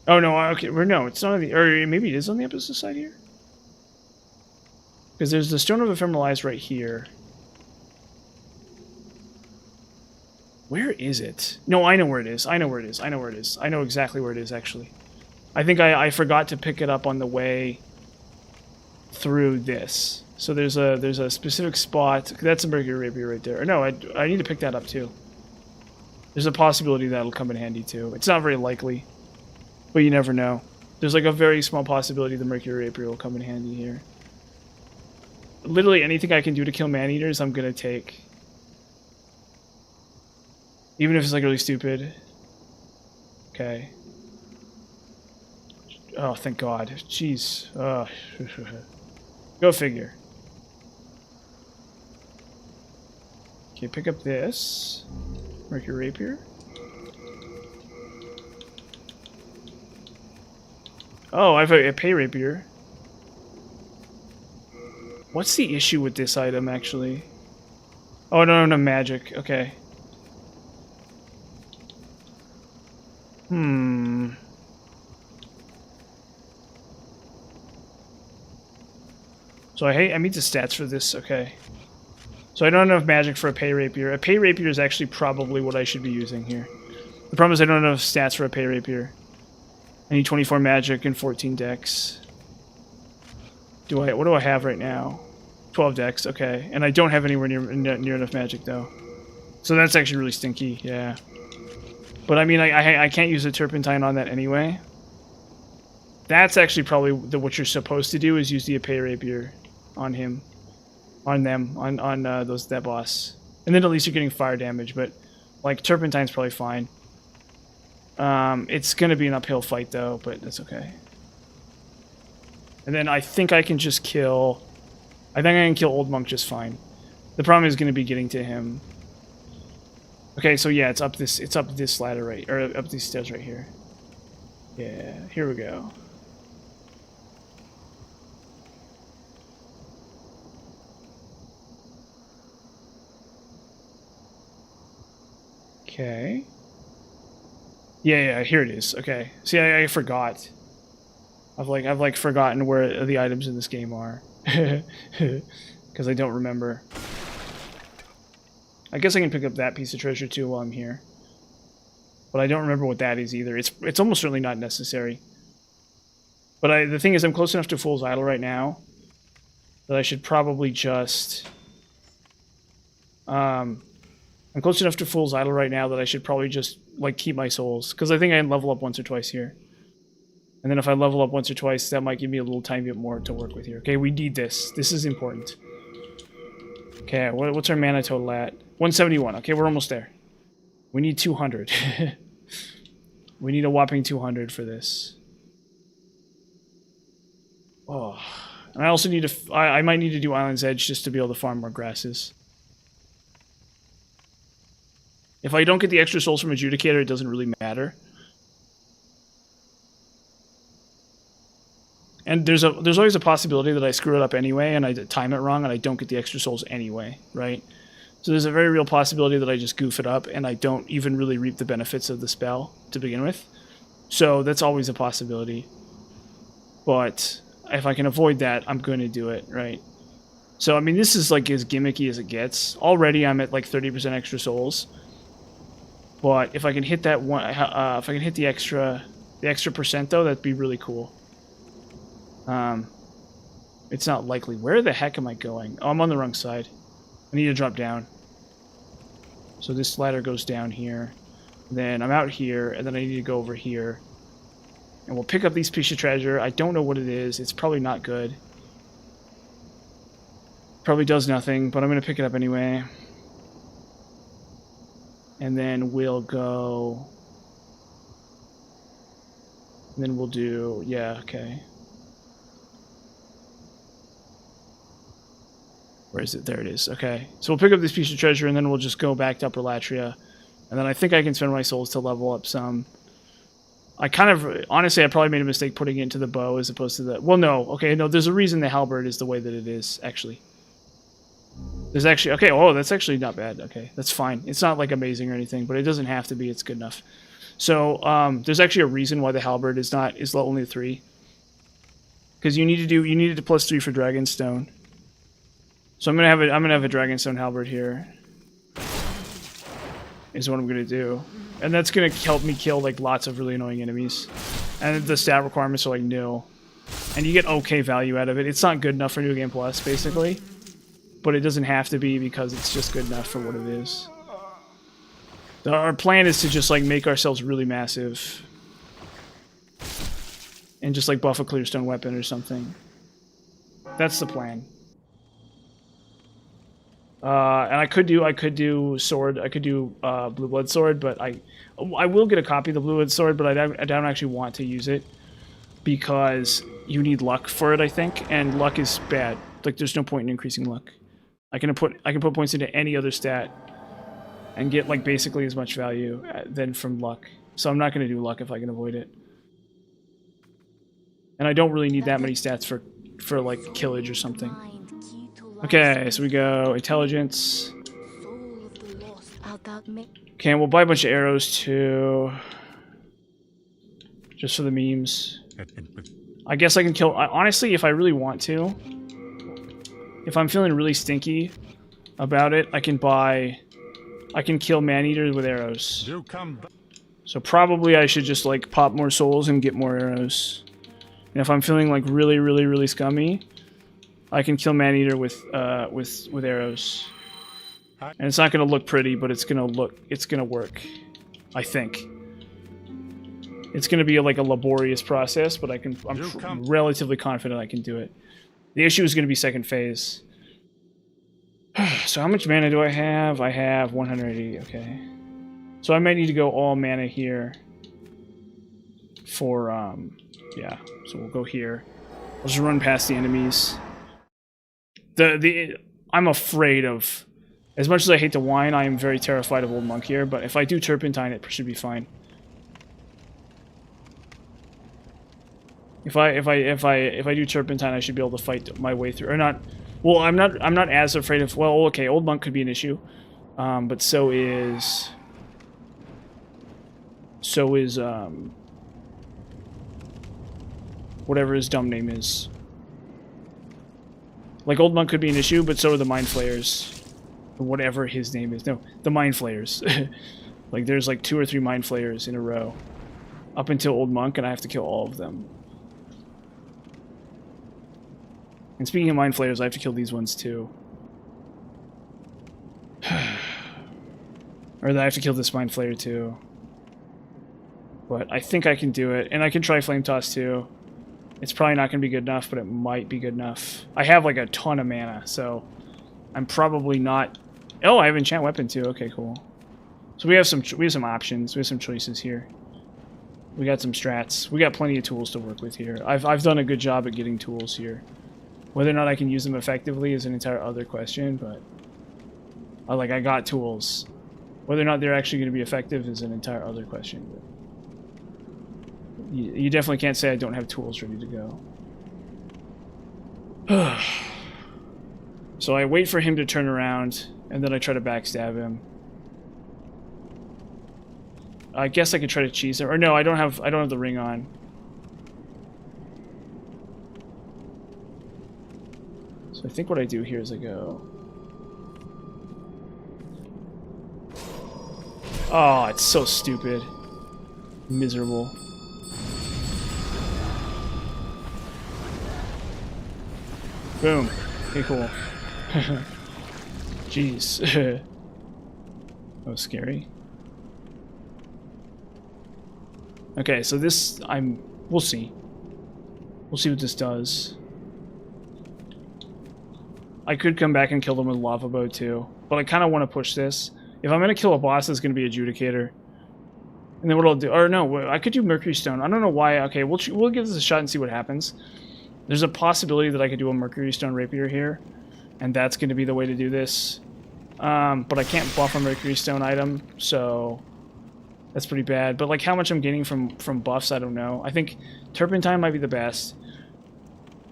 Oh no, okay, no, it's not on the, or maybe it is on the opposite side here? Because there's the Stone of Ephemeral Eyes right here. Where is it? No, I know where it is. I know where it is. I know where it is. I know exactly where it is, actually. I think I forgot to pick it up on the way through this. So there's a specific spot. That's a Mercury Rapier right there. Or no, I need to pick that up too. There's a possibility that'll come in handy too. It's not very likely, but you never know. There's like a very small possibility the Mercury Rapier will come in handy here. Literally anything I can do to kill man-eaters, I'm gonna take. Even if it's like really stupid. Okay. Oh, thank God. Jeez. Go figure. Okay, pick up this. Mercury Rapier. Oh, I have a pay rapier. What's the issue with this item, actually? Oh, no, magic. Okay. So I meet the stats for this, okay. So I don't have enough magic for a pay rapier. A pay rapier is actually probably what I should be using here. The problem is I don't have enough stats for a pay rapier. I need 24 magic and 14 dex. What do I have right now? 12 dex, okay. And I don't have anywhere near enough magic though. So that's actually really stinky, yeah. But I mean, I can't use a turpentine on that anyway. That's actually probably what you're supposed to do, is use the pay rapier on him. On that boss. And then at least you're getting fire damage, but like turpentine's probably fine. It's gonna be an uphill fight though, but that's okay. And then I think I can just kill... I think I can kill Old Monk just fine. The problem is gonna be getting to him. Okay, so yeah, it's up this ladder right, or up these stairs right here. Yeah, here we go. Okay. Yeah, here it is. Okay. See, I forgot. I've forgotten where the items in this game are. Because I don't remember. I guess I can pick up that piece of treasure too while I'm here. But I don't remember what that is either. It's almost certainly not necessary. But the thing is, I'm close enough to Fool's Idol right now that I should probably just... I'm close enough to Fool's Idol right now that I should probably just, like, keep my souls. Because I think I can level up once or twice here. And then if I level up once or twice, that might give me a little tiny bit more to work with here. Okay, we need this. This is important. Okay, what's our mana total at? 171. Okay, we're almost there. We need 200. We need a whopping 200 for this. Oh. And I also need to... I might need to do Island's Edge just to be able to farm more grasses. If I don't get the extra souls from Adjudicator, it doesn't really matter. And there's always a possibility that I screw it up anyway, and I time it wrong, and I don't get the extra souls anyway, right? So there's a very real possibility that I just goof it up, and I don't even really reap the benefits of the spell to begin with. So that's always a possibility. But if I can avoid that, I'm going to do it, right? So, I mean, this is like as gimmicky as it gets. Already I'm at like 30% extra souls. But if I can hit that one, if I can hit the extra percent though, that'd be really cool. It's not likely. Where the heck am I going? Oh, I'm on the wrong side. I need to drop down. So this ladder goes down here. Then I'm out here, and then I need to go over here. And we'll pick up these pieces of treasure. I don't know what it is. It's probably not good. Probably does nothing, but I'm going to pick it up anyway. And then we'll go... And then we'll do... Yeah, okay. Where is it? There it is. Okay. So we'll pick up this piece of treasure, and then we'll just go back to Upper Latria. And then I think I can spend my souls to level up some. I kind of... Honestly, I probably made a mistake putting it into the bow as opposed to the... Well, no. Okay, no, there's a reason the halberd is the way that it is, actually. There's actually... Okay, oh, that's actually not bad. Okay, that's fine. It's not, like, amazing or anything, but it doesn't have to be. It's good enough. So, there's actually a reason why the halberd is only a 3. Because you needed to +3 for Dragonstone. So I'm gonna have a Dragonstone halberd here. Is what I'm gonna do. And that's gonna help me kill like lots of really annoying enemies. And the stat requirements are like nil. And you get okay value out of it. It's not good enough for New Game Plus, basically. But it doesn't have to be because it's just good enough for what it is. Our plan is to just like make ourselves really massive. And just like buff a Clearstone weapon or something. That's the plan. And I could do sword. I could do Blue Blood Sword, but I will get a copy of the Blue Blood Sword, but I don't actually want to use it because you need luck for it, I think, and luck is bad. Like there's no point in increasing luck. I can put points into any other stat and get like basically as much value than from luck. So I'm not going to do luck if I can avoid it. And I don't really need that many stats for like killage or something. Okay, so we go intelligence. Okay, and we'll buy a bunch of arrows too. Just for the memes. I guess I can kill... Honestly, if I really want to, if I'm feeling really stinky about it, I can kill man-eaters with arrows. So probably I should just like pop more souls and get more arrows. And if I'm feeling like really, really, really scummy, I can kill man-eater with arrows. And it's not gonna look pretty, but it's gonna work. I think. It's gonna be like a laborious process, but I'm relatively confident I can do it. The issue is gonna be second phase. So how much mana do I have? I have 180, okay. So I might need to go all mana here for, yeah. So we'll go here. I'll just run past the enemies. I'm afraid of... As much as I hate to whine, I am very terrified of Old Monk here, but if I do Turpentine, it should be fine. If I do Turpentine, I should be able to fight my way through. Or not... Well, I'm not as afraid of... Well, okay, Old Monk could be an issue. But so is... whatever his dumb name is. Like, Old Monk could be an issue, but so are the Mind Flayers. Whatever his name is. No, the Mind Flayers. Like, there's like 2 or 3 Mind Flayers in a row. Up until Old Monk, and I have to kill all of them. And speaking of Mind Flayers, I have to kill these ones too. Or I have to kill this Mind Flayer too. But I think I can do it. And I can try Flame Toss too. It's probably not going to be good enough, but it might be good enough. I have like a ton of mana, so I'm probably not... Oh, I have Enchant Weapon too. Okay, cool. So we have some options. We have some choices here. We got some strats. We got plenty of tools to work with here. I've done a good job at getting tools here. Whether or not I can use them effectively is an entire other question, but I got tools. Whether or not they're actually going to be effective is an entire other question. But you definitely can't say I don't have tools ready to go. So I wait for him to turn around, and then I try to backstab him. I guess I could try to cheese him. Or no, I don't have the ring on. So I think what I do here is I go... Oh, it's so stupid. Miserable. Boom. Okay, cool. Jeez. That was scary. Okay, so this... We'll see. We'll see what this does. I could come back and kill them with Lava Bow too, but I kind of want to push this, If I'm gonna kill a boss, it's gonna be Adjudicator. And then what I'll do, or no, I could do Mercury Stone. I don't know why. Okay, we'll give this a shot and see what happens. There's a possibility that I could do a Mercury Stone Rapier here, and that's going to be the way to do this. But I can't buff a Mercury Stone item, so that's pretty bad. But like how much I'm getting from buffs, I don't know. I think Turpentine might be the best,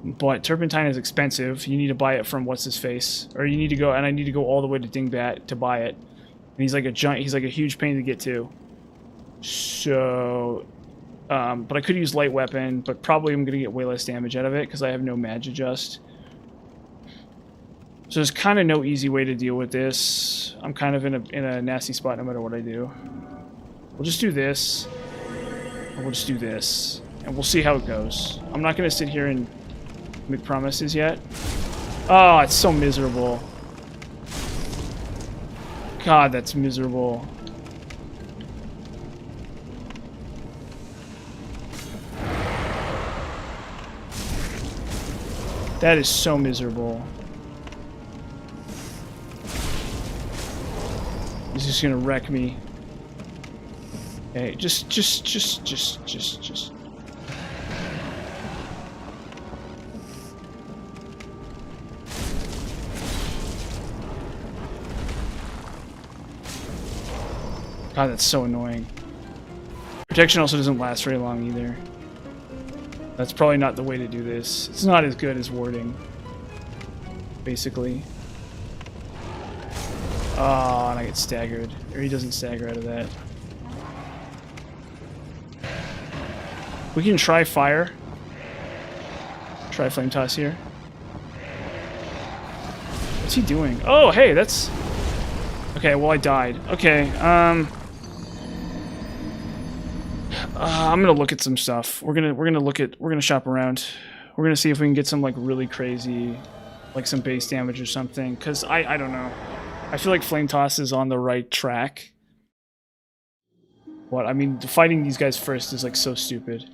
but Turpentine is expensive. You need to buy it from what's his face, or you need to go, and I need to go all the way to Dingbat to buy it. And he's like a huge pain to get to. So, but I could use light weapon, but probably I'm gonna get way less damage out of it because I have no Mag Adjust. So there's kind of no easy way to deal with this. I'm kind of in a nasty spot no matter what I do. We'll just do this, and we'll just do this, and we'll see how it goes. I'm not gonna sit here and make promises yet. Oh, it's so miserable. God, that's miserable. That is so miserable. He's just gonna wreck me. Okay, just. God, that's so annoying. Protection also doesn't last very long either. That's probably not the way to do this. It's not as good as warding, basically. Oh, and I get staggered. Or he doesn't stagger out of that. We can try fire. Try flame toss here. What's he doing? Oh, hey, that's... Okay, well, I died. Okay, I'm gonna look at some stuff. We're gonna shop around. We're gonna see if we can get some like really crazy, like some base damage or something. Cause I don't know. I feel like Flame Toss is on the right track. What I mean, fighting these guys first is like so stupid.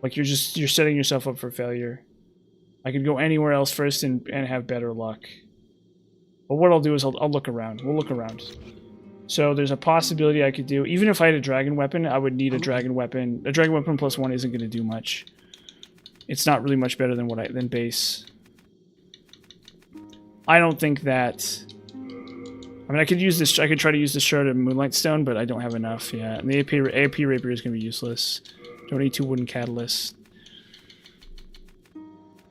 Like you're setting yourself up for failure. I could go anywhere else first and have better luck. But what I'll do is I'll look around. We'll look around. So there's a possibility I could do, even if I had a dragon weapon, I would need a dragon weapon. A dragon weapon plus 1 isn't going to do much. It's not really much better than than base. I don't think that... I mean, I could use this. I could try to use this shard of Moonlight Stone, but I don't have enough yet. And the AP Rapier is going to be useless. Don't need 2 wooden catalysts.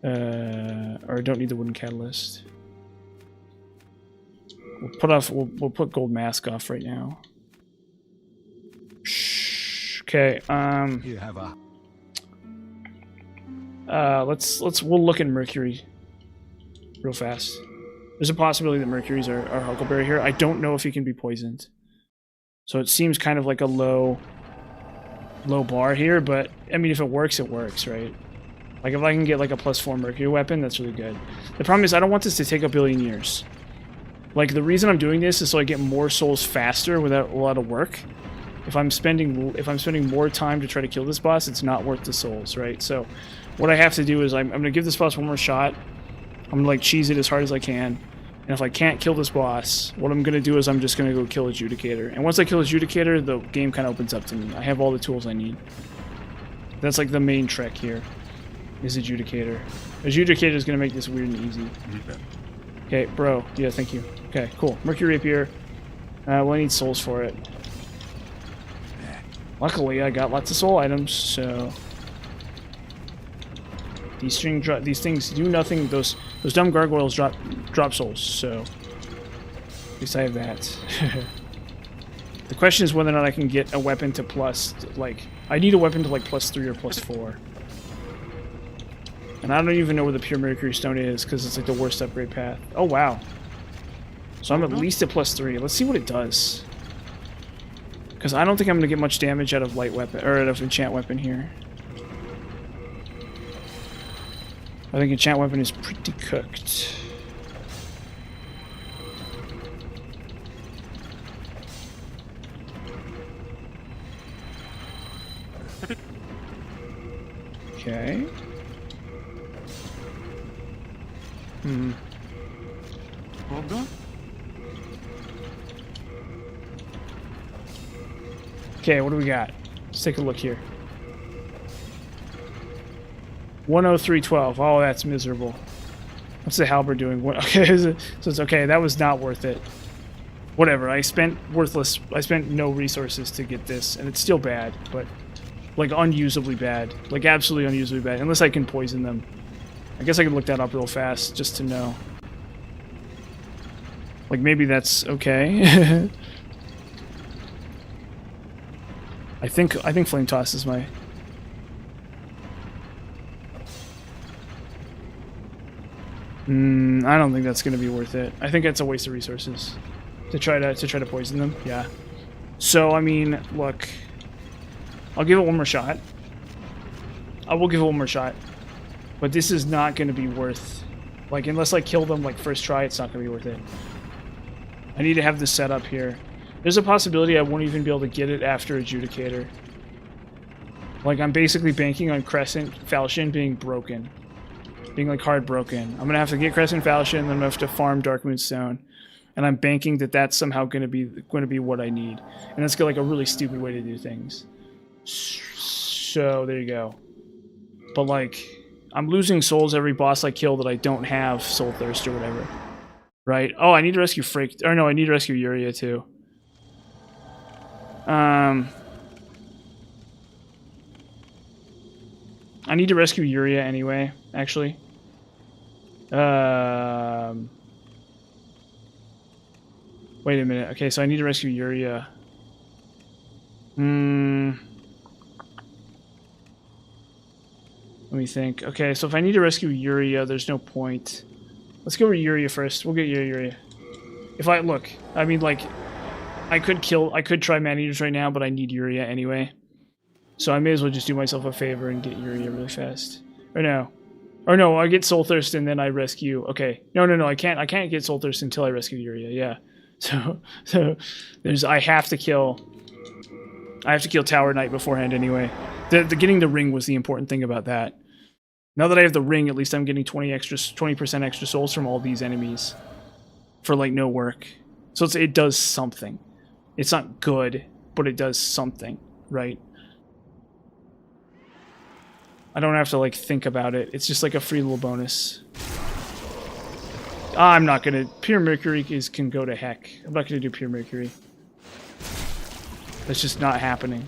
Or don't need the wooden catalyst. We'll put Gold Mask off right now. Okay. You have a... We'll look at Mercury real fast. There's a possibility that Mercury's our Huckleberry here. I don't know if he can be poisoned. So it seems kind of like a low bar here, but I mean if it works, right? Like if I can get like a +4 Mercury weapon, that's really good. The problem is I don't want this to take a billion years. Like the reason I'm doing this is so I get more souls faster without a lot of work. If I'm spending more time to try to kill this boss, it's not worth the souls, right? So what I have to do is I'm gonna give this boss one more shot. I'm gonna like cheese it as hard as I can. And if I can't kill this boss, what I'm gonna do is I'm just gonna go kill Adjudicator. And once I kill Adjudicator, the game kind of opens up to me. I have all the tools I need. That's like the main trick here, is Adjudicator. Adjudicator is gonna make this weird and easy. Okay, bro. Yeah, thank you. Okay, cool. Mercury Rapier. Well, I need souls for it. Luckily, I got lots of soul items, so... These things do nothing. Those dumb gargoyles drop souls, so... At least I have that. The question is whether or not I can get a weapon to plus... Like, I need a weapon to like +3 or +4. And I don't even know where the pure Mercury Stone is, because it's like the worst upgrade path. Oh, wow. So I'm at least at +3. Let's see what it does. Because I don't think I'm going to get much damage out of light weapon, or out of enchant weapon here. I think enchant weapon is pretty cooked. Okay. Okay, what do we got? Let's take a look here. 103.12. Oh, that's miserable. What's the halberd doing? What, okay, so it's okay. That was not worth it. Whatever. I spent no resources to get this, and it's still bad, but like unusably bad. Like absolutely unusably bad. Unless I can poison them. I guess I could look that up real fast just to know. Like maybe that's okay. I think flame toss is my. I don't think that's gonna be worth it. I think it's a waste of resources to try to poison them. Yeah. So I mean, look, I'll give it one more shot. I will give it one more shot, but this is not gonna be worth. Like unless I kill them like first try, it's not gonna be worth it. I need to have this set up here. There's a possibility I won't even be able to get it after Adjudicator. Like I'm basically banking on Crescent Falchion being broken. Being like hard broken. I'm gonna have to get Crescent Falchion, then I'm gonna have to farm Dark Moonstone, and I'm banking that that's somehow gonna be what I need, and that's like a really stupid way to do things. So there you go. But like, I'm losing souls every boss I kill that I don't have Soul Thirst or whatever, right? Oh, I need to rescue Freak. Or no, I need to rescue Yuria too. I need to rescue Yuria anyway, actually. Wait a minute. Okay, so I need to rescue Yuria. Let me think. Okay, so if I need to rescue Yuria, there's no point. Let's go with Yuria first. We'll get Yuria. If I look, I mean, like, I could try Man-Eaters right now, but I need Yuria anyway. So I may as well just do myself a favor and get Yuria really fast. Or no. Or no, I get Soul Thirst and then I rescue. Okay. No, I can't get Soul Thirst until I rescue Yuria. Yeah. So there's I have to kill Tower Knight beforehand anyway. The getting the ring was the important thing about that. Now that I have the ring, at least I'm getting 20% extra souls from all these enemies for like no work. So it does something. It's not good, but it does something, right? I don't have to like think about it. It's just like a free little bonus. I'm not gonna. Pure Mercury can go to heck. I'm not gonna do Pure Mercury. That's just not happening.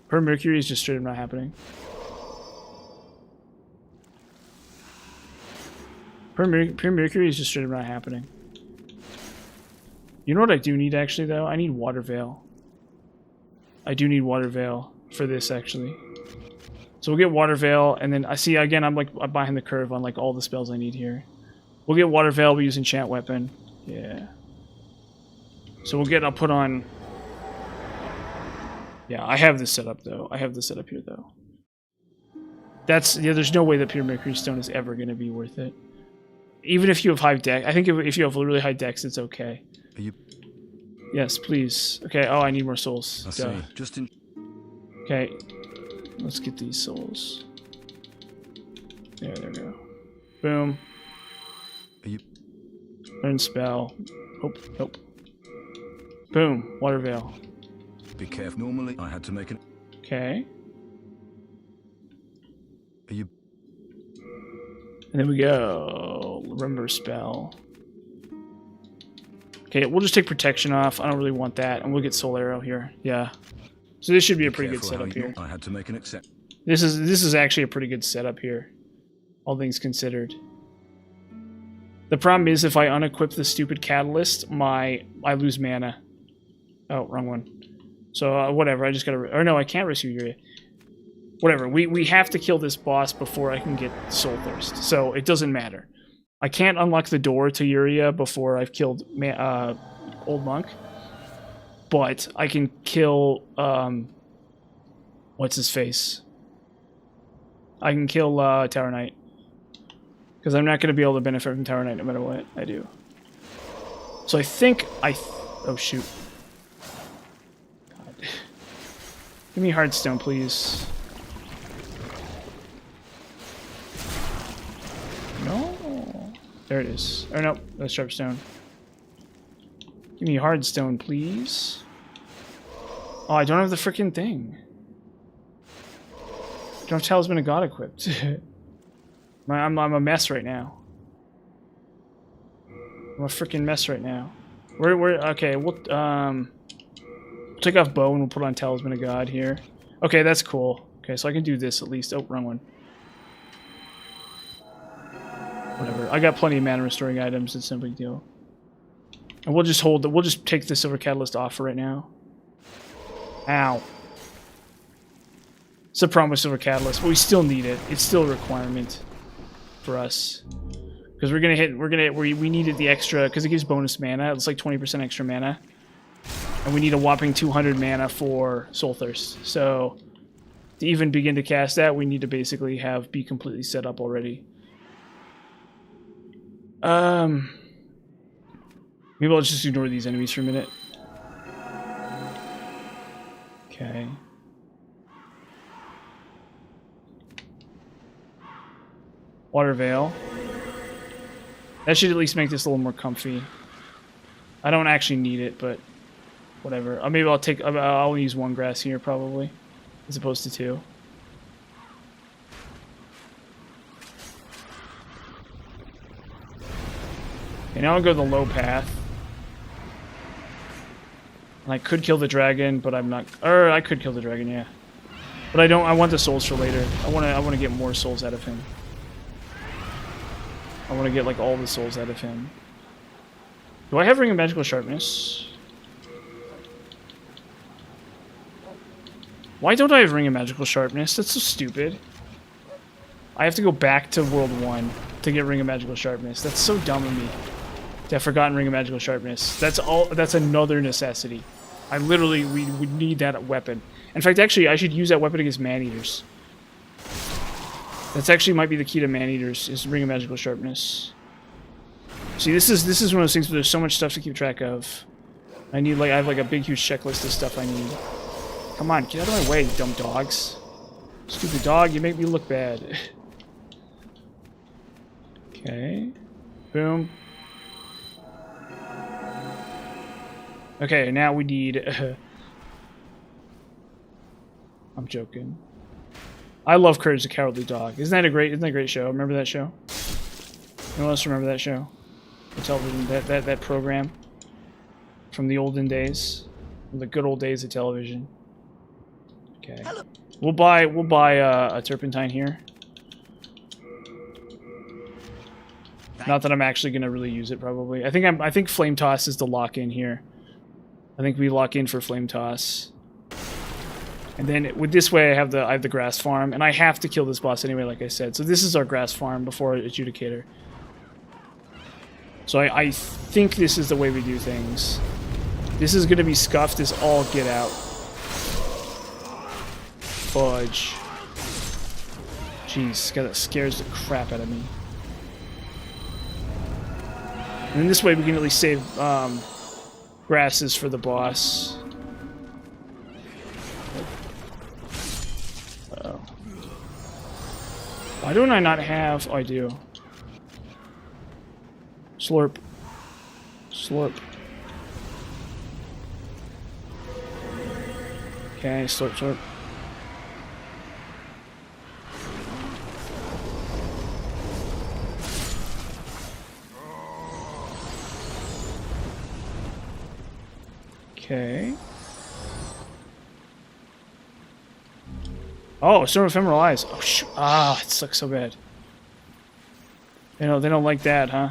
Pure Mercury is just straight up not happening. Pure Mercury is just straight up not happening. You know what I do need actually though? I need Water Veil. I do need Water Veil for this actually. So we'll get Water Veil, and then I see again I'm behind the curve on like all the spells I need here. We'll get Water Veil, we use Enchant Weapon. Yeah. So I'll put on. Yeah, I have this set up though. I have this set up here though. There's no way that Pure Mercury Stone is ever gonna be worth it. Even if you have high dex, I think if you have really high dex, it's okay. Are you... Yes, please. Okay. Oh, I need more souls. I see. Just in. Okay. Let's get these souls. There we go. Boom. Are you... Learn spell. Nope. Boom. Water Veil. Be careful. Normally, I had to make an. Okay. Are you... And then we go. Remember spell. Okay, we'll just take protection off. I don't really want that, and we'll get Soul Arrow here. Yeah. So this should be a pretty good setup here. I had to make an exception. This is actually a pretty good setup here, all things considered. The problem is if I unequip the stupid catalyst, I lose mana. Oh, wrong one. So whatever. I just gotta. Or no, I can't rescue Yuria. Whatever. We have to kill this boss before I can get Soul Thirst. So it doesn't matter. I can't unlock the door to Yuria before I've killed Old Monk. But I can kill, what's his face? I can kill Tower Knight. Because I'm not going to be able to benefit from Tower Knight no matter what I do. So I think oh shoot. God. Give me Heartstone, please. No. There it is. Or no, that's Sharpstone. Give me hardstone, please. Oh, I don't have the freaking thing. I don't have Talisman of God equipped. I'm a mess right now. I'm a freaking mess right now. Okay, we'll take off bow and we'll put on Talisman of God here. Okay, that's cool. Okay, so I can do this at least. Oh, wrong one. Whatever. I got plenty of mana restoring items. It's no big deal. And we'll just take the Silver Catalyst off for right now. Ow. It's a problem with Silver Catalyst, but we still need it. It's still a requirement for us. Because we needed the extra, because it gives bonus mana. It's like 20% extra mana. And we need a whopping 200 mana for Soul Thirst. So, to even begin to cast that, we need to basically be completely set up already. Maybe I'll just ignore these enemies for a minute. Okay. Water Veil. That should at least make this a little more comfy. I don't actually need it, but whatever. Maybe I'll use one grass here probably, as opposed to two. Okay, now I'll go the low path. And I could kill the dragon, but I'm not. Or I could kill the dragon, yeah. But I don't. I want the souls for later. I want to get more souls out of him. I want to get like all the souls out of him. Do I have Ring of Magical Sharpness? Why don't I have Ring of Magical Sharpness? That's so stupid. I have to go back to World 1 to get Ring of Magical Sharpness. That's so dumb of me to have forgotten Ring of Magical Sharpness. That's another necessity. We would need that weapon. In fact, actually, I should use that weapon against man-eaters. That's actually might be the key to man-eaters, is Ring of Magical Sharpness. See, this is one of those things where there's so much stuff to keep track of. I have like a big, huge checklist of stuff I need. Come on, get out of my way, you dumb dogs. Stupid dog, you make me look bad. Okay. Boom. Okay, now we need... I'm joking. I love Courage the Cowardly Dog. Isn't that a great show? Remember that show? Anyone else remember that show? The television, that program? From the olden days? From the good old days of television. Okay. We'll buy a turpentine here. Not that I'm actually gonna really use it probably. I think Flame Toss is the lock-in here. I think we lock in for Flame Toss. And then with this way I have the grass farm, and I have to kill this boss anyway, like I said. So this is our grass farm before Adjudicator. So I think this is the way we do things. This is gonna be scuffed as all get out. Fudge. Jeez, that scares the crap out of me. And then this way we can at least save grasses for the boss. Uh-oh. Why don't I not have... Oh, I do. Slurp. Slurp. Okay, slurp, slurp. Okay. Oh, Storm Ephemeral Eyes. Oh, shoot. Ah, it sucks so bad. They don't like that, huh?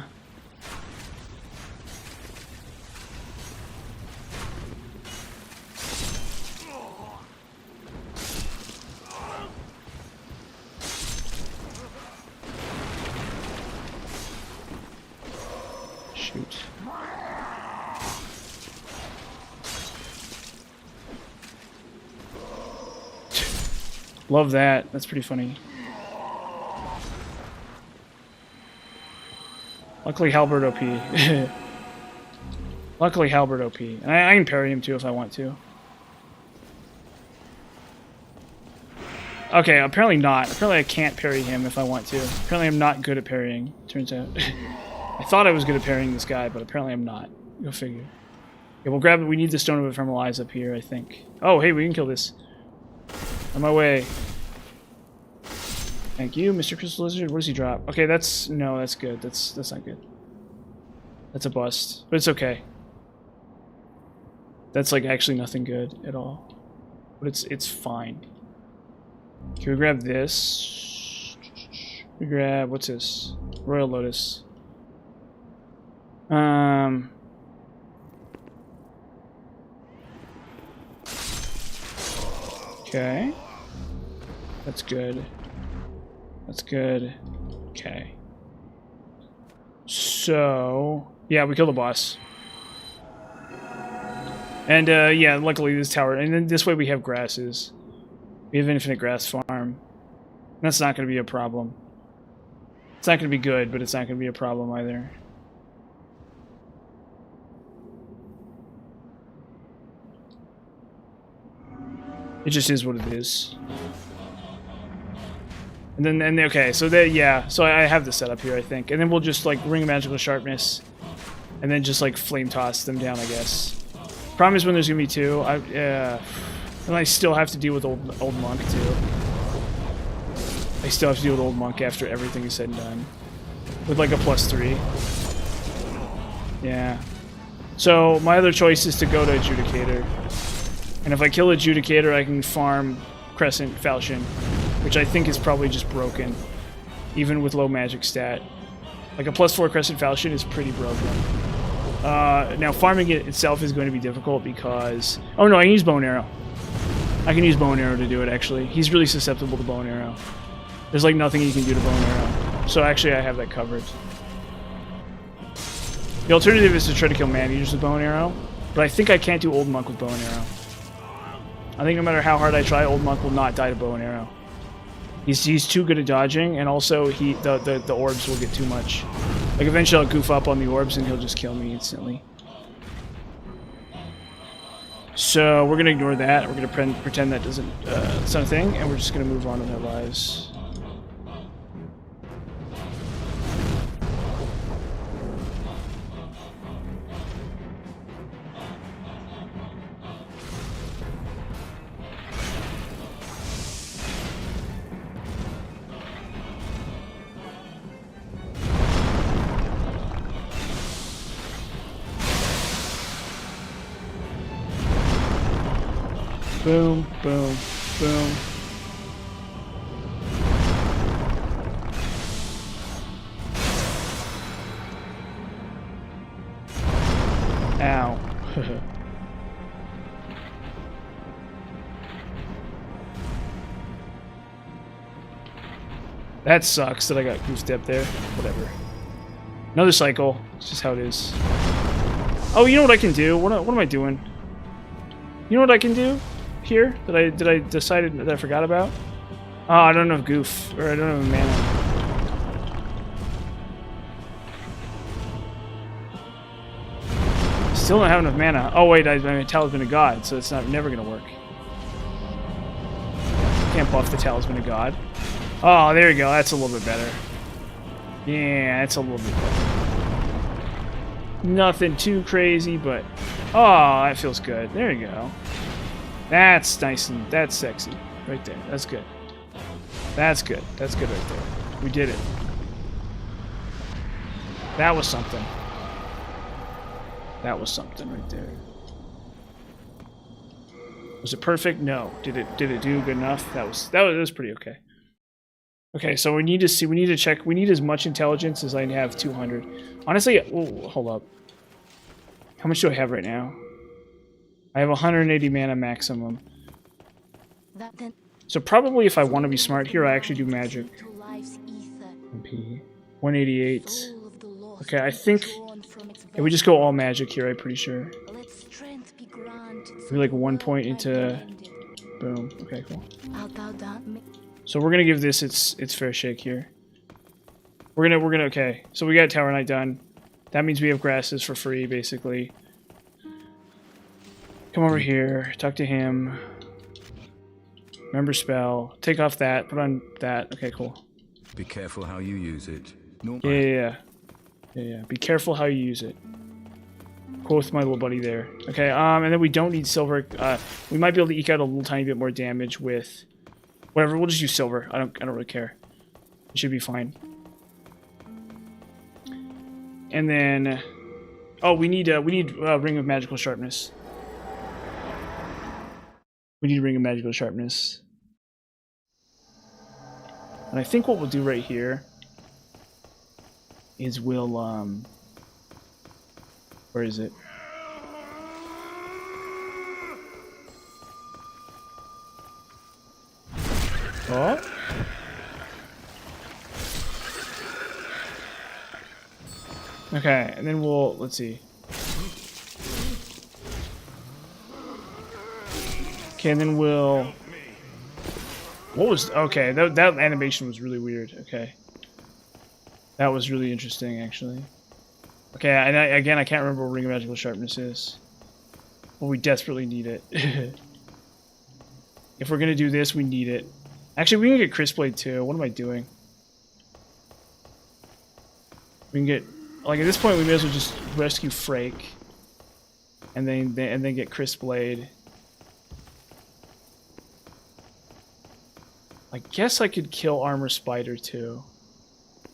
Shoot. Love that. That's pretty funny. Luckily, Halberd OP. Luckily, Halberd OP. And I can parry him too if I want to. Okay, apparently not. Apparently I can't parry him if I want to. Apparently I'm not good at parrying, turns out. I thought I was good at parrying this guy, but apparently I'm not. Go figure. Yeah, we'll grab it. We need the Stone of Ephemeral Eyes up here, I think. Oh, hey, we can kill this. On my way. Thank you, Mr. Crystal Lizard. What does he drop? Okay, that's... No, that's good. That's not good. That's a bust. But it's okay. That's, like, actually nothing good at all. But it's fine. Can we grab this? We grab... What's this? Royal Lotus. Okay. That's good. That's good. Okay. So... Yeah, we killed the boss. And, yeah, luckily this tower... And then this way we have grasses. We have infinite grass farm. That's not going to be a problem. It's not going to be good, but it's not going to be a problem either. It just is what it is. And then, okay, so there, yeah, so I have this set up here, I think. And then we'll just, like, Ring of Magical Sharpness. And then just, like, Flame Toss them down, I guess. Problem is when there's gonna be two, and I still have to deal with old Monk, too. I still have to deal with Old Monk after everything is said and done. With, like, a +3. Yeah. So, my other choice is to go to Adjudicator. And if I kill Adjudicator, I can farm Crescent Falchion, which I think is probably just broken, even with low magic stat. Like a +4 Crescent Falchion is pretty broken. Now farming it itself is going to be difficult because... Oh no, I can use Bow and Arrow. I can use Bow and Arrow to do it, actually. He's really susceptible to Bow and Arrow. There's like nothing you can do to Bow and Arrow. So actually I have that covered. The alternative is to try to kill Man-Eaters with Bow and Arrow, but I think I can't do Old Monk with Bow and Arrow. I think no matter how hard I try, Old Monk will not die to Bow and Arrow. He's too good at dodging, and also the orbs will get too much. Like eventually I'll goof up on the orbs and he'll just kill me instantly. So we're gonna ignore that. We're gonna pretend that doesn't it's not a thing, and we're just gonna move on with our lives. Boom, boom, boom. Ow. That sucks that I got goose step there. Whatever. Another cycle. It's just how it is. Oh, you know what I can do? What am I doing? You know what I can do? Here that I decided that I forgot about? Oh, I don't have goof, or I don't have mana. Still don't have enough mana. Oh wait, I mean, Talisman of God, so it's never gonna work. Can't buff the Talisman of God. Oh, there you go. That's a little bit better. Yeah, that's a little bit better. Nothing too crazy, but oh, that feels good. There you go. That's nice and that's sexy right there. That's good. That's good. That's good right there. We did it. That was something. That was something right there. Was it perfect? No. Did it do good enough? That was pretty okay. Okay, so we need to see. We need to check. We need as much intelligence as I have. 200. Honestly, oh, hold up. How much do I have right now? I have 180 mana maximum. So probably if I want to be smart here, I actually do magic. MP. 188. Okay, I think... Yeah, we just go all magic here, I'm pretty sure. Maybe like 1 point into... Boom. Okay, cool. So we're gonna give this its fair shake here. We're gonna... Okay, so we got Tower Knight done. That means we have grasses for free, basically. Come over here, talk to him. Remember spell. Take off that, put on that. Okay, cool. Be careful how you use it. Yeah. Be careful how you use it. Quoth my little buddy there. Okay, and then we don't need silver. We might be able to eke out a little tiny bit more damage with whatever. We'll just use silver. I don't really care. It should be fine. And then, oh, we need ring of magical sharpness. We need ring of magical sharpness. And I think what we'll do right here is we'll where is it? Oh. Okay, and then let's see. Okay, and then okay, that animation was really weird. Okay. That was really interesting, actually. Okay, and again, I can't remember what Ring of Magical Sharpness is. But we desperately need it. If we're gonna do this, we need it. Actually, we can get Crisp Blade too. What am I doing? We can get... Like, at this point, we may as well just rescue Frake. And then get Crisp Blade. I guess I could kill Armor Spider too.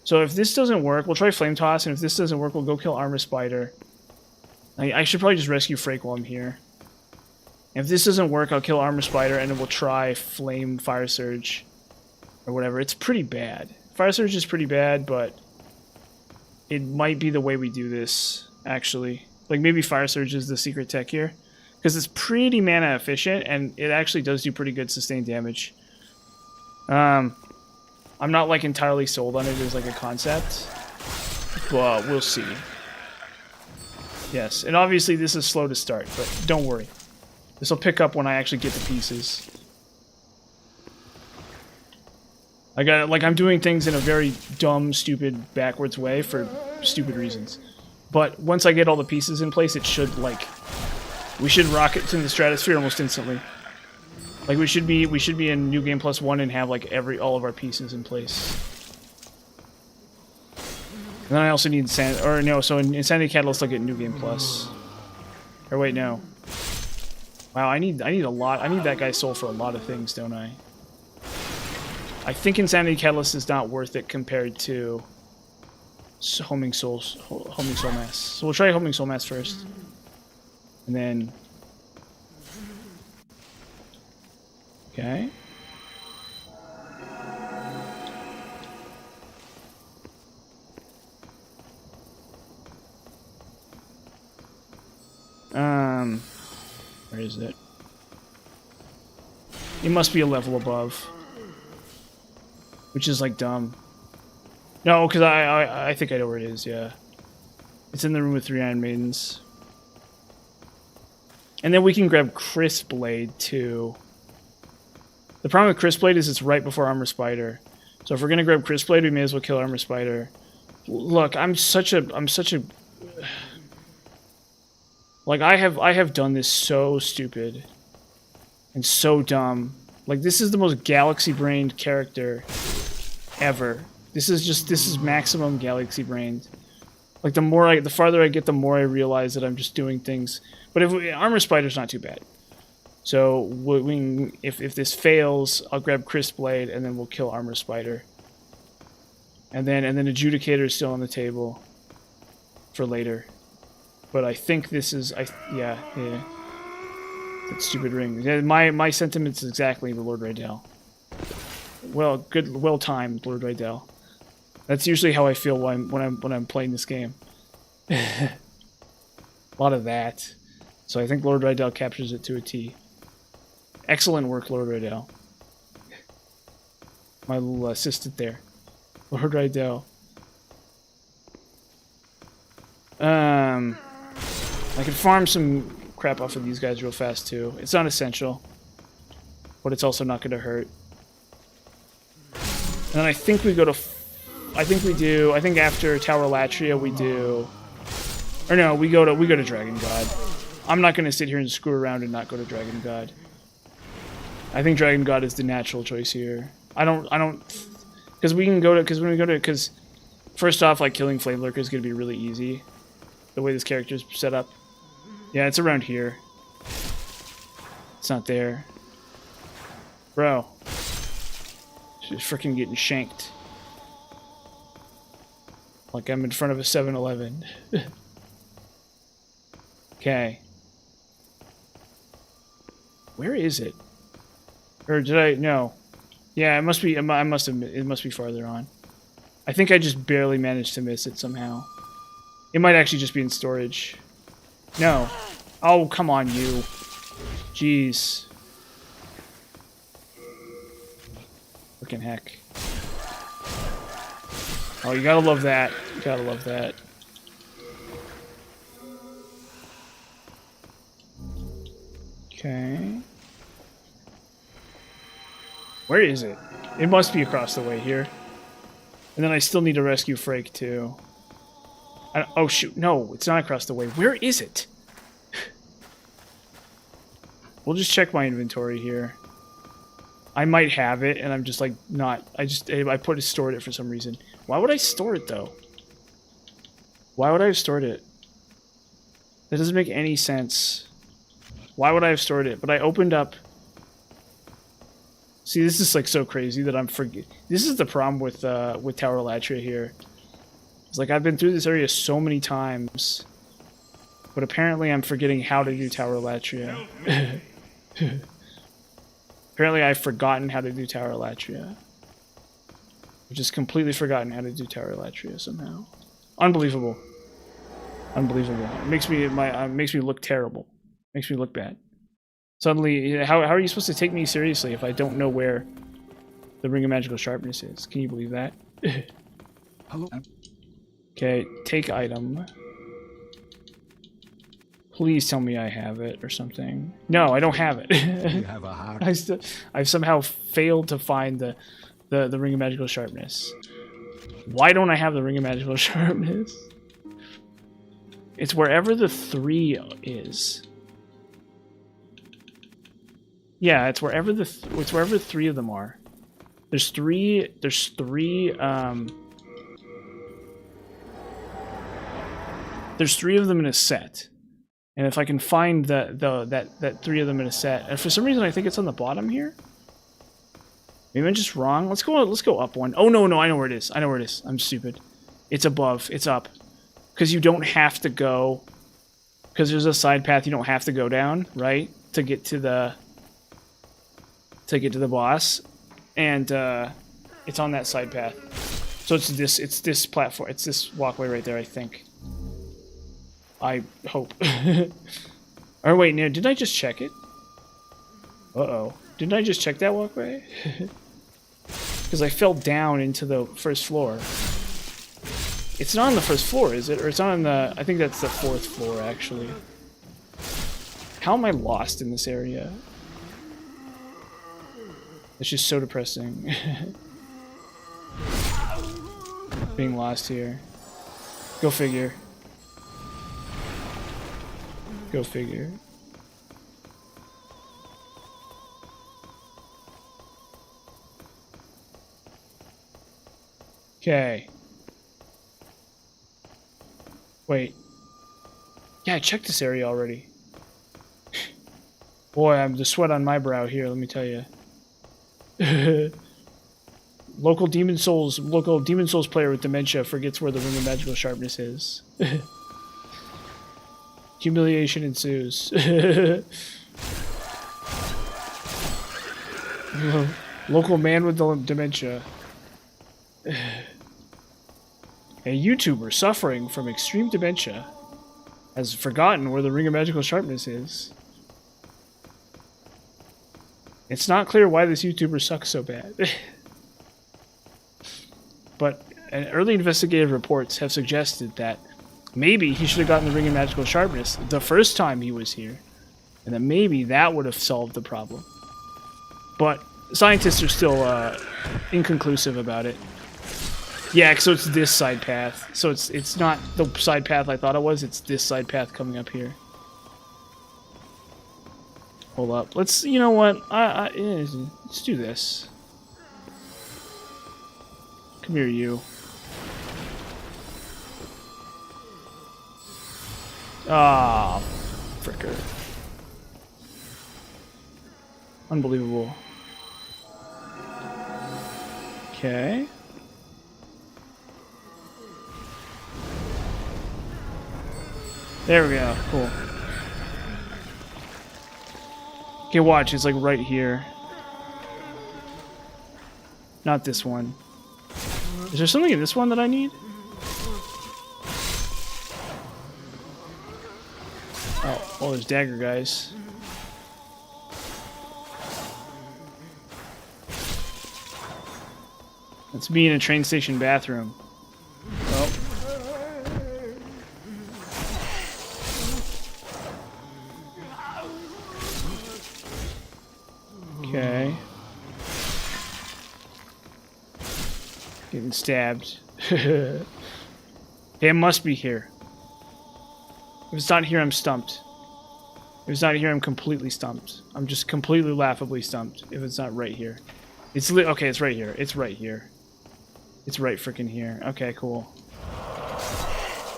So if this doesn't work, we'll try Flame Toss, and if this doesn't work, we'll go kill Armor Spider. I should probably just rescue Frake while I'm here. If this doesn't work, I'll kill Armor Spider, and then we'll try Fire Surge. Or whatever. It's pretty bad. Fire Surge is pretty bad, but it might be the way we do this, actually. Like, maybe Fire Surge is the secret tech here. Because it's pretty mana efficient, and it actually does do pretty good sustained damage. I'm not, like, entirely sold on it as, like, a concept. But we'll see. Yes, and obviously this is slow to start, but don't worry. This will pick up when I actually get the pieces. I'm doing things in a very dumb, stupid, backwards way for stupid reasons. But once I get all the pieces in place, it should, like... We should rocket to the stratosphere almost instantly. Like, we should be in New Game +1 and have, like, all of our pieces in place. And then I also need so in Insanity Catalyst I'll get New Game Plus. Or wait, no. Wow, I need a lot. I need that guy's soul for a lot of things, don't I? I think Insanity Catalyst is not worth it compared to Homing Soul Mass. So we'll try Homing Soul Mass first. And then... Okay. Where is it? It must be a level above. Which is, like, dumb. No, because I think I know where it is, yeah. It's in the room with 3 Iron Maidens. And then we can grab Crisp Blade, too. The problem with Crisp Blade is it's right before Armor Spider. So if we're gonna grab Crisp Blade, we may as well kill Armor Spider. Look, I'm such a... Like, I have done this so stupid. And so dumb. Like, this is the most galaxy-brained character ever. This is maximum galaxy-brained. Like, the farther I get, the more I realize that I'm just doing things. But Armor Spider's not too bad. So if this fails, I'll grab Crisp Blade and then we'll kill Armor Spider. And then Adjudicator is still on the table for later. But I think this is yeah. That stupid ring. Yeah, my sentiments exactly the Lord Rydell. Well timed, Lord Rydell. That's usually how I feel when I'm playing this game. A lot of that. So I think Lord Rydell captures it to a T. Excellent work, Lord Rydell. My little assistant there. Lord Rydell. I can farm some crap off of these guys real fast too. It's not essential. But it's also not going to hurt. And then I think we go to... I think after Tower Latria we do... Or no, we go to Dragon God. I'm not going to sit here and screw around and not go to Dragon God. I think Dragon God is the natural choice here. I don't... Because first off, like, killing Flame Lurker is going to be really easy. The way this character is set up. Yeah, it's around here. It's not there. Bro. She's freaking getting shanked. Like I'm in front of a 7-Eleven. Okay. Where is it? Or did I? No. Yeah, it must be. I must have. It must be farther on. I think I just barely managed to miss it somehow. It might actually just be in storage. No. Oh, come on, you. Jeez. Freaking heck. Oh, you gotta love that. You gotta love that. Okay. Where is it? It must be across the way here. And then I still need to rescue Frake, too. Oh, shoot. No, it's not across the way. Where is it? We'll just check my inventory here. I might have it, and I'm just, like, not... I stored it for some reason. Why would I store it, though? Why would I have stored it? That doesn't make any sense. Why would I have stored it? But I opened up... See, this is, like, so crazy that I'm This is the problem with Tower Latria here. It's like, I've been through this area so many times, but apparently I'm forgetting how to do Tower Latria. Apparently I've forgotten how to do Tower Latria. I've just completely forgotten how to do Tower Latria somehow. Unbelievable. Unbelievable. It makes me look terrible. Makes me look bad. Suddenly, how are you supposed to take me seriously if I don't know where the Ring of Magical Sharpness is? Can you believe that? Hello. Okay, take item. Please tell me I have it or something. No, I don't have it. You have a heart. I've somehow failed to find the Ring of Magical Sharpness. Why don't I have the Ring of Magical Sharpness? It's wherever the 3 is. Yeah, it's wherever it's wherever 3 of them are. There's three of them in a set. And if I can find that 3 of them in a set, and for some reason I think it's on the bottom here. Maybe I'm just wrong. Let's go up one. Oh no, I know where it is. I'm stupid. It's above. It's up. Because you don't have to go. Because there's a side path you don't have to go down, right? To get to the boss. And it's on that side path. So it's this platform. It's this walkway right there, I think. I hope. Or wait, no, didn't I just check it? Uh-oh. Didn't I just check that walkway? Because I fell down into the first floor. It's not on the first floor, is it? Or it's not on the... I think that's the 4th floor, actually. How am I lost in this area? It's just so depressing. Being lost here. Go figure. Go figure. Okay. Wait. Yeah, I checked this area already. Boy, I'm the sweat on my brow here, let me tell you. Local Demon Souls player with dementia forgets where the Ring of Magical Sharpness is. Humiliation ensues. Local man with dementia. A YouTuber suffering from extreme dementia has forgotten where the Ring of Magical Sharpness is. It's not clear why this YouTuber sucks so bad. But early investigative reports have suggested that maybe he should have gotten the Ring of Magical Sharpness the first time he was here, and that maybe that would have solved the problem. But scientists are still inconclusive about it. Yeah, so it's this side path. So it's not the side path I thought it was, it's this side path coming up here. Hold up. Let's, you know what? Let's do this. Come here, you. Ah, Fricker. Unbelievable. Okay. There we go. Cool. Okay, watch. It's like right here. Not this one. Is there something in this one that I need? Oh, there's dagger guys. That's me in a train station bathroom. Oh. Okay. Getting stabbed. It must be here. If it's not here, I'm stumped. If it's not here, I'm completely stumped. I'm just completely laughably stumped if it's not right here. It's okay, it's right here. It's right here. It's right freaking here. Okay, cool.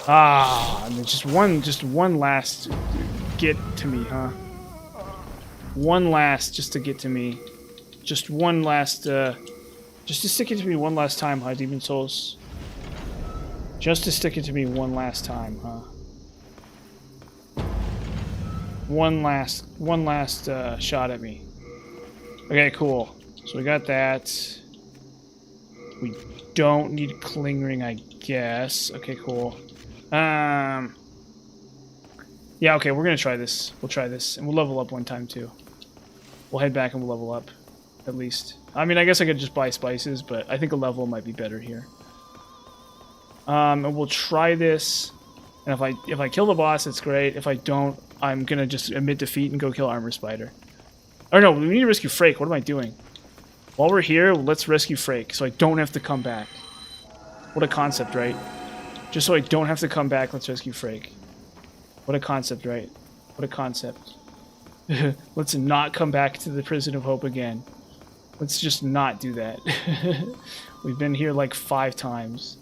Ah, and just one last get to me, huh? One last just to get to me. Just one last just to stick it to me one last time, huh, Demon Souls? Just to stick it to me one last time, huh? One last shot at me. Okay, cool. So we got that. We don't need Cling Ring, I guess. Okay, cool. Yeah, okay, we're gonna try this. We'll try this, and we'll level up one time too. We'll head back and we'll level up, at least. I mean, I guess I could just buy spices, but I think a level might be better here. And we'll try this. And if I kill the boss, it's great. If I don't, I'm gonna just admit defeat and go kill Armor Spider. Oh no, we need to rescue Frake. What am I doing? While we're here, let's rescue Frake so I don't have to come back. What a concept, right? Just so I don't have to come back, let's rescue Frake. What a concept, right? What a concept. Let's not come back to the Prison of Hope again. Let's just not do that. We've been here like 5 times.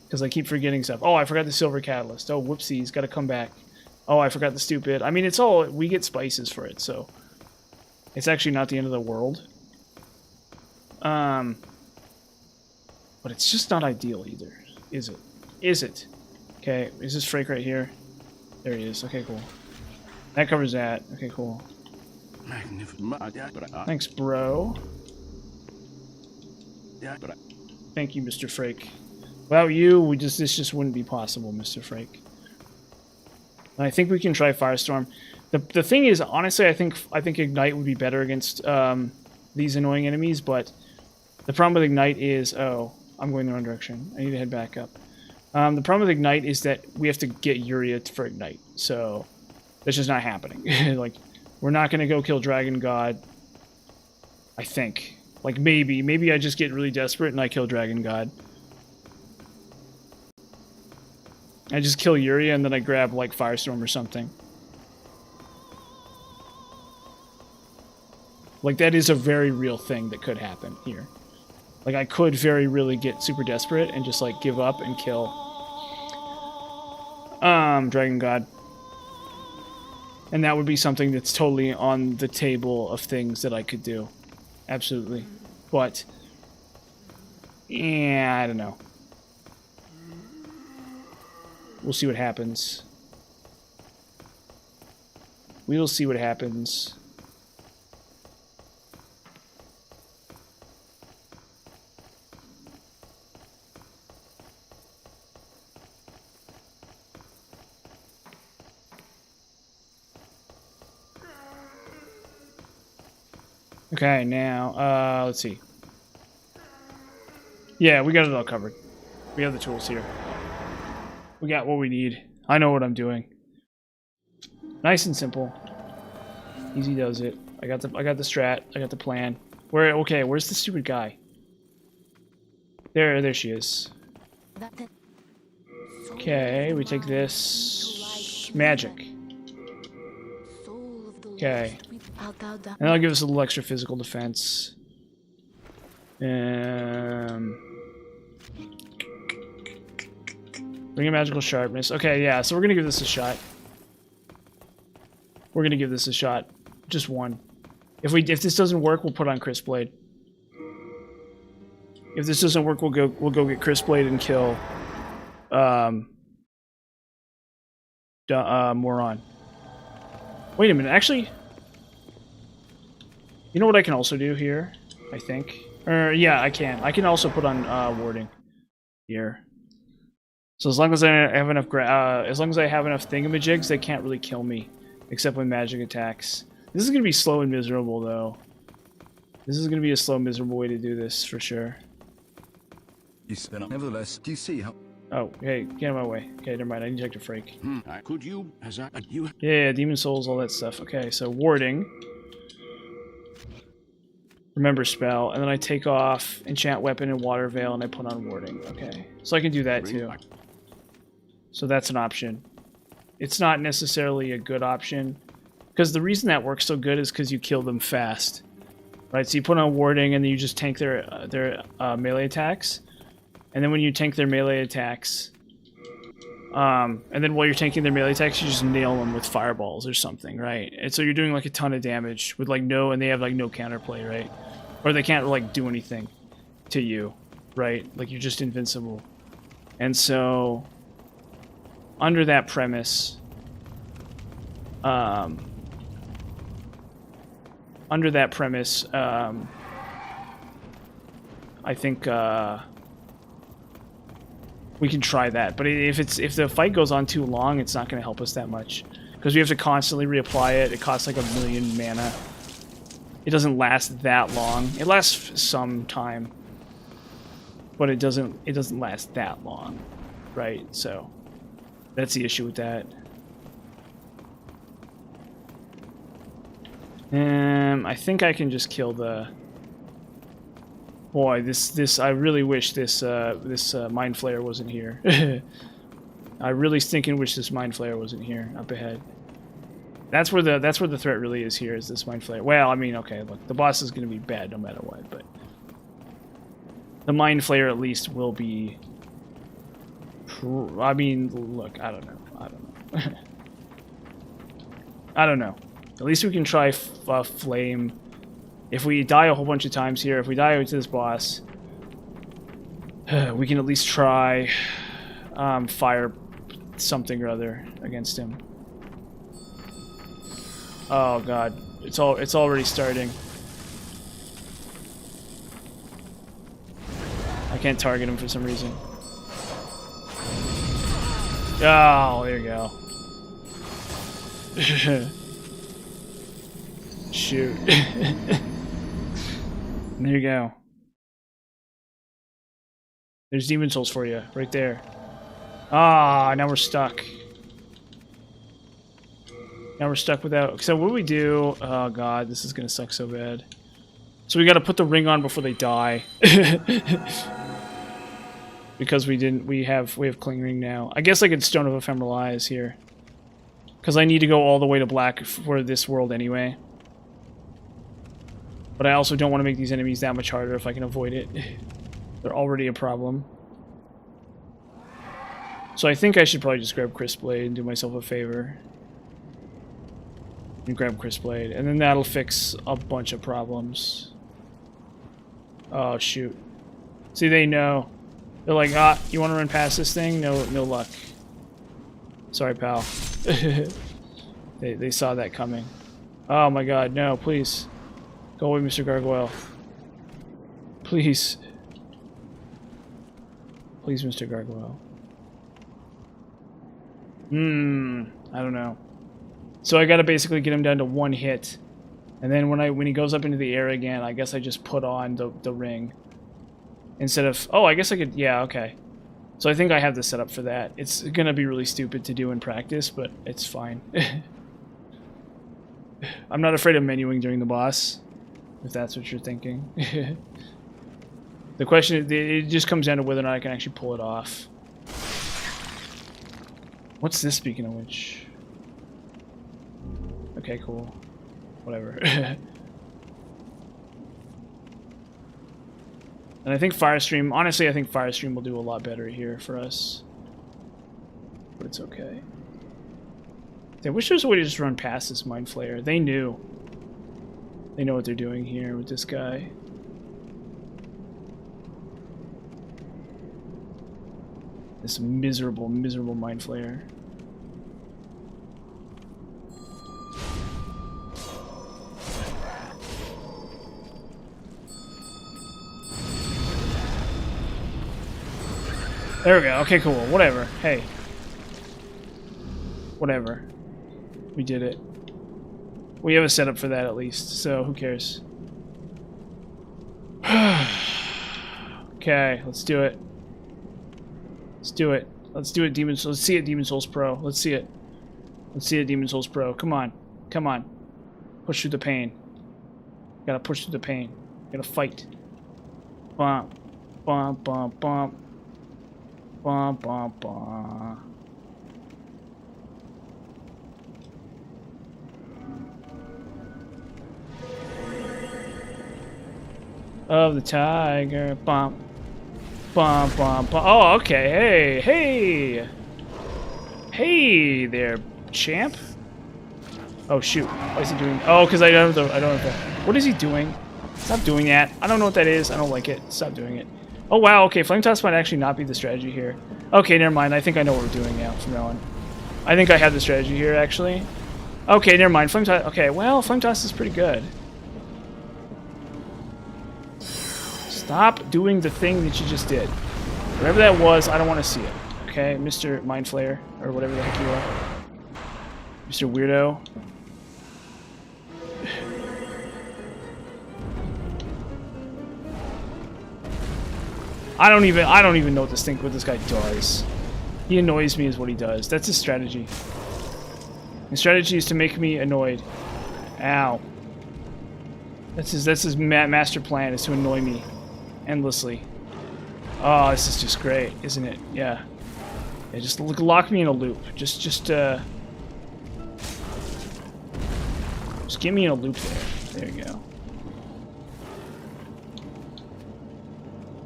Because I keep forgetting stuff. Oh, I forgot the Silver Catalyst. Oh, whoopsies, gotta come back. Oh, I forgot the stupid. I mean, it's all... We get spices for it, so... It's actually not the end of the world. But it's just not ideal either. Is it? Is it? Okay, is this Frake right here? There he is. Okay, cool. That covers that. Okay, cool. Thanks, bro. Thank you, Mr. Frake. Without you, this just wouldn't be possible, Mr. Frake. And I think we can try Firestorm. The thing is, honestly, I think Ignite would be better against these annoying enemies, but the problem with Ignite is... Oh, I'm going the wrong direction. I need to head back up. The problem with Ignite is that we have to get Uria for Ignite, so that's just not happening. Like, we're not going to go kill Dragon God, I think. Like, maybe I just get really desperate and I kill Dragon God. I just kill Uria and then I grab, like, Firestorm or something. Like, that is a very real thing that could happen here. Like, I could very really get super desperate and just, like, give up and kill Dragon God. And that would be something that's totally on the table of things that I could do. Absolutely. But, yeah, I don't know. We'll see what happens. We'll see what happens. Okay, now, let's see. Yeah, we got it all covered. We have the tools here. We got what we need. I know what I'm doing. Nice and simple. Easy does it. I got the strat. I got the plan. Okay, where's the stupid guy? There she is. Okay, we take this magic. Okay. And that'll give us a little extra physical defense. Bring a magical sharpness. Okay, yeah, so we're gonna give this a shot. We're gonna give this a shot. Just one. If this doesn't work, we'll put on Chris Blade. If this doesn't work, we'll go get Chris Blade and kill Moron. Wait a minute, actually, you know what I can also do here? I think, yeah, I can. I can also put on warding here. So as long as I have enough, thingamajigs, they can't really kill me, except with magic attacks. This is gonna be slow and miserable, though. This is gonna be a slow, miserable way to do this for sure. Nevertheless, do you see how? Oh, hey, get out of my way. Okay, never mind. I need to check the freak. Could you, as you... Yeah, demon souls, all that stuff. Okay, so warding. Remember spell, and then I take off enchant weapon and water veil, and I put on warding. Okay, so I can do that too. So that's an option. It's not necessarily a good option, because the reason that works so good is because you kill them fast, right? So you put on warding, and then you just tank their melee attacks, and then when you tank their melee attacks, and then while you're tanking their melee attacks, you just nail them with fireballs or something, right? And so you're doing like a ton of damage with like and they have like no counterplay, right? Or they can't like do anything to you, right? Like you're just invincible. And so under that premise, I think we can try that. But if the fight goes on too long, it's not going to help us that much, because we have to constantly reapply it. It costs like 1,000,000 mana. It doesn't last that long. It lasts some time, but it doesn't last that long, right? So that's the issue with that. I think I can just kill the... Boy, this I really wish this Mind Flayer wasn't here. I really stinking wish this Mind Flayer wasn't here up ahead. That's where the threat really is here, is this Mind Flayer. Well, I mean, okay, look, the boss is going to be bad no matter what, but the Mind Flayer at least will be... I mean, look, I don't know. I don't know. At least we can try Flame. If we die a whole bunch of times here, if we die to this boss, we can at least try fire something or other against him. Oh god, it's already starting. I can't target him for some reason. Oh, there you go. Shoot. There you go. There's demon souls for you, right there. Ah, now we're stuck. Now we're stuck without... So what do we do? Oh god, this is gonna suck so bad. So we gotta put the ring on before they die. Because we have Cling Ring now. I guess I could Stone of Ephemeral Eyes here, because I need to go all the way to black for this world anyway. But I also don't want to make these enemies that much harder if I can avoid it. They're already a problem. So I think I should probably just grab Chris Blade and do myself a favor. And grab Chris Blade, and then that'll fix a bunch of problems. Oh shoot. See, they know. They're like, ah, you want to run past this thing? No luck. Sorry, pal. They saw that coming. Oh my god, no, please. Go away, Mr. Gargoyle. Please. Please, Mr. Gargoyle. I don't know. So I gotta basically get him down to one hit. And then when he goes up into the air again, I guess I just put on the ring. Instead of... Oh, I guess I could... Yeah, okay. So I think I have the setup for that. It's gonna be really stupid to do in practice, but it's fine. I'm not afraid of menuing during the boss, if that's what you're thinking. The question is, it just comes down to whether or not I can actually pull it off. What's this, speaking of which? Okay, cool. Whatever. And I think Firestream, honestly, I think Firestream will do a lot better here for us. But it's okay. I wish there was a way to just run past this Mind Flayer. They knew. They know what they're doing here with this guy. This miserable, miserable Mind Flayer. There we go. Okay, cool. Whatever. Hey. Whatever. We did it. We have a setup for that at least, so who cares? Okay, let's do it. Let's do it. Let's do it, Demon Souls. Let's see it, Demon Souls Pro. Let's see it. Let's see it, Demon Souls Pro. Come on. Come on. Push through the pain. Gotta push through the pain. Gotta fight. Bump. Bump, bump, bump. Bump, bump, bump. Of the tiger. Bump. Bump, bump, bump. Oh, okay. Hey, hey. Hey there, champ. Oh, shoot. Why is he doing... Oh, because I don't have the... What is he doing? Stop doing that. I don't know what that is. I don't like it. Stop doing it. Oh, wow. Okay, Flame Toss might actually not be the strategy here. Okay, never mind. I think I know what we're doing now from now on. I think I have the strategy here, actually. Okay, never mind. Flame Toss... Okay, well, Flame Toss is pretty good. Stop doing the thing that you just did. Whatever that was, I don't want to see it. Okay, Mr. Mind Flayer, or whatever the heck you are. Mr. Weirdo. I don't even know what this guy does. He annoys me is what he does. That's his strategy. His strategy is to make me annoyed. Ow. That's his master plan, is to annoy me endlessly. Oh, this is just great, isn't it? Yeah. Yeah, just lock me in a loop. Just get me in a loop there. There you go.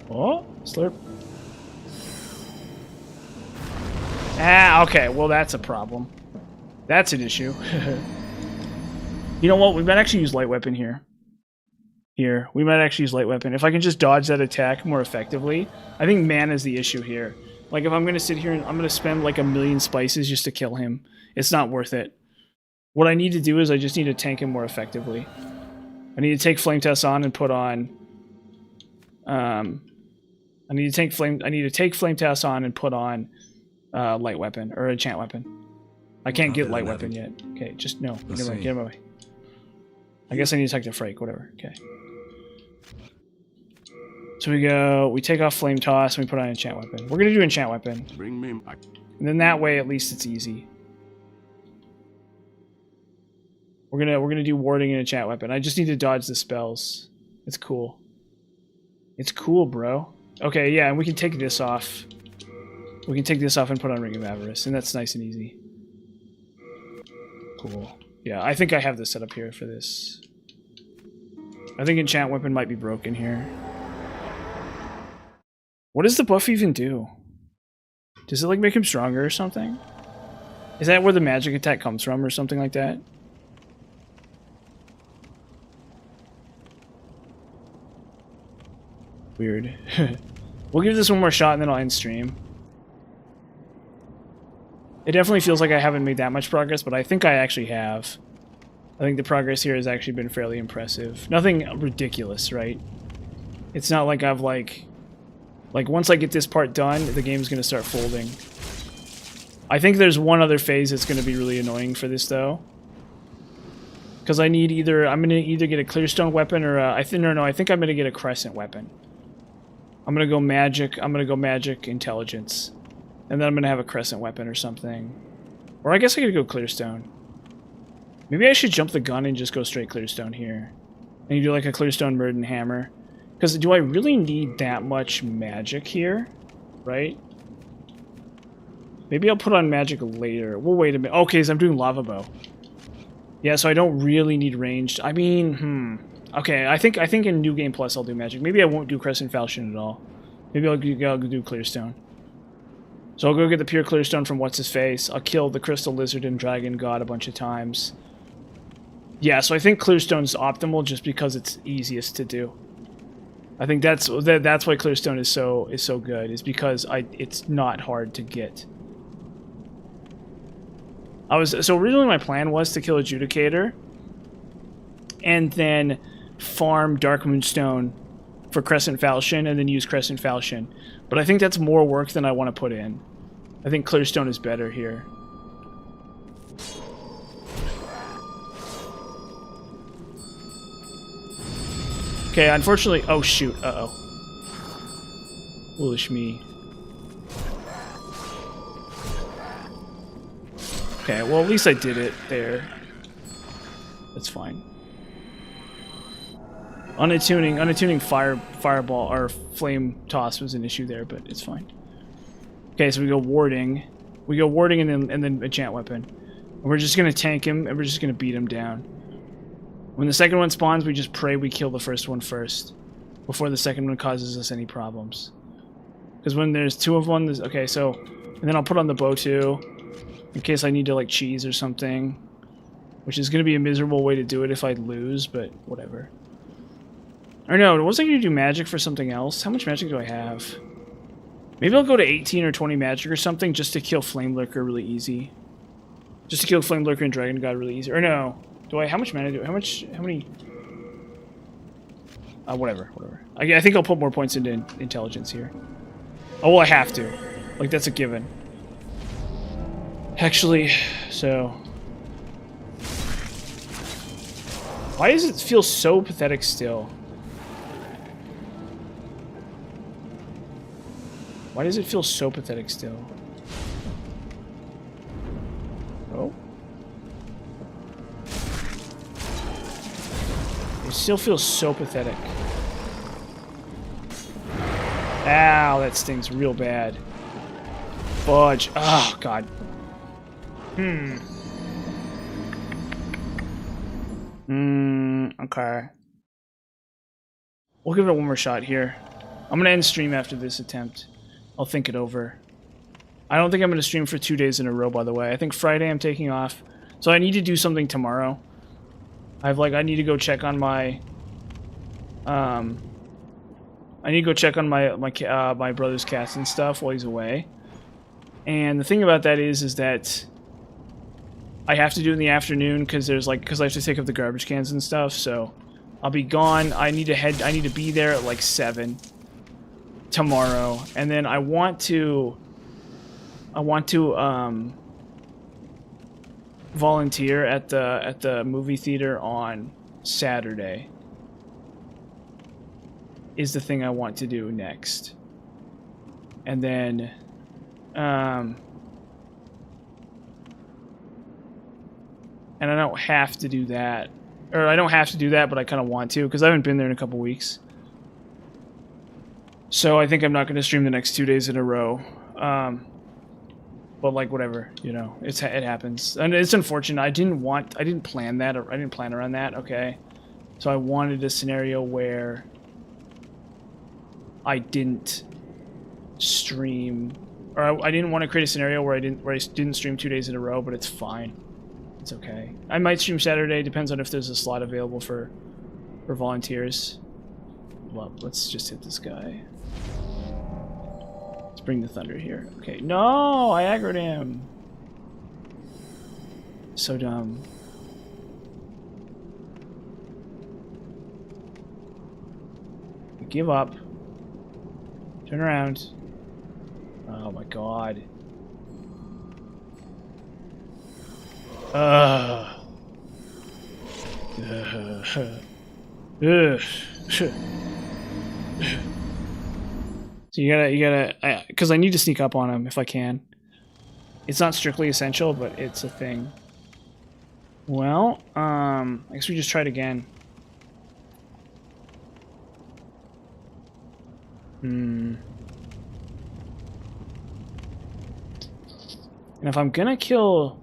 Oh, slurp. Ah, okay. Well, that's a problem. That's an issue. You know what? We might actually use light weapon here. We might actually use light weapon. If I can just dodge that attack more effectively. I think mana is the issue here. Like, if I'm going to sit here and I'm going to spend like 1,000,000 spices just to kill him, it's not worth it. What I need to do is I just need to tank him more effectively. I need to take Flame Test on and put on... I need to take Flame Test on and put on light weapon, or enchant weapon. I can't get light weapon yet. Okay, just no. Never mind, get him away. I guess I need to attack the Frake, whatever. Okay. So we take off Flame Toss, and we put on enchant weapon. We're gonna do enchant weapon. Bring me back. And then that way, at least it's easy. We're gonna do warding and enchant weapon. I just need to dodge the spells. It's cool. It's cool, bro. Okay, yeah, and we can take this off. We can take this off and put on Ring of Avarice, and that's nice and easy. Cool. Yeah, I think I have this set up here for this. I think enchant weapon might be broken here. What does the buff even do? Does it like make him stronger or something? Is that where the magic attack comes from or something like that? Weird. We'll give this one more shot and then I'll end stream. It definitely feels like I haven't made that much progress, but I think I actually have. I think the progress here has actually been fairly impressive. Nothing ridiculous, right? It's not like I've like once I get this part done, the game's gonna start folding. I think there's one other phase that's gonna be really annoying for this though. Because I'm gonna either get a Clearstone weapon or I think I'm gonna get a Crescent weapon. I'm gonna go magic intelligence. And then I'm gonna have a Crescent weapon or something. Or I guess I could go Clearstone. Maybe I should jump the gun and just go straight Clearstone here. And you do like a Clearstone Murden Hammer. Because do I really need that much magic here? Right? Maybe I'll put on magic later. We'll wait a minute. Okay, so I'm doing Lava Bow. Yeah, so I don't really need ranged. I mean, Okay, I think in New Game Plus I'll do magic. Maybe I won't do Crescent Falchion at all. Maybe I'll do Clearstone. So I'll go get the pure clear stone from what's-his-face. I'll kill the crystal lizard and dragon god a bunch of times. Yeah, so I think clear stone's optimal just because it's easiest to do. I think that's why clear stone is so good, is because it's not hard to get. So originally my plan was to kill Adjudicator and then farm Dark Moonstone for Crescent Falchion and then use Crescent Falchion. But I think that's more work than I want to put in. I think Clearstone is better here. Okay, unfortunately... Oh, shoot. Uh-oh. Foolish me. Okay, well, at least I did it there. That's fine. Unattuning fireball or flame toss was an issue there, but it's fine. Okay, so we go warding. We go warding and then enchant weapon. And we're just gonna tank him and we're just gonna beat him down. When the second one spawns, we just pray we kill the first one first, before the second one causes us any problems. Because when there's two of one, there's, okay, so, and then I'll put on the bow too, in case I need to like cheese or something, which is gonna be a miserable way to do it if I lose, but whatever. Or no, wasn't I gonna do magic for something else? How much magic do I have? Maybe I'll go to 18 or 20 magic or something just to kill Flame Lurker really easy. Just to kill Flame Lurker and Dragon God really easy. Or no. Do I... How much mana do I... How many... whatever. I think I'll put more points into intelligence here. Oh, well, I have to. Like, that's a given. Actually, so... Why does it feel so pathetic still? Why does it feel so pathetic still? Oh. It still feels so pathetic. Ow, that stings real bad. Fudge. Oh, God. Okay. We'll give it one more shot here. I'm gonna end stream after this attempt. I'll think it over. I don't think I'm gonna stream for 2 days in a row, by the way. I think Friday I'm taking off. So I need to do something tomorrow. I need to go check on my... I need to go check on my brother's cats and stuff while he's away. And the thing about that is that I have to do it in the afternoon because I have to take up the garbage cans and stuff. So I'll be gone. I need to be there at like 7 tomorrow, and then I want to volunteer at the movie theater on Saturday. Is the thing I want to do next. And then and I don't have to do that. Or I don't have to do that, but I kind of want to, because I haven't been there in a couple weeks. So I think I'm not going to stream the next 2 days in a row. But like, whatever, you know, it happens. And it's unfortunate. I didn't plan that, or I didn't plan around that, okay? So I wanted a scenario where I didn't stream, or I didn't want to create a scenario where I didn't stream 2 days in a row, but it's fine. It's okay. I might stream Saturday, depends on if there's a slot available for volunteers. Well, let's just hit this guy. Let's bring the thunder here. Okay, no! I aggroed him! So dumb. Give up. Turn around. Oh my god. Ugh. So you gotta, because I need to sneak up on him if I can. It's not strictly essential, but it's a thing. Well, I guess we just try it again. And if I'm gonna kill...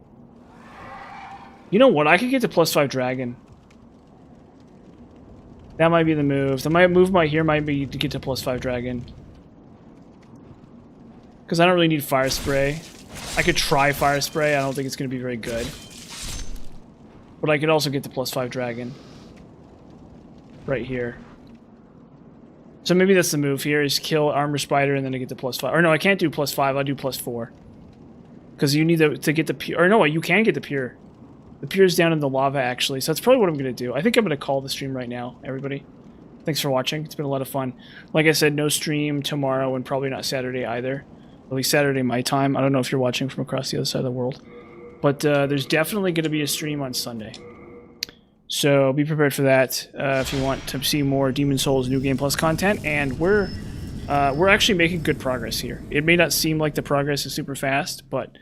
You know what? I could get to +5 dragon. That might be the move. The move here might be to get to +5 dragon. Because I don't really need fire spray. I could try fire spray. I don't think it's going to be very good. But I could also get the +5 dragon. Right here. So maybe that's the move here, is kill armor spider and then I get the +5. Or no, I can't do +5. I'll do +4. Because you need to get the pure. Or no, you can get the pure. The pure's down in the lava, actually. So that's probably what I'm going to do. I think I'm going to call the stream right now, everybody. Thanks for watching. It's been a lot of fun. Like I said, no stream tomorrow and probably not Saturday either. At least Saturday my time. I don't know if you're watching from across the other side of the world. But there's definitely going to be a stream on Sunday. So be prepared for that if you want to see more Demon Souls New Game Plus content. And we're actually making good progress here. It may not seem like the progress is super fast, but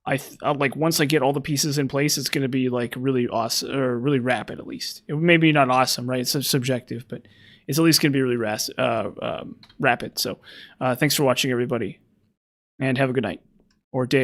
like once I get all the pieces in place, it's going to be like really awesome, or really rapid at least. It may be not awesome, right? It's subjective, but it's at least going to be really rapid. So thanks for watching, everybody, and have a good night or day.